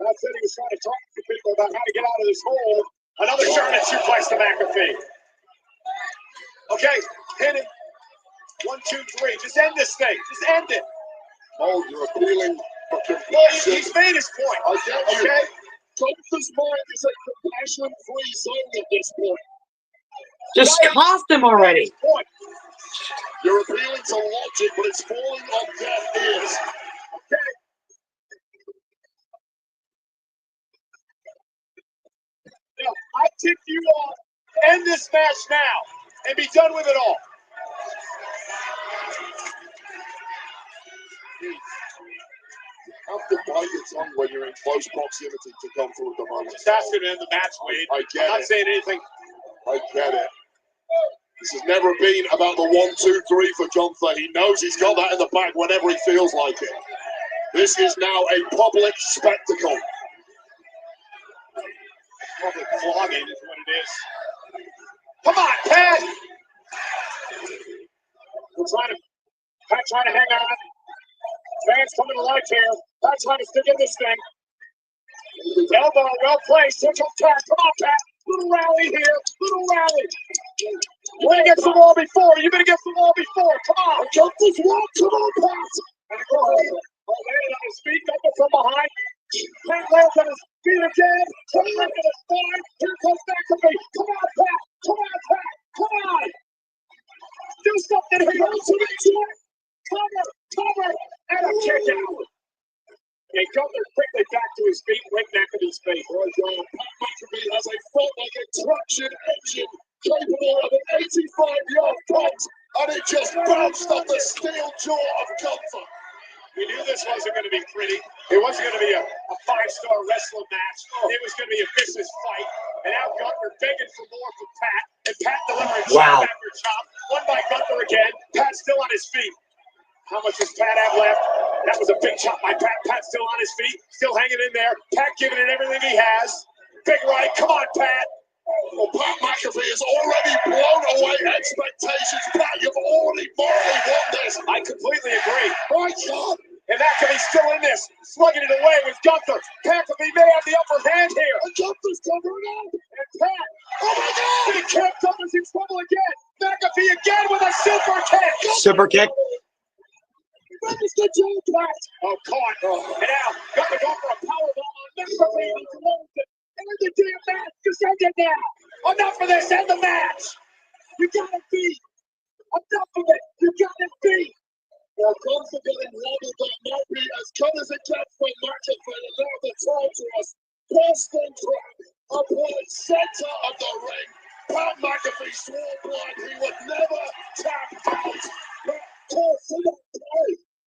Pat said he was trying to talk to people about how to get out of this hole. Another German suplex to McAfee. Okay, hit him. 1, 2, 3. Just end this thing. Just end it. Oh, you're appealing for Well, compassion. he's made his point. I get you. Okay? Gunther's mind is a compassion-free zone at this point. Just cost him already. Point. You're appealing to logic, but it's falling on deaf ears. Okay. Now, I tip you off. End this match now and be done with it all. Have to bite your tongue when you're in close proximity to come through the moment. Just ask him to end the match, Wade. I get I'm not it. saying anything. I get it. This has never been about the 1, 2, 3 for Gunther. He knows he's got that in the bag whenever he feels like it. This is now a public spectacle. Public flogging is what it is. Come on, Pat! Pat trying to hang on. Fans coming to life here. Pat trying to stick in this thing. Elbow, well placed. Central Pat. Come on, Pat. Little rally here. Little rally. You're going to get some more before. You're going to get some more before. Come on. Jump this one. Come on, Pat. Landed on his feet. Gunther from behind. Pat lands on his feet again. Coming back to the spine. Here comes McAfee. Come on, Pat. Come on, Pat. Come on. Do something here. Cover, and a kick out. And Gunther quickly back to his feet, right back at his face. Pat McAfee has a front-like traction engine capable of an 85-yard punt, and it just bounced off the steel jaw of Gunther. We knew this wasn't going to be pretty. It wasn't going to be a 5-star wrestling match. It was going to be a vicious fight. And now Gunther begging for more from Pat, and Pat delivering chop after chop. One by Gunther again. Pat still on his feet. How much does Pat have left? That was a big chop by Pat. Pat still on his feet, still hanging in there. Pat giving it everything he has. Big right. Come on, Pat. Well, Pat McAfee has already blown away expectations. Pat, you've already morally won this. I completely agree. My God. And McAfee's still in this, slugging it away with Gunther. McAfee may have the upper hand here. And Gunther's covering up. And Pat, oh my God! Big kick, Gunther's in trouble again. McAfee again with a super kick. Super kick. Oh, caught. And now, Gunther going for a powerbomb on McAfee. End the damn match. Just end it now. Enough of this. End the match. You gotta beat. Enough of it. You gotta beat. Well, Gunther getting wobbled that might be as good as it gets for McAfee. And now the time to us. Boston Crab applied center of the ring. Pat McAfee swore blind he would never tap out. But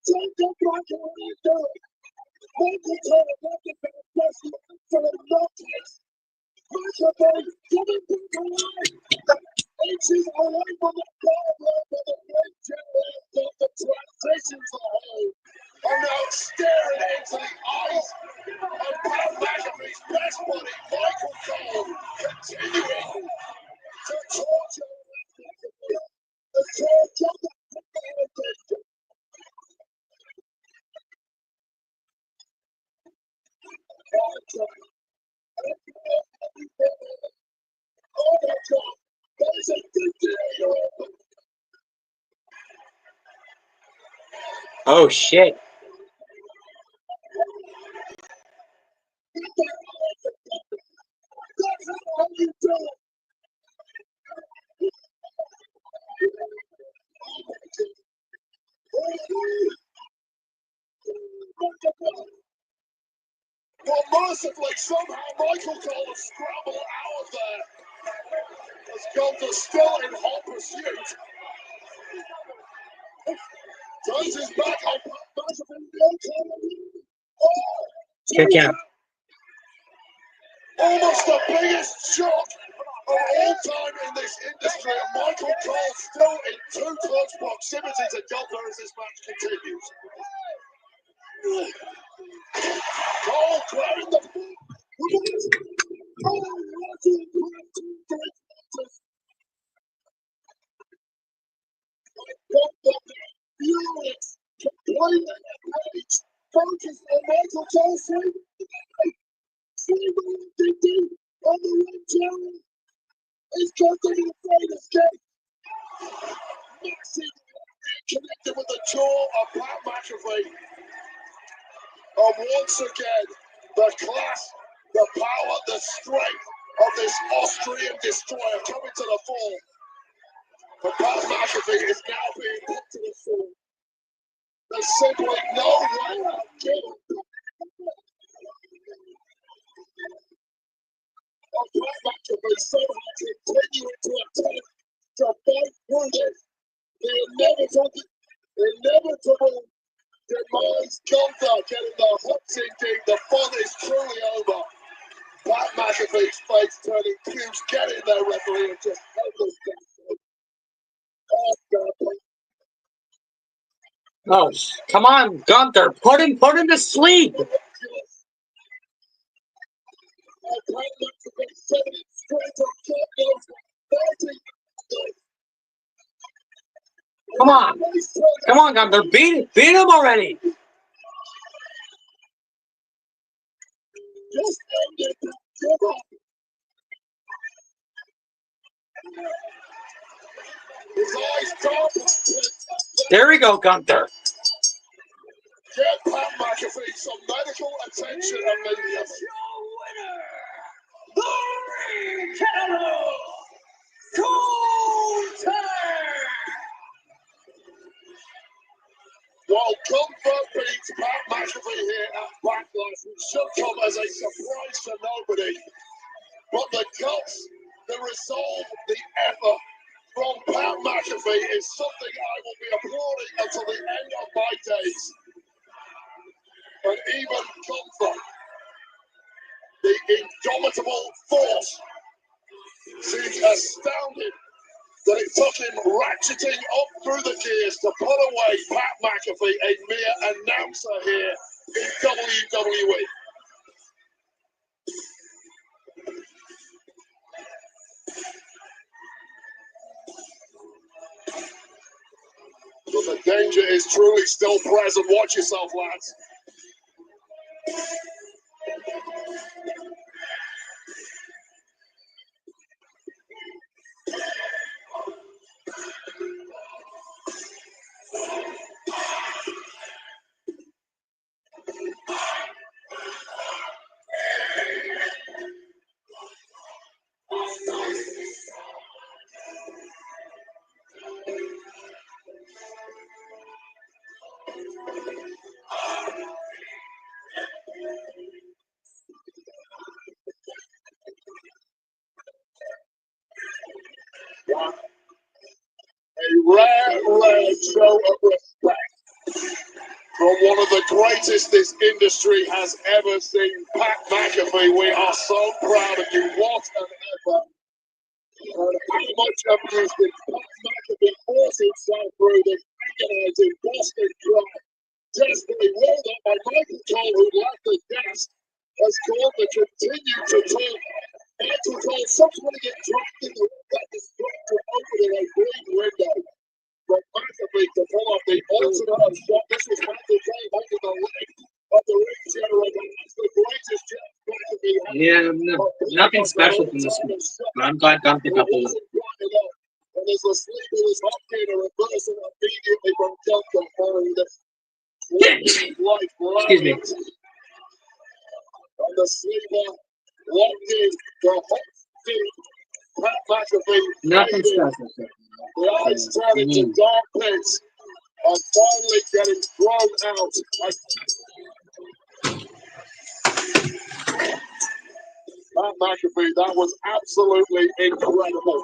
don't go back to what he's doing. Michael Taylor doesn't get the best for the Nuggets. McAfee getting back alive. Inches away from the problem of the great general of the transitions of the hole. Are now staring into the eyes of Pat McAfee's best buddy, Michael Cole, continuing Oh shit. Well, mercifully, somehow Michael Cole has scrambled out of there. As Gunther still in hot pursuit. Turns his back on Kick out. almost the biggest shock of all time in this industry. And Michael Cole still in too close proximity to Gunther as this match continues. Cole grabbing the furious, completely enraged, focused on Michael Cole swinging on the ring channel. He's constantly afraid of escape. Massive connected with the jaw of Pat McAfee. And once again, the class, the power, the strength of this Austrian destroyer coming to the fore. But Pat McAfee is now being put to the floor. There's simply no way of giving. Pat McAfee somehow continuing to attempt to fight through this. The inevitable demise. Gunther getting the hot sinking. The fun is truly over. Pat McAfee's face turning huge. Get in there, referee, and just help us get through. Oh, come on, Gunther. Put him to sleep. Come on. Come on, Gunther. Beat him already. Just end it. Give up. His eyes darken. There we go, Gunther. Get Pat McAfee some medical attention immediately. Your winner, the Ring General, Gunther. While Gunther beats Pat McAfee here at Backlash, it should come as a surprise to nobody. But the guts, the resolve, the effort from Pat McAfee is something I will be applauding until the end of my days. And even Gunther, the indomitable force, seems astounded that it took him ratcheting up through the gears to put away Pat McAfee, a mere announcer here in WWE. But the danger is truly still present. Watch yourself, lads. A rare show of respect from one of the greatest this industry has ever seen, Pat McAfee. We are so proud of you. What an effort. And how much abuse did Pat McAfee force himself through the agonizing Boston crowd? Desperately rolled up by Michael Cole, who left the gas, as Cole to continue to talk Someone's going to get dropped in the ring. That destructor opening a big window. But massively to pull off the ultimate shot. This was McIntyre holding the leg of the ring general. That's the greatest jump McIntyre had. Yeah, nothing special from this one, but I'm glad Dom picked up the win. And as the sleeper is hooked in a reversal immediately from Delta following the Excuse me. And the sleeper locked in the hot feet. Pat McAfee. Nothing special, sir. The eyes turning to dark pits and finally getting thrown out. Pat McAfee, that was absolutely incredible.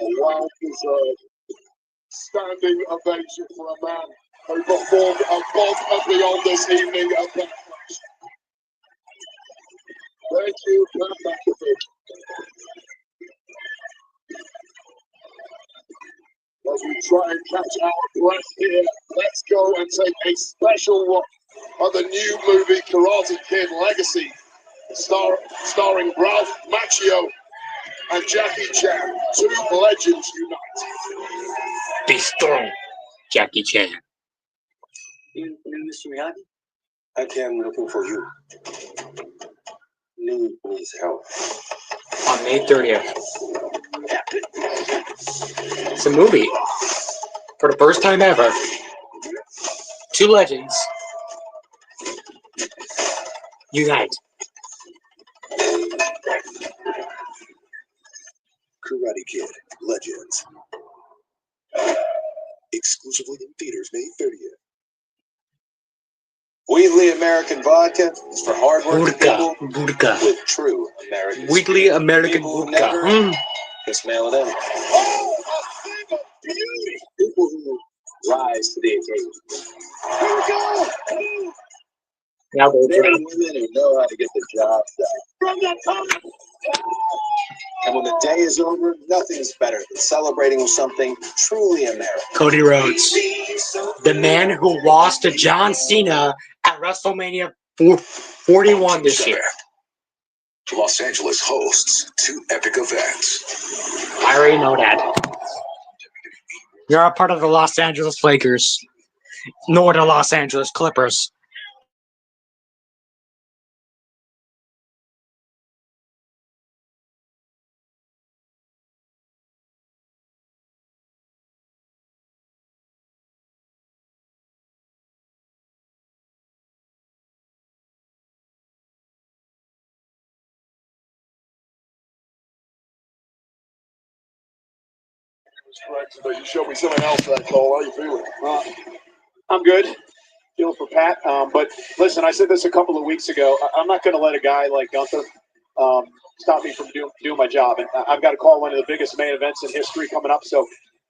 A well-deserved standing ovation for a man who performed above and beyond this evening at Backlash. Thank you, Pat McAfee. As we try and catch our breath here, let's go and take a special look at the new movie Karate Kid Legacy, starring Ralph Macchio and Jackie Chan. Two legends unite. Be strong, Jackie Chan. You, Mr. Miyagi? I came looking for you. Lee needs help. On May 30th. It's a movie. For the first time ever. Two legends unite. Karate Kid Legends. Exclusively in theaters May 30th. Wheatley American Vodka is for hardworking people Vodka. with true American Wheatley spirit. American People who Vodka. never just mail it in. Oh, a thing of beauty! People who rise to the occasion. Here we go! Now Men they're and women who know how to get the job done. From the top! And when the day is over, nothing is better than celebrating with something truly American. Cody Rhodes, the man who lost to John Cena at WrestleMania 41 this year. Los Angeles hosts two epic events. I already know that. You're a part of the Los Angeles Lakers, nor the Los Angeles Clippers. But you showed me something else that Cole. How you feeling? I'm good. Feeling for Pat. But listen, I said this a couple of weeks ago. I'm not going to let a guy like Gunther stop me from doing my job. And I've got to call one of the biggest main events in history coming up. So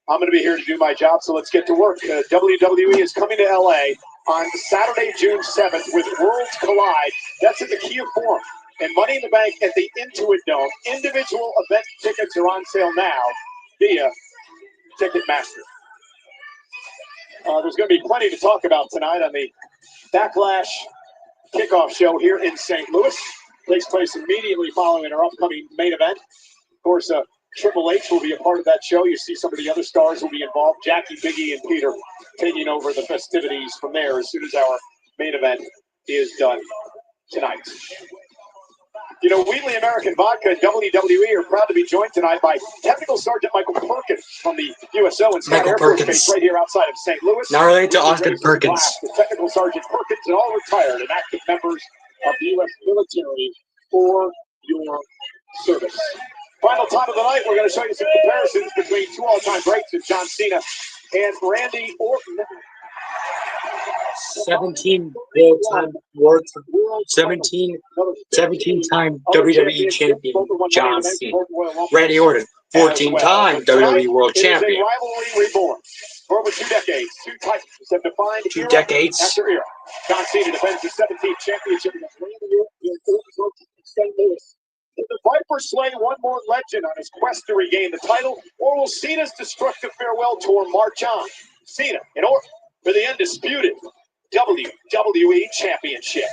I'm going to be here to do my job. So let's get to work. WWE is coming to LA on Saturday, June 7th with Worlds Collide. That's at the Kia Forum. And Money in the Bank at the Intuit Dome. Individual event tickets are on sale now via Ticketmaster. There's going to be plenty to talk about tonight on the Backlash kickoff show here in St. Louis. Takes place immediately following our upcoming main event. Of course, Triple H will be a part of that show. You see some of the other stars will be involved. Jackie, Biggie, and Peter taking over the festivities from there as soon as our main event is done tonight. You know, Wheatley American Vodka and WWE are proud to be joined tonight by Technical Sergeant Michael Perkins from the USO and Scott Air Force Base right here outside of St. Louis. Not related to Austin Perkins. The Technical Sergeant Perkins and all retired and active members of the U.S. military for your service. Final time of the night, we're going to show you some comparisons between two all-time greats of John Cena and Randy Orton. 17-time WWE champion John Cena. Randy Orton, 14-time WWE World Champion. Rivalry reborn. For over 2 decades, two titans have defined 2 decades. after era. John Cena defends his 17th championship against Randy Orton in St. Louis. Will the Viper slay one more legend on his quest to regain the title, or will Cena's destructive farewell tour march on? Cena and Orton for the undisputed WWE Championship.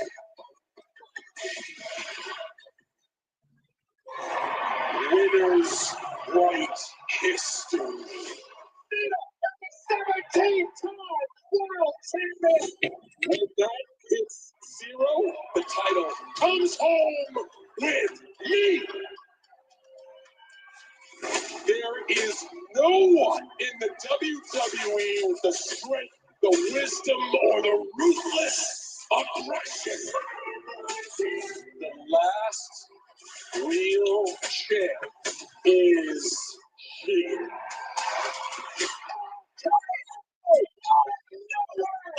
Winners write history. 17-time world champion. With that hits zero, the title comes home with me. There is no one in the WWE with the strength, the wisdom, or the ruthless aggression. The last real champ is here.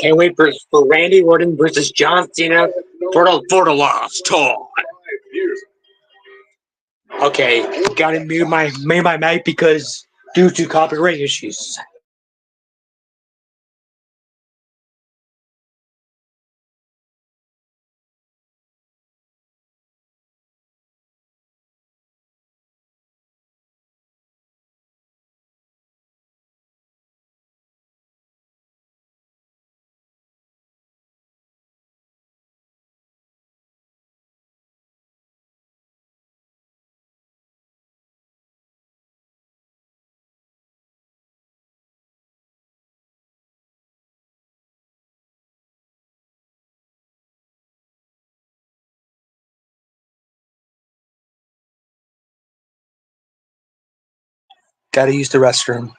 Can't wait for Randy Orton versus John Cena for the last time. Okay, gotta mute my mic because due to copyright issues. Gotta use the restroom.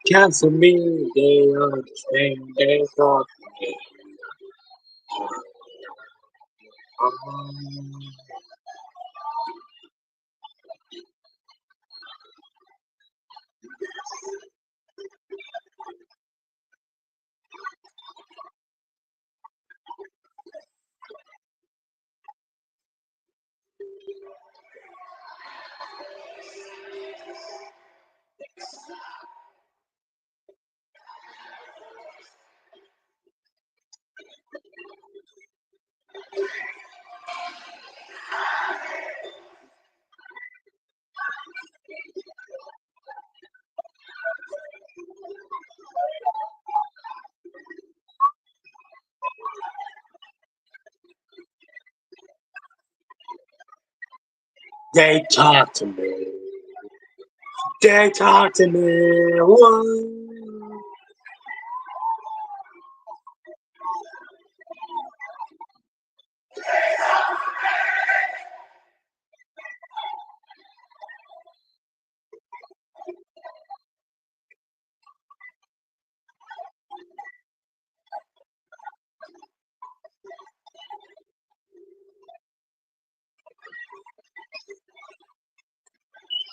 Cancel me, they understand, they thought me. They talk to me. They talk to me. Whoa.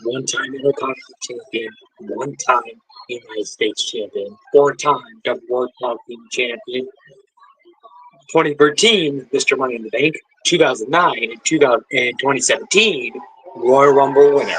One-time Intercontinental Champion, one-time United States Champion, four-time World Tag Team Champion, 2013 Mr. Money in the Bank, 2009 and 2017 Royal Rumble winner.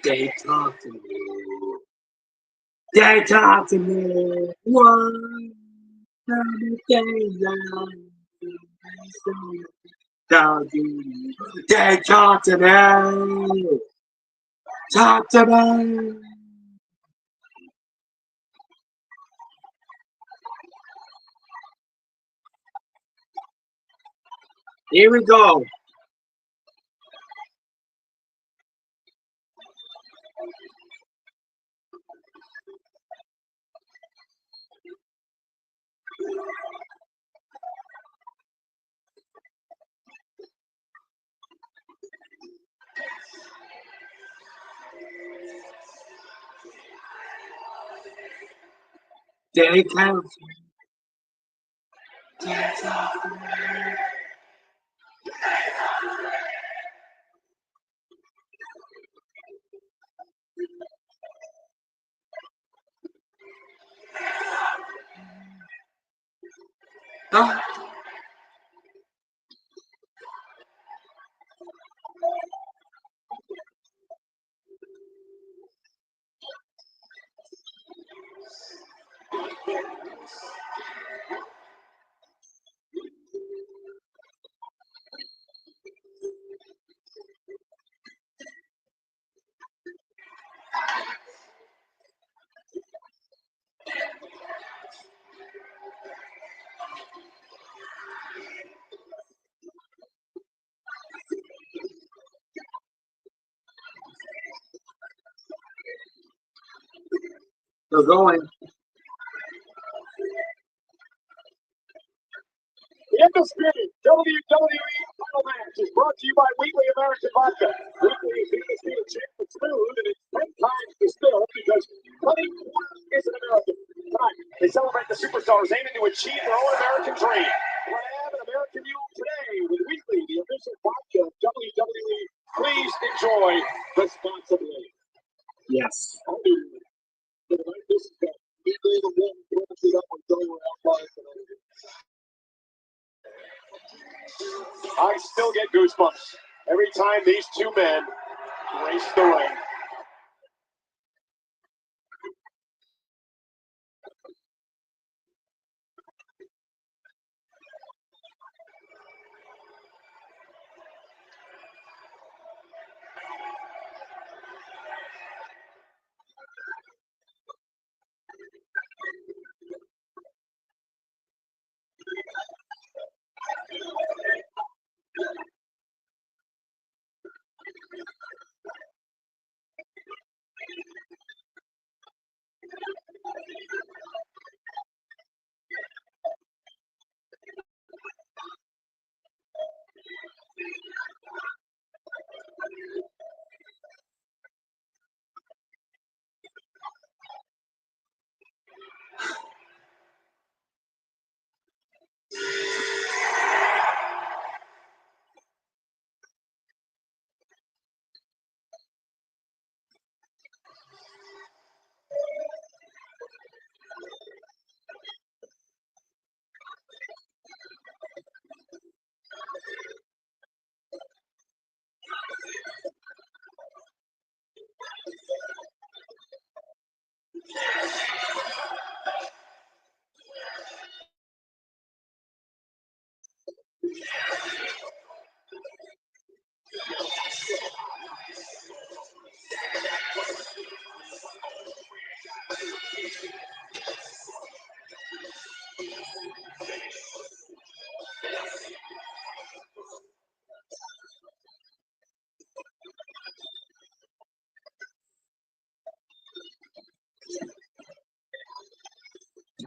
They talk to me. They talk to me. One. They talk to me. Talk to me. Here we go. They talk to me. They talk to me. Oh. They're going. The undisputed WWE title match is brought to you by Wheatley American Vodka. Wheatley is the undisputed champ of smooth, and it's 10 times distilled because Honey Quarter is an American. Tonight, they celebrate the superstars aiming to achieve their own American dream. Grab an American Mule today with Wheatley, the official vodka of WWE. Please enjoy responsibly. Yes. This is Wheatley, the one who brought it up on Delaware Outliers tonight. I still get goosebumps every time these two men race the ring.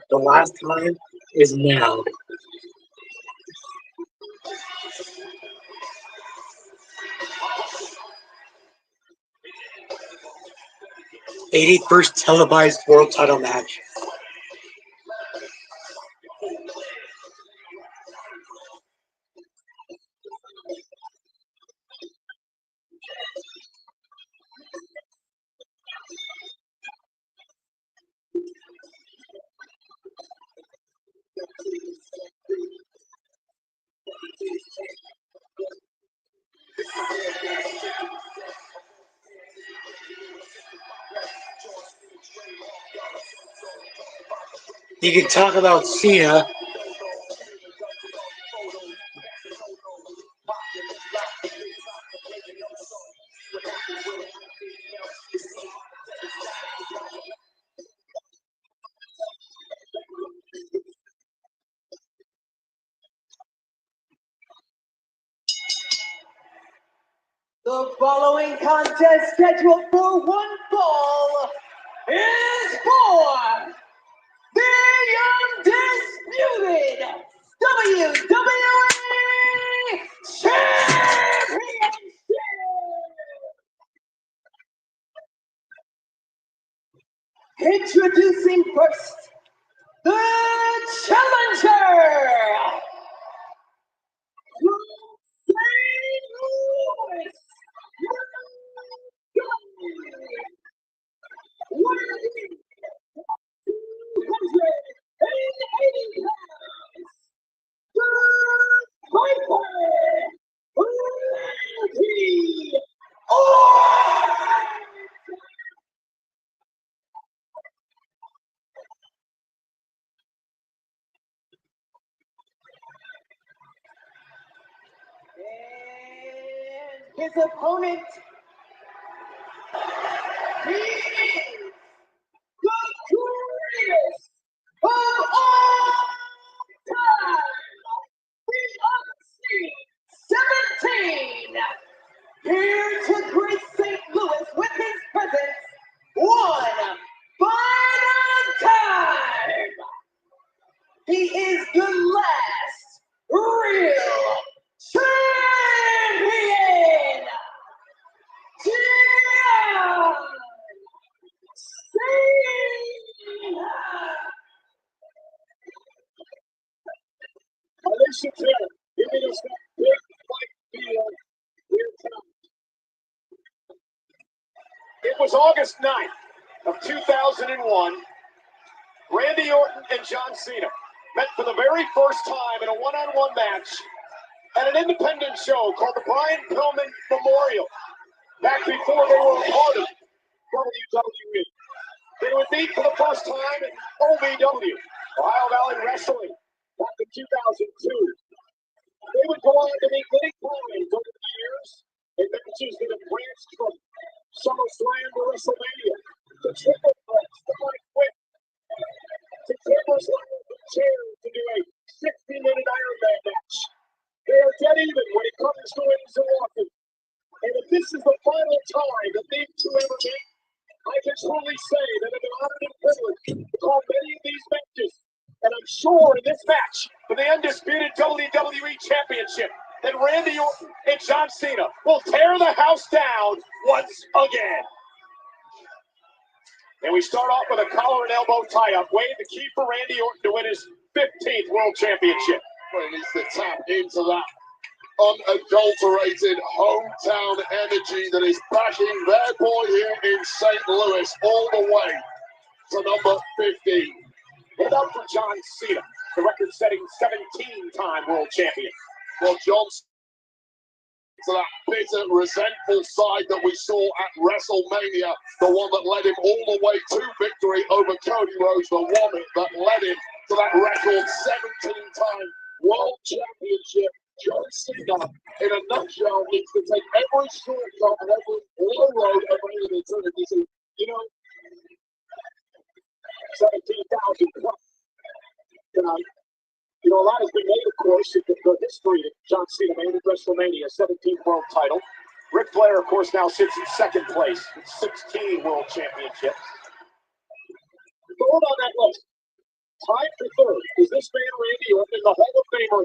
The last time is now. 81st televised world title match. You can talk about Cena. The following contest scheduled for one fall is for the undisputed WWE Championship! Introducing first, the challenger! His opponent, he is the greatest of all time, the Unseen 17, here to grace St. Louis with his presence one final time. He is the last real champion. John Cena. Alicia Taylor giving us that big fight feel here tonight. It was August 9th of 2001. Randy Orton and John Cena met for the very first time in a one-on-one match at an independent show called the Brian Pillman Memorial, back before they were a part of WWE. They would meet for the first time in OVW, Ohio Valley Wrestling, back in 2002. They would go on to meet many times over the years in matches that have branched from SummerSlam to WrestleMania, to Triple Threats, to Mike Quick, to Tables Live with chairs to do a 60-minute Iron Man match. They are dead even when it comes to wins and losses. And if this is the final time that these two ever meet, I can truly say that it's an honor and privilege to call many of these matches. And I'm sure in this match for the undisputed WWE Championship that Randy Orton and John Cena will tear the house down once again. And we start off with a collar and elbow tie-up. Wade, the key for Randy Orton to win his 15th World Championship. Well, he needs to tap into that unadulterated hometown energy that is backing their boy here in St. Louis all the way to number 15. What about for John Cena, the record-setting 17-time world champion? Well, John's to that bitter, resentful side that we saw at WrestleMania, the one that led him all the way to victory over Cody Rhodes, the one that led him to that record 17-time world championship. John Cena, in a nutshell, needs to take every shortcut and every low road available to him. You know, 17,000 plus tonight. You know, a lot has been made, of course, of the history that John Cena made at WrestleMania, 17th world title. Ric Flair, of course, now sits in second place with 16 world championships. Third on that list, tied for third, is this man Randy Orton, the Hall of Famer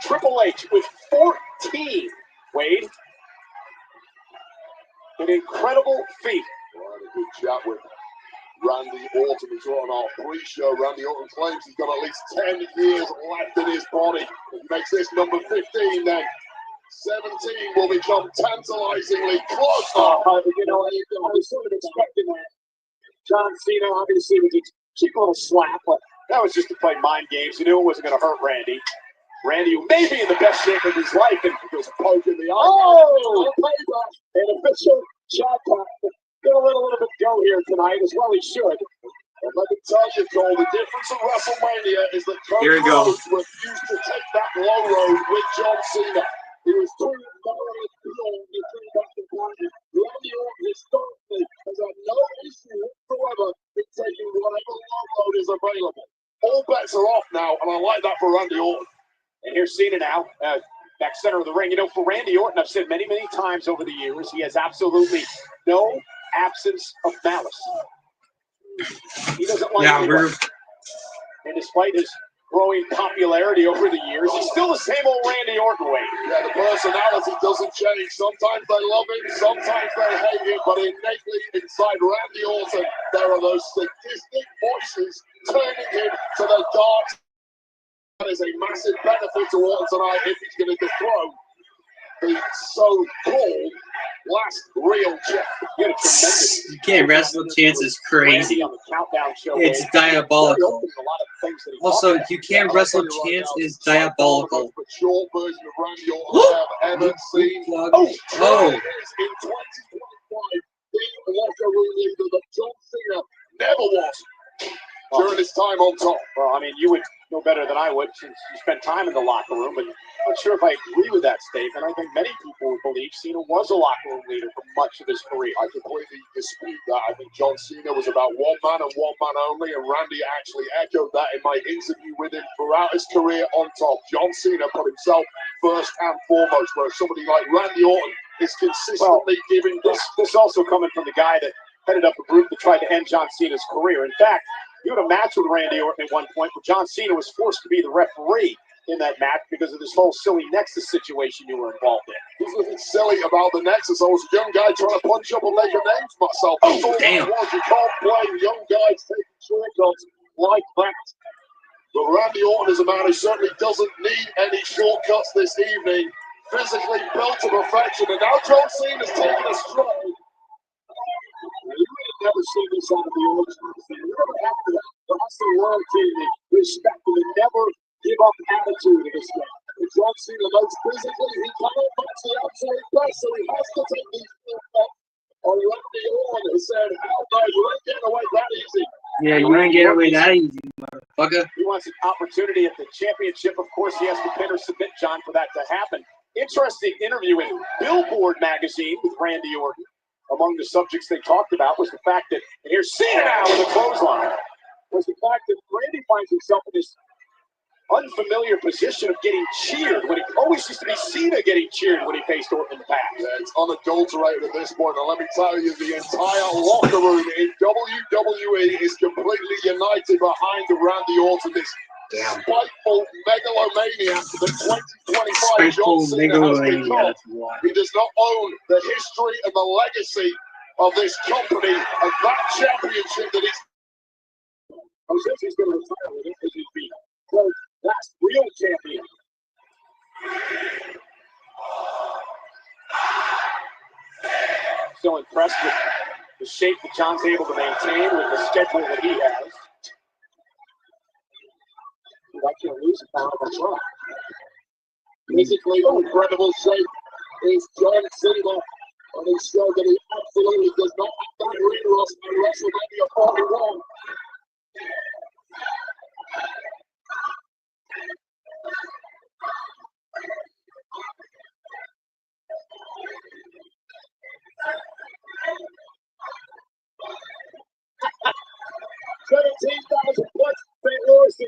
Triple H with 14, Wade. An incredible feat. Right, a good chat with Randy Orton as well on our pre-show. Randy Orton claims he's got at least 10 years left in his body. If he makes this number 15, then 17 will become tantalizingly close. You know, I was sort of expecting that. John Cena obviously was a cheap little slap, but that was just to play mind games. You knew it wasn't going to hurt Randy. Randy, who may be in the best shape of his life, and was poking the eye. Oh! An official jackpot. Gonna let a little bit go here tonight, as well he should. And let me tell you, Cole, the difference of WrestleMania is that Cody Rhodes refused to take that low road with John Cena. He was too morally pure to turn back the partner. Randy Orton historically has had no issue whatsoever in taking whatever low road is available. All bets are off now, and I like that for Randy Orton. And here's Cena now, back center of the ring. You know, for Randy Orton, I've said many, many times over the years, he has absolutely no absence of malice. He doesn't like anyone. And despite his growing popularity over the years, he's still the same old Randy Orton way. Yeah, the personality doesn't change. Sometimes they love him, sometimes they hate him, but innately inside Randy Orton, there are those sadistic voices turning him to the dark. That is a massive benefit to Orton tonight if he's going to dethrone the so-called last real champ. You can't wrestle chance is crazy. On the countdown show, It's diabolical. Also, you can't wrestle chance is diabolical. The short version of Randy Orton I have ever seen. Oh! In 2025, the locker room leader that John Cena never was during his time on top. Well, I mean, you would know better than I would since you spent time in the locker room, but I'm not sure if I agree with that statement. I think many people would believe Cena was a locker room leader for much of his career. I completely dispute that. I think John Cena was about one man and one man only, and Randy actually echoed that in my interview with him throughout his career on top. John Cena put himself first and foremost, whereas somebody like Randy Orton is consistently giving this also coming from the guy that headed up a group that tried to end John Cena's career. In fact, you had a match with Randy Orton at one point where John Cena was forced to be the referee in that match because of this whole silly Nexus situation you were involved in. There's nothing silly about the Nexus. I was a young guy trying to punch up and make a name for myself. That's all damn. it was. You can't blame young guys taking shortcuts like that. But Randy Orton is a man who certainly doesn't need any shortcuts this evening. Physically built to perfection, and now John Cena's taking a stride. You may have never seen this out of the old John Cena. You never have to. The hustle, loyalty, and respect, and the never give up attitude of this man. If John Cena knows physically he cannot match the absolute best, so he has to take these shortcuts. On Randy Orton has said, hell no, you ain't getting away that easy. Yeah, you ain't getting away that easy, motherfucker. He wants an opportunity at the championship. Of course, he has to pin or submit John for that to happen. Interesting interview in Billboard magazine with Randy Orton. Among the subjects they talked about was the fact that, and here's Cena now with a clothesline, was the fact that Randy finds himself in this unfamiliar position of getting cheered when it always used to be Cena getting cheered when he faced Orton in the past. Yeah, it's unadulterated at this point, and let me tell you, the entire locker room in WWE is completely united behind Randy Orton. This spiteful megalomaniac that 2025 John Cena has become. He does not own the history and the legacy of this company and that championship that he's. I'm sure he's going to retire with it because he's been the last real champion. So impressed with the shape that John's able to maintain with the schedule that he has. I can't lose a pound on Trump. Physically incredible shape is John Cena, and he showed that he absolutely does not have that ring rust in WrestleMania 41.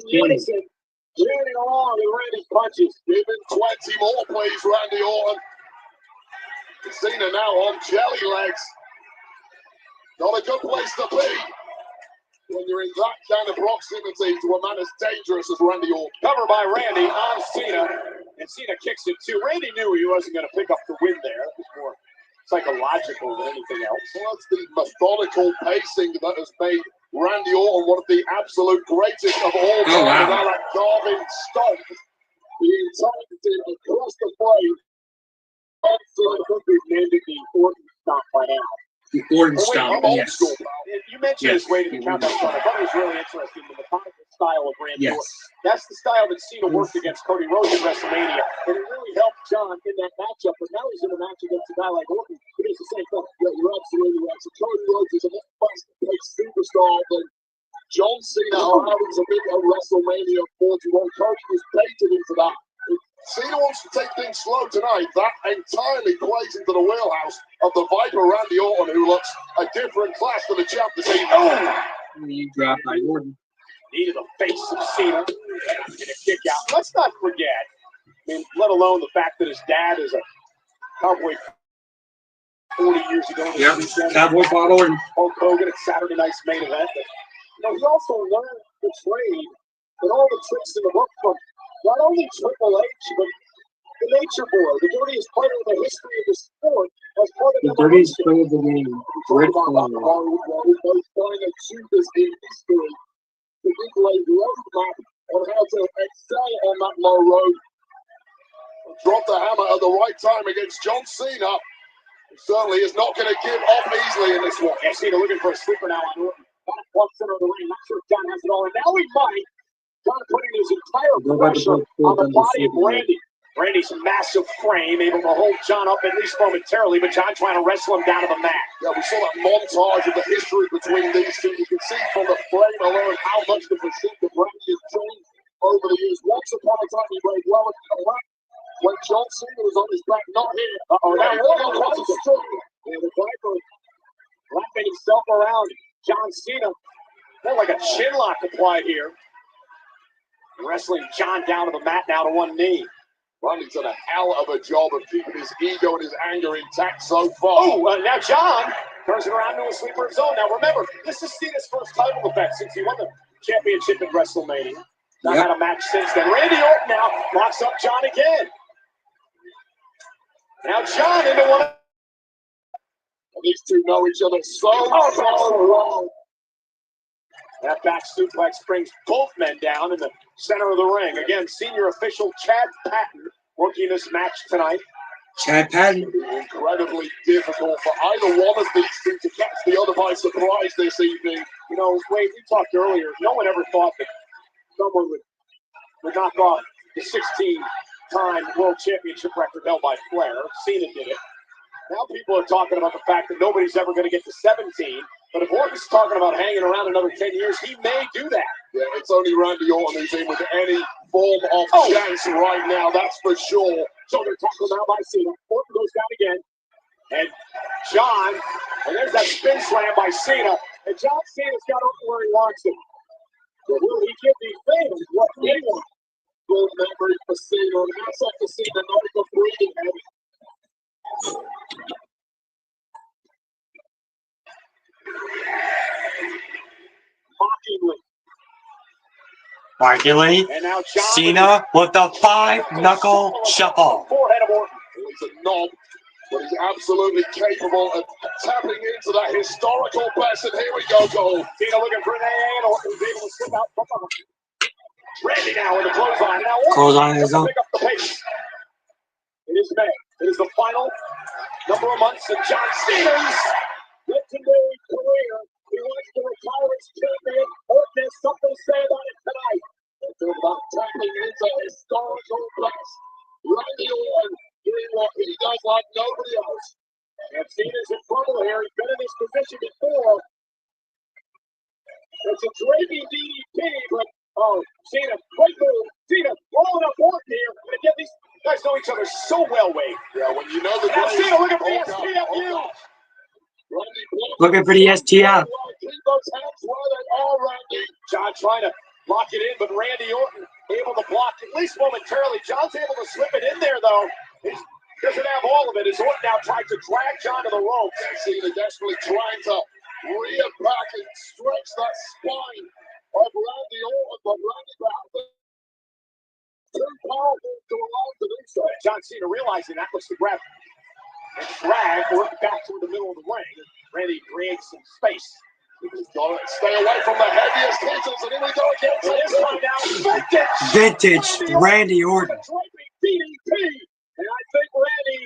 unison, cheering along with Randy's punches. Give him 20 more, please, Randy Orton. Cena now on jelly legs. Not a good place to be when you're in that kind of proximity to a man as dangerous as Randy Orton. Covered by Randy on Cena, and Cena kicks it too. Randy knew he wasn't going to pick up the win there. It was more psychological than anything else. Well, that's the methodical pacing that has made Randy Orton one of the absolute greatest of all time. Wow. And now that carving stomp being targeted across the frame. I think we've named it the Orton stomp by now. The Orton Wait, stomp, I'm old yes. school, pal. You mentioned his way to the countdown start. I thought it was really interesting, the methodical style of Randy Yes. Orton. That's the style that Cena worked against Cody Rhodes at WrestleMania, and it really helped John in that matchup. But now he's in a match against a guy like Orton. It is the same thing. Yeah, you're absolutely right. So Cody Rhodes is a much faster-paced superstar than John Cena. He's a bit of WrestleMania 41. Cody was baited into that. If Cena wants to take things slow tonight, that entirely plays into the wheelhouse of the Viper Randy Orton, who looks a different class to the champ this evening. You dropped by Orton. Knee to the face of Cena, and a kick out. Let's not forget, I mean, let alone the fact that his dad is a cowboy 40 years ago. Yep, Cowboy Bob Orton. Hulk Hogan at Saturday Night's main event. But, he also learned the trade and all the tricks in the book from not only Triple H, but the Nature Boy, the dirtiest player in the history of the sport, as part of The dirtiest player of the game, Ric Flair. Most trying to shoot this in history to give a roadmap on how to excel on that low road. Drop the hammer at the right time against John Cena. He certainly is not going to give up easily in this one. Yeah, Cena looking for a sleeper now on Orton. Back left center of the ring. Not sure if John has it all. And now he might. John putting his entire pressure on the body of Randy. Randy's massive frame, able to hold John up at least momentarily, but John trying to wrestle him down to the mat. Yeah, we saw that montage of the history between these two. You can see from the frame alone how much the physique of Randy has changed over the years. Once upon a time, he played well at the left when John Cena was on his back, not here. Now Orton across the street. And the Viper wrapping himself around John Cena. More like a chin lock applied here. Wrestling John down to the mat now to one knee. Randy's done a hell of a job of keeping his ego and his anger intact so far. Oh, now John turns it around to a sleeper of his own. Now remember, this is Cena's first title defense since he won the championship at WrestleMania. Not had a match since then. Randy Orton now locks up John again. Now John into one. These two know each other so well. That back suplex brings both men down in the center of the ring. Again, senior official Chad Patton working this match tonight. Chad Patton. Incredibly difficult for either one of these two to catch the other by surprise this evening. You know, Wade, we talked earlier, no one ever thought that someone would knock off the 16-time world championship record held by Flair. Cena did it. Now people are talking about the fact that nobody's ever going to get to 17. But if Orton's talking about hanging around another 10 years, he may do that. Yeah, it's only Randy Orton who's in with any form of chance right now, that's for sure. So they're tackled now by Cena. Orton goes down again. And John, and there's that spin slam by Cena. And John Cena's got Orton where he wants him. But will he give these fans what they want? Good memory for Cena. And that's up to Cena, not even breathing heavy. Mockingly, And now John Cena with the 5-knuckle shuffle. Forehead of Orton. He's a knob, but he's absolutely capable of tapping into that historical best. And here we go, goal. Cena looking for an A, and Orton's able to slip out from behind. Randy now in the clothesline. Now Orton Clothesline is to up. pick up the pace. It is May. It is the final number of months of John Cena's legendary career. He wants to retire as champion. Orton has something to say about it tonight. They're about tapping into historical best. Randy Orton doing what he does like nobody else. And Cena's in trouble here. He's been in this position before. It's a draping DDT, but Cena, great move. Cena rolling up Orton here. And again, these guys know each other so well, Wade. Yeah, when you know the Now place, Cena looking for the SPFU. Looking for the STF. Keep those hands where they are, Randy. John trying to lock it in, but Randy Orton able to block at least momentarily. John's able to slip it in there, though. He doesn't have all of it. As Orton now tries to drag John to the ropes. Cena desperately trying to rear back and stretch that spine of Randy Orton, but Randy Orton too powerful to allow him to do so. John Cena realizing that looks to grab and drag Orton back to the middle of the ring. Randy creates some space. He's got to stay away from the heaviest hitters, and here we go again. So this time now, Vintage Randy Orton. DDT. And I think Randy,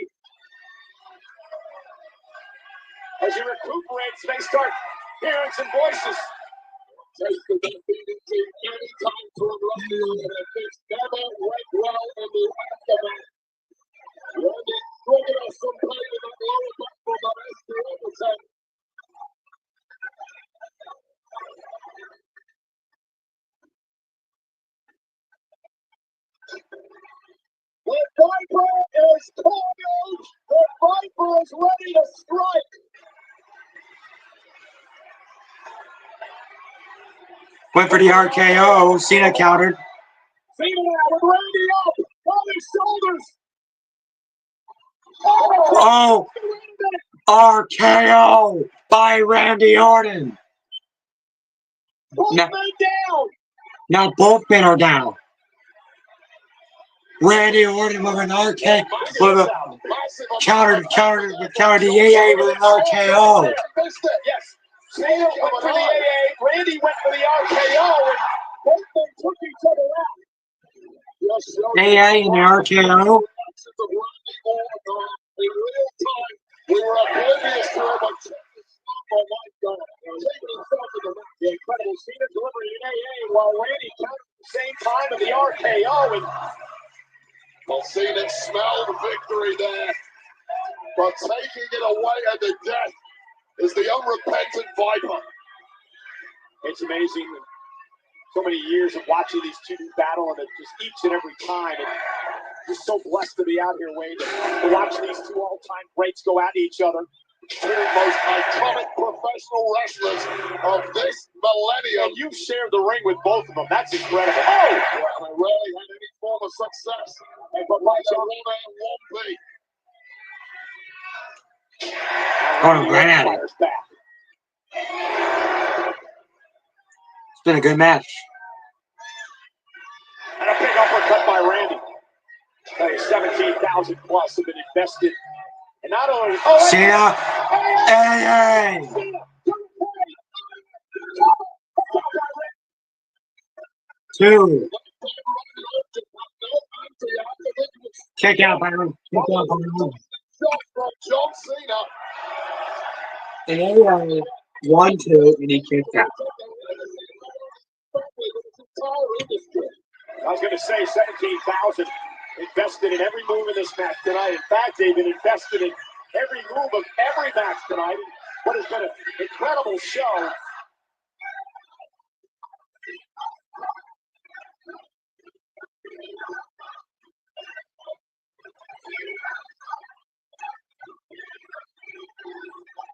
as he recuperates, may start hearing some voices. Tasted that DDT many times from Randy Orton, and things never went well in the aftermath. Randy struggling us some pain in that lower back from that SDO attempt. The Viper is cornered. The Viper is ready to strike. Went for the RKO. Cena countered. Cena now with Randy up on his shoulders. Oh! RKO by Randy Orton. Both men down. Now both men are down. Randy Orton with an RKO, with a counter the AA with an RKO. Yes. Cena went for the AA, Randy went for the RKO, and both men took each other out. AA and the RKO. In real time, we were oblivious to it, but check this out. Oh my God. Taking himself to the mat. The incredible Cena delivering an AA while Randy counted at the same time of the RKO. And well, Cena smelled victory there, but taking it away at the death is the unrepentant Viper. it's amazing. So many years of watching these two battle, and just each and every time. And just so blessed to be out here, Wayne, to watch these two all-time greats go at each other. Two most iconic professional wrestlers of this millennium. And you've shared the ring with both of them. That's incredible. Oh! Well, they rarely had any form of success. But like a 1A and 1B. Oh, right at it. It's been a good match. And a big uppercut by Randy. 17,000 plus have been invested. And not only Cena, AA. Two. Kick out by Randy. Kick out by Randy. From John Cena. And AA 1-2, and he kicked out. I was going to say 17,000 invested in every move in this match tonight. In fact, they've been invested in every move of every match tonight. What has been an incredible show.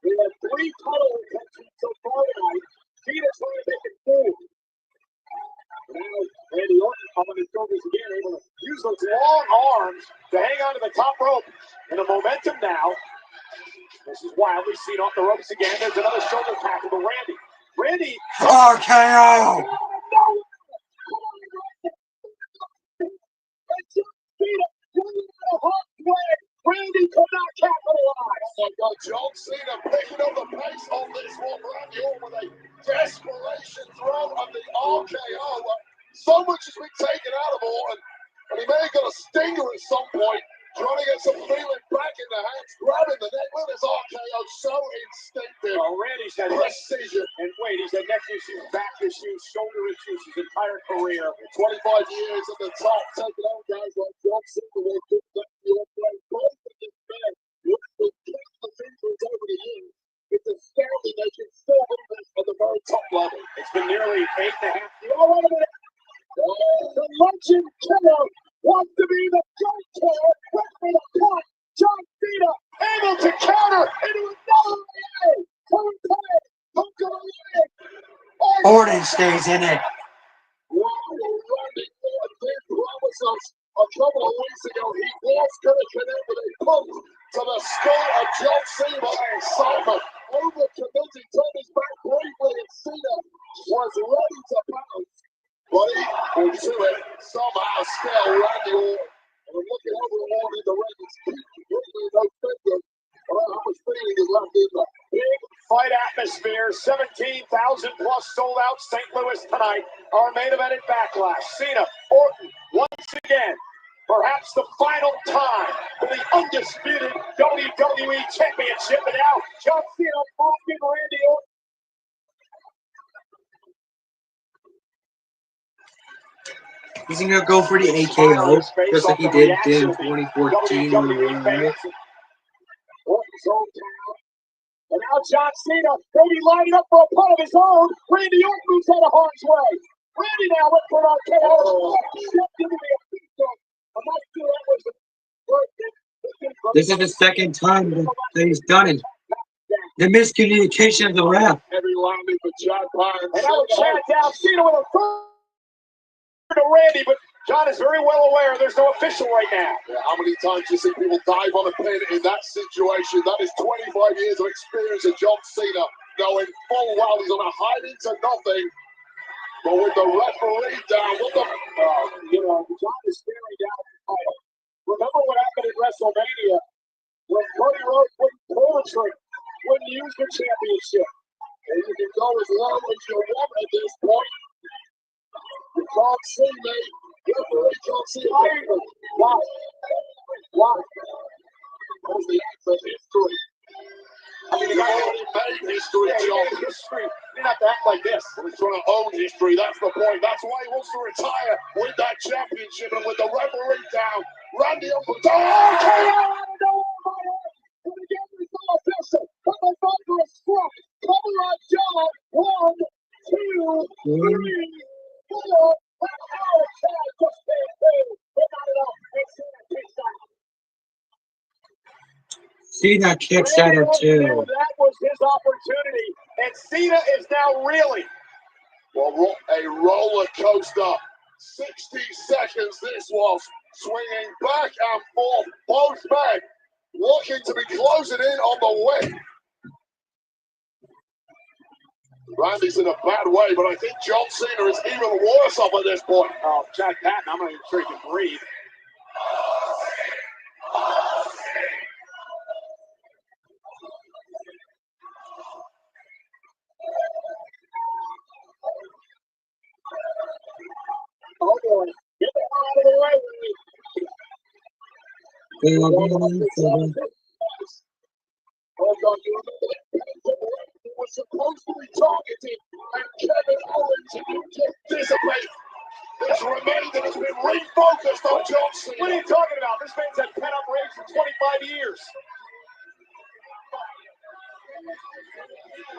We have 3 title retentions so far tonight. Cena trying to make it move. Now, Randy Orton up on his shoulders again, able to use those long arms to hang onto the top rope. And the momentum now. This is wildly seen off the ropes again. There's another shoulder tackle to Randy. Randy. RKO. Randy could not capitalize. Well, John Cena picking up the pace on this one. Randy Orton with a desperation throw of the RKO. So much has been taken out of Orton, and he may have got a stinger at some point, trying to get some feeling back in the hands, grabbing the neck. Look at his RKO, so instinctive. Well, Randy's had precision. And wait, he's had neck issues, back issues, shoulder issues his entire career. 25 years at the top, taking on guys like John Cena. They took that your play. Both of these men with countless injuries over the years. It's astounding they can still do this at the very top level. It's been nearly 8.5 years. Oh, wait a minute. The legend killer wants to be the giant killer. Quick for the cut. John Cena able to counter into another AA. Orton stays in it. to connect with a pump to the skull of John Cena by excitement. Overcommitting, turned his back briefly, and Cena was ready to pounce. But equal to it, somehow still Randy Orton. And looking over the wall in the ring, it's completely no thinking about how much feeling is left in there. Big fight atmosphere, 17,000 plus sold out St. Louis tonight. Our main event at Backlash. Cena, Orton, once again, perhaps the final time for the undisputed WWE Championship. And now, John Cena mocking Randy Orton. He's gonna go for the AKO, just like he did in 2014. Orton's hometown. And now John Cena maybe lining up for a punt of his own. Randy Orton moves out of harm's way. Randy now looking for an RKO. I'm not sure that was the first. This is the second time that he's done it. The miscommunication of the ref. Heavy landing for Chad Pine. And now Chad down Cena with a third to Randy, but John is very well aware there's no official right now. Yeah, how many times do you see people dive on a pin in that situation? That is 25 years of experience of John Cena, knowing full well he's on a hide into nothing. But with the referee down, John is staring down the title. Remember what happened at WrestleMania when Cody Rhodes wouldn't pull the trigger, wouldn't use the championship. and you can go as low as you want at this point. You can't see me. Referee can't see me. Why? That's the act of history. You've already made history, John. History. You don't have to act like this. Well, he's trying to own history. That's the point. That's why he wants to retire with that championship and with the referee down. Randy up for Cena kicks out of two. That was his opportunity, and Cena is now reeling. Well, a roller coaster. 60 seconds this was, swinging back and forth. Both men looking to be closing in on the win. Randy's in a bad way, but I think John Cena is even worse off at this point. Oh, Jack Patton, I'm not even sure he can breathe. Oh boy, get the hell out of the way. He was supposed to be targeted, and Kevin Owens anticipated. This remainder has been refocused on John Cena. What are you talking about? This man's had pent-up rage for 25 years.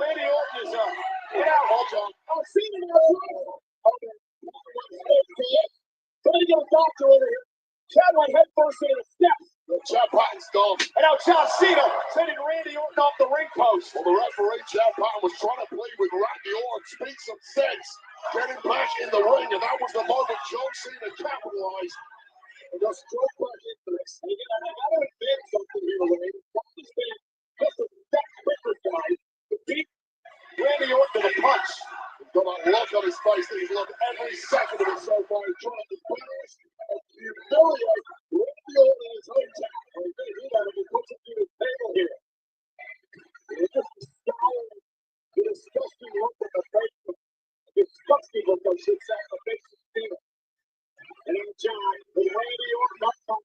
Randy Orton is up. Get out, hold on. Oh, Cena now. Somebody get a doctor over here. Chad went headfirst into the steps. Chad Patton's gone. And now John Cena sending Randy Orton off the ring post. Well, the referee, Chad Patton, was trying to plead with Randy Orton, speak some sense, get him back in the ring, and that was the moment John Cena capitalized and just drove back into this. And again, I gotta admit something here, Wayne. Just a that quicker guy to beat Randy Orton with a punch. He's got that look on his face that he's loved every second of it so far. He's trying to embarrass and humiliate Randy Orton in his hometown. And he did that if he puts him to the table here. It's just a scowling, disgusting look on the face of disgusting look on shit on the face of Cena. And then John with Randy Orton up top.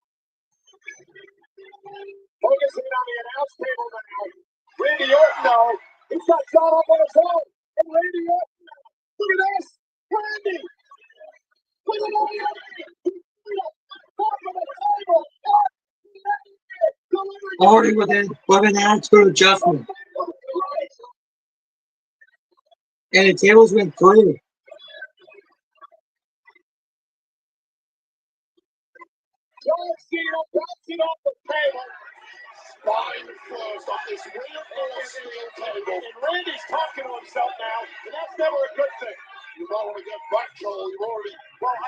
Focusing on the announce table now. Randy Orton, though, he's got John up on his own. And Randy Orton. Look at this. Randy. Look at that. Already with an attitude adjustment. And the tables went through. John Cena bouncing off the table. Spine first off this reinforced steel table. And Randy's talking to himself now, and that's never a good thing. You don't want to get back, Joel. You've already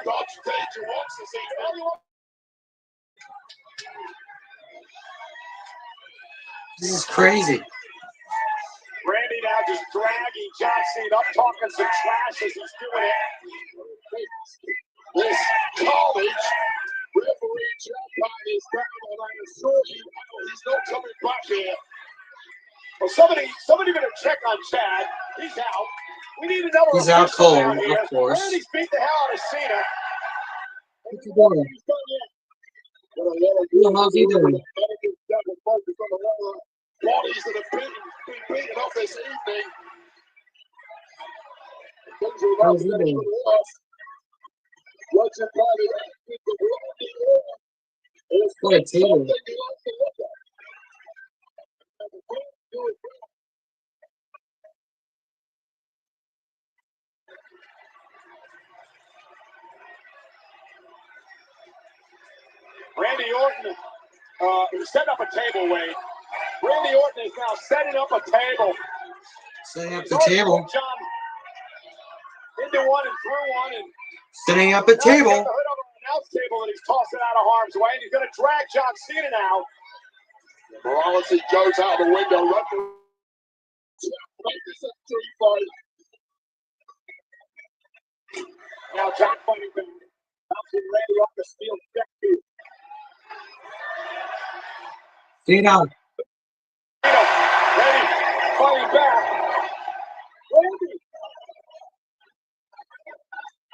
dodged danger once this evening. This is crazy. Randy now just dragging John Cena up, talking some trash as he's doing it. This college referee Japan is down, and I assure you, he's not coming back here. Well, somebody better check on Chad. He's out. We need another. He's out official cold, down here. of course. Randy's beat the hell out of Cena. What's he doing? How's he doing? Bodies that have been beaten up this evening. Things are about to get even worse. Legend Party acted the Randy Orton. It's What a team. something you like to look at. And the fans do it well. Randy Orton set up a table, Wade. Randy Orton is now setting up a table. Setting up the table. John into one and through one, and Setting up a now he's got table. the hood on an announce table that he's tossing out of harm's way, and he's going to drag John Cena now. Morality goes out the window. Make this a street fight. Now John fighting back. Bouncing Randy off the steel step. Cena. Randy fighting back.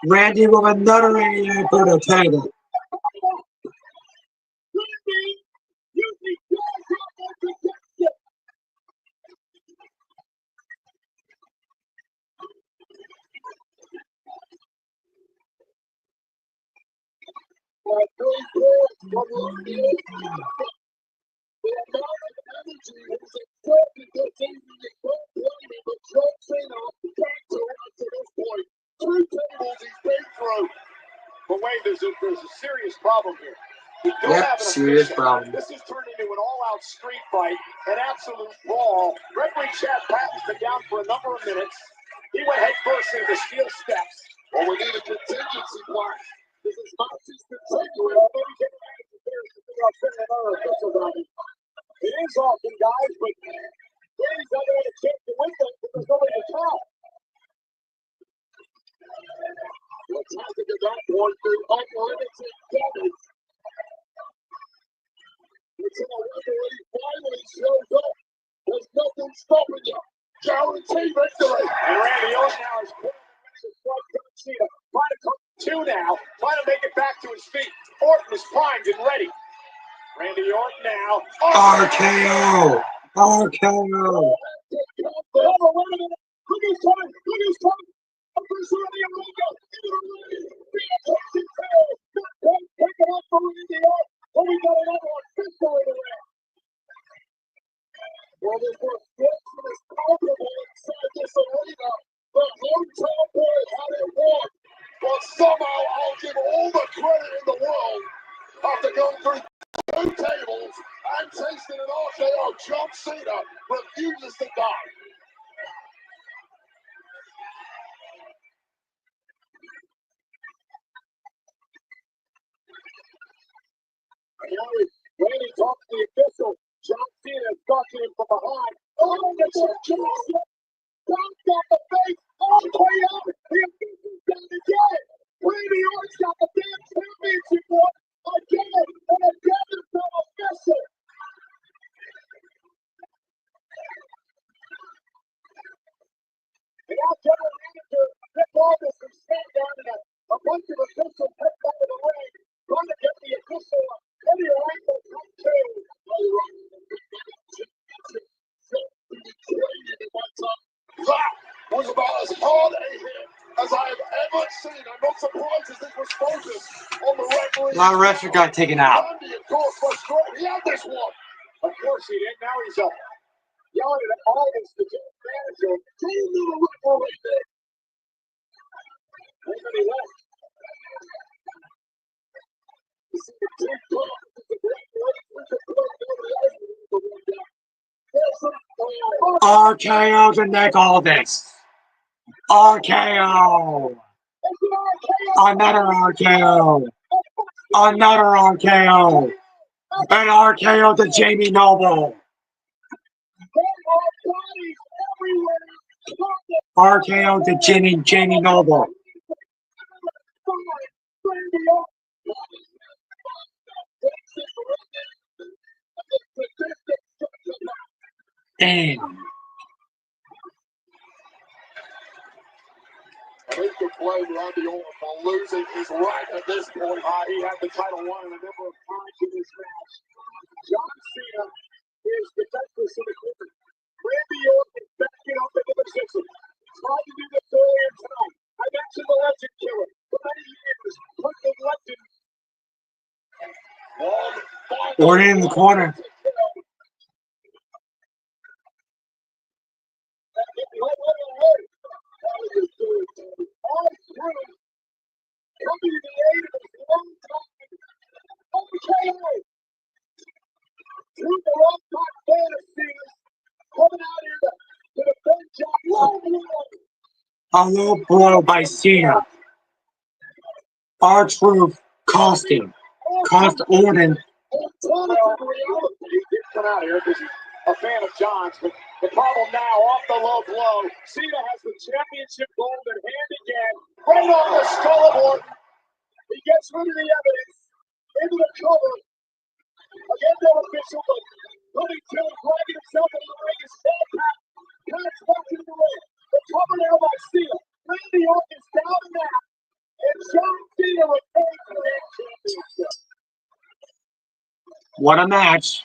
Randy with another AA for the table. But wait, there's a serious problem here. We don't Yep, have an serious official. problem. This has turned into an all-out street fight, an absolute brawl. Referee Chad Patton's been down for a number of minutes. He went head first into the steel steps. Well, we need a contingency plan. This is not just continuing. It is often, guys, but Randy's not going to check the window because there's nobody to tell. What's happening at that point? The unlimited damage. Until a referee finally shows up. There's nothing stopping you. Guaranteed victory. And Randy Orton now is trying to come to now, trying to make it back to his feet. Orton is primed and ready. Randy Orton now. RKO. RKO. Oh, wait a minute. Look who's coming. Look who's coming. Well, we got another official in the ring. Well, the frustration is palpable inside this arena. The hotel boy had it won. But somehow I'll give all the credit in the world after going through 2 tables and tasting an RKO. John Cena refuses to die. Randy talks to the official. John Cena is talking him from behind. Oh, the John John's got the face all the way up. The official's got the game. Randy Orton's got the damn championship one again and again is no official. And now General Manager Rick Aldis is standing down and a bunch of officials head back to the ring, trying to get the official heavy rifle come to. That was about as hard a hit as I have ever seen. I'm not surprised as this was focused on the referee. A lot of refs got taken out. Randy, of course, frustrated. He had this one. Of course he did. Now he's up. Yelling at Aldis, the general manager. Two little referee there. Anybody left? This is the two top. This is the great race. We can put nobody else in the one down. RKO to Nick Aldis. RKO. Another RKO. Another RKO. An RKO to Jamie Noble. RKO to Jamie Noble. Damn. I think the blame Randy Orton for losing is right at this point. He had the title won a number of times in this match. John Cena is the defenseless in the corner. Randy Orton backing up in the position. Tried to do this earlier tonight. I mentioned the Legend Killer for many years. Put the legend. Orton in the corner. A low blow by Cena. R-Truth cost him. Cost Orton. Come out here because he's a fan of John's, but the problem now, off the low blow, Cena has the championship gold in hand again, right off the skull of Orton. He gets rid of the evidence, into the cover. Again, no official, but putting Taylor dragging himself into the ring is fall back. Pat's back into the ring. The cover now by Cena. Randy Orton is down and out. And John Cena retains the championship. What a match.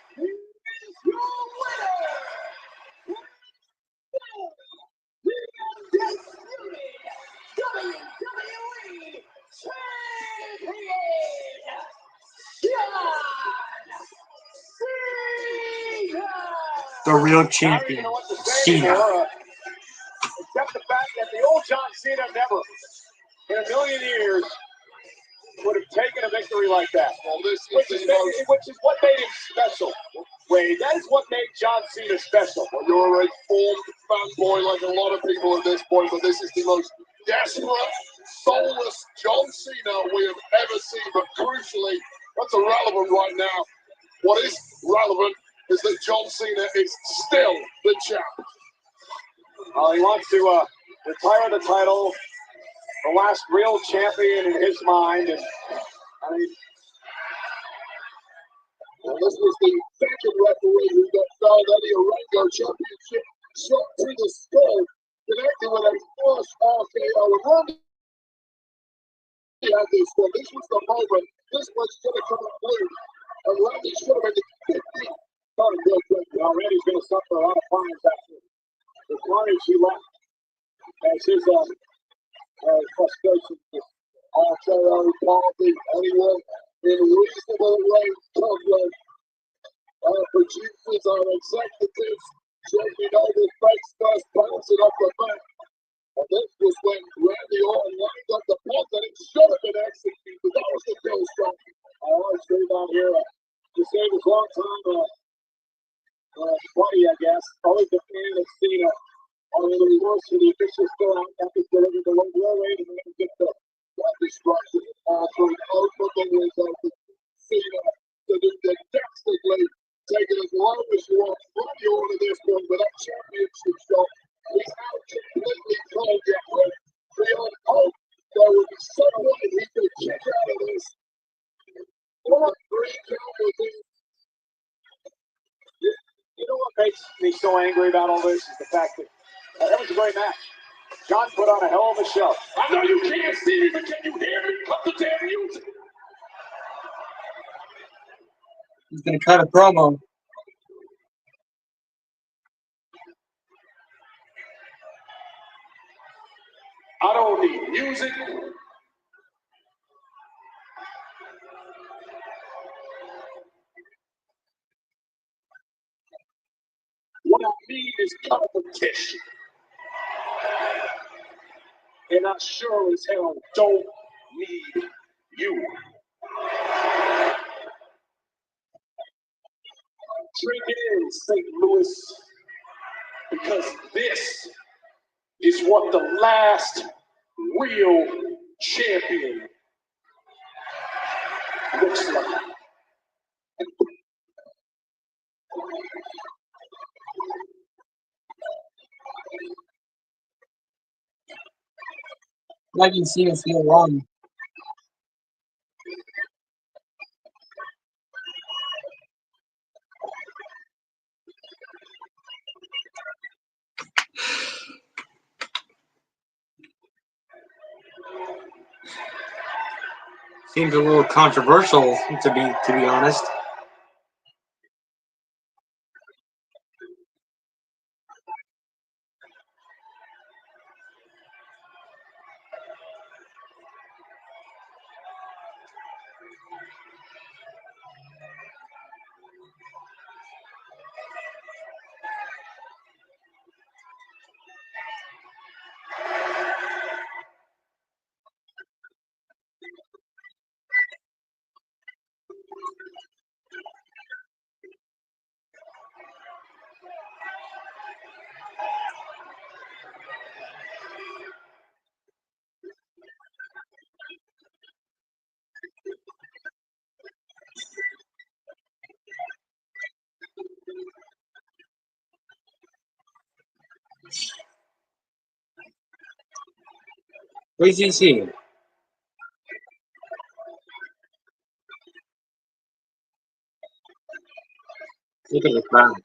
The real champion, Cena. Except the fact that the old John Cena never, in a million years, would have taken a victory like that. Well, which is what made him special. Wade, that is what made John Cena special. Well, you're a formed fanboy like a lot of people at this point, but this is the most desperate, soulless John Cena we have ever seen. But crucially, that's irrelevant right now. What is relevant is that John Cena is still the champ. Well, he wants to retire the title, the last real champion in his mind. And I mean, well, this was the second referee who got fouled Eddie Orengo championship shot to the skull, connected with a first RKO. And Randy had this one. This was the moment. This one should have come up blue. And Randy should have made it 50. Now Randy's going to suffer a lot of fines after the carnage he left. As his frustration with RKO quality, anyone in reasonable range coverage. Our producers, our executives, Jamie Noble face first, bouncing off the back. And this was when Randy Orton lined up the punt, and it should have been executed. That was the kill shot. I always say down here, to save his long time buddy, I guess. Always a fan of Cena. On the reverse for the officials still out after delivering the low blow rate and then get the destruction. Offering open the window for Cena to do dexterously, taking as long as you want from the order this one, but that championship shot is out completely cold yet. Beyond hope, there will be someone he can kick out of this. 4-3 count with him. You know what makes me so angry about all this is the fact that that was a great match. John put on a hell of a show. I know you can't see me, but can you hear me? Cut the damn music. He's going to cut a promo. I don't need music. What I need is competition. And I sure as hell don't need you. Drink it in, St. Louis, because this is what the last real champion looks like. I can see it's still wrong. Seems a little controversial to be honest. What does he see? Look at the crowd.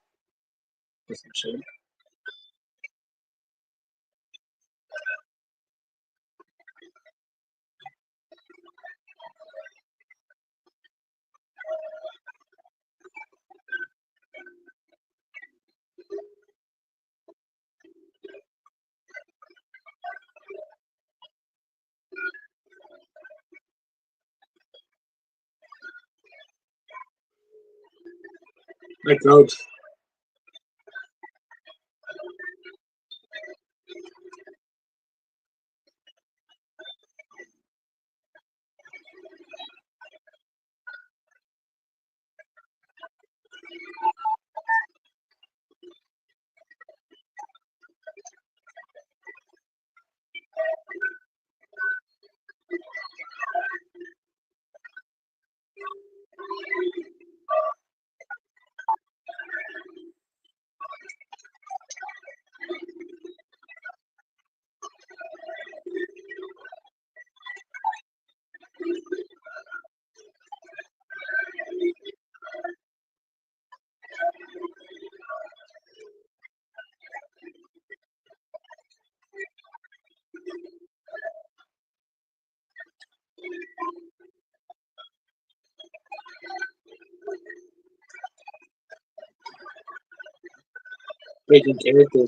My coach. Making character.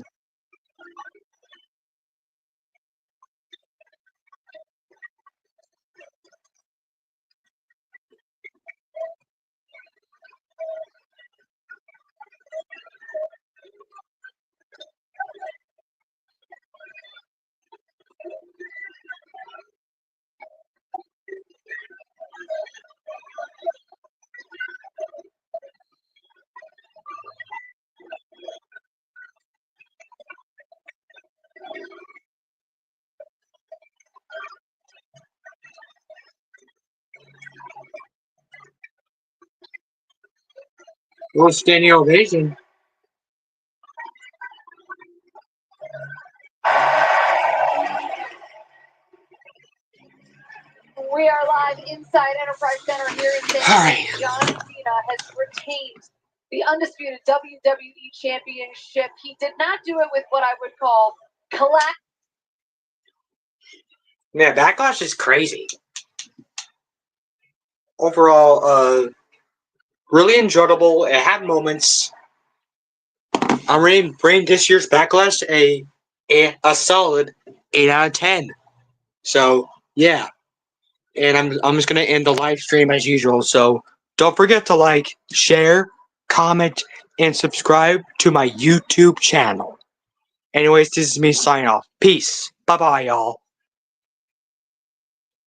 Well, standing ovation. We are live inside Enterprise Center here in San Diego. John Cena has retained the undisputed WWE Championship. He did not do it with what I would call collapse. Man, Backlash is crazy. Overall, really enjoyable. It had moments. I'm rating this year's Backlash a solid 8 out of 10. So yeah, and I'm just gonna end the live stream as usual. So don't forget to like, share, comment, and subscribe to my YouTube channel. Anyways, this is me signing off. Peace. Bye bye, y'all.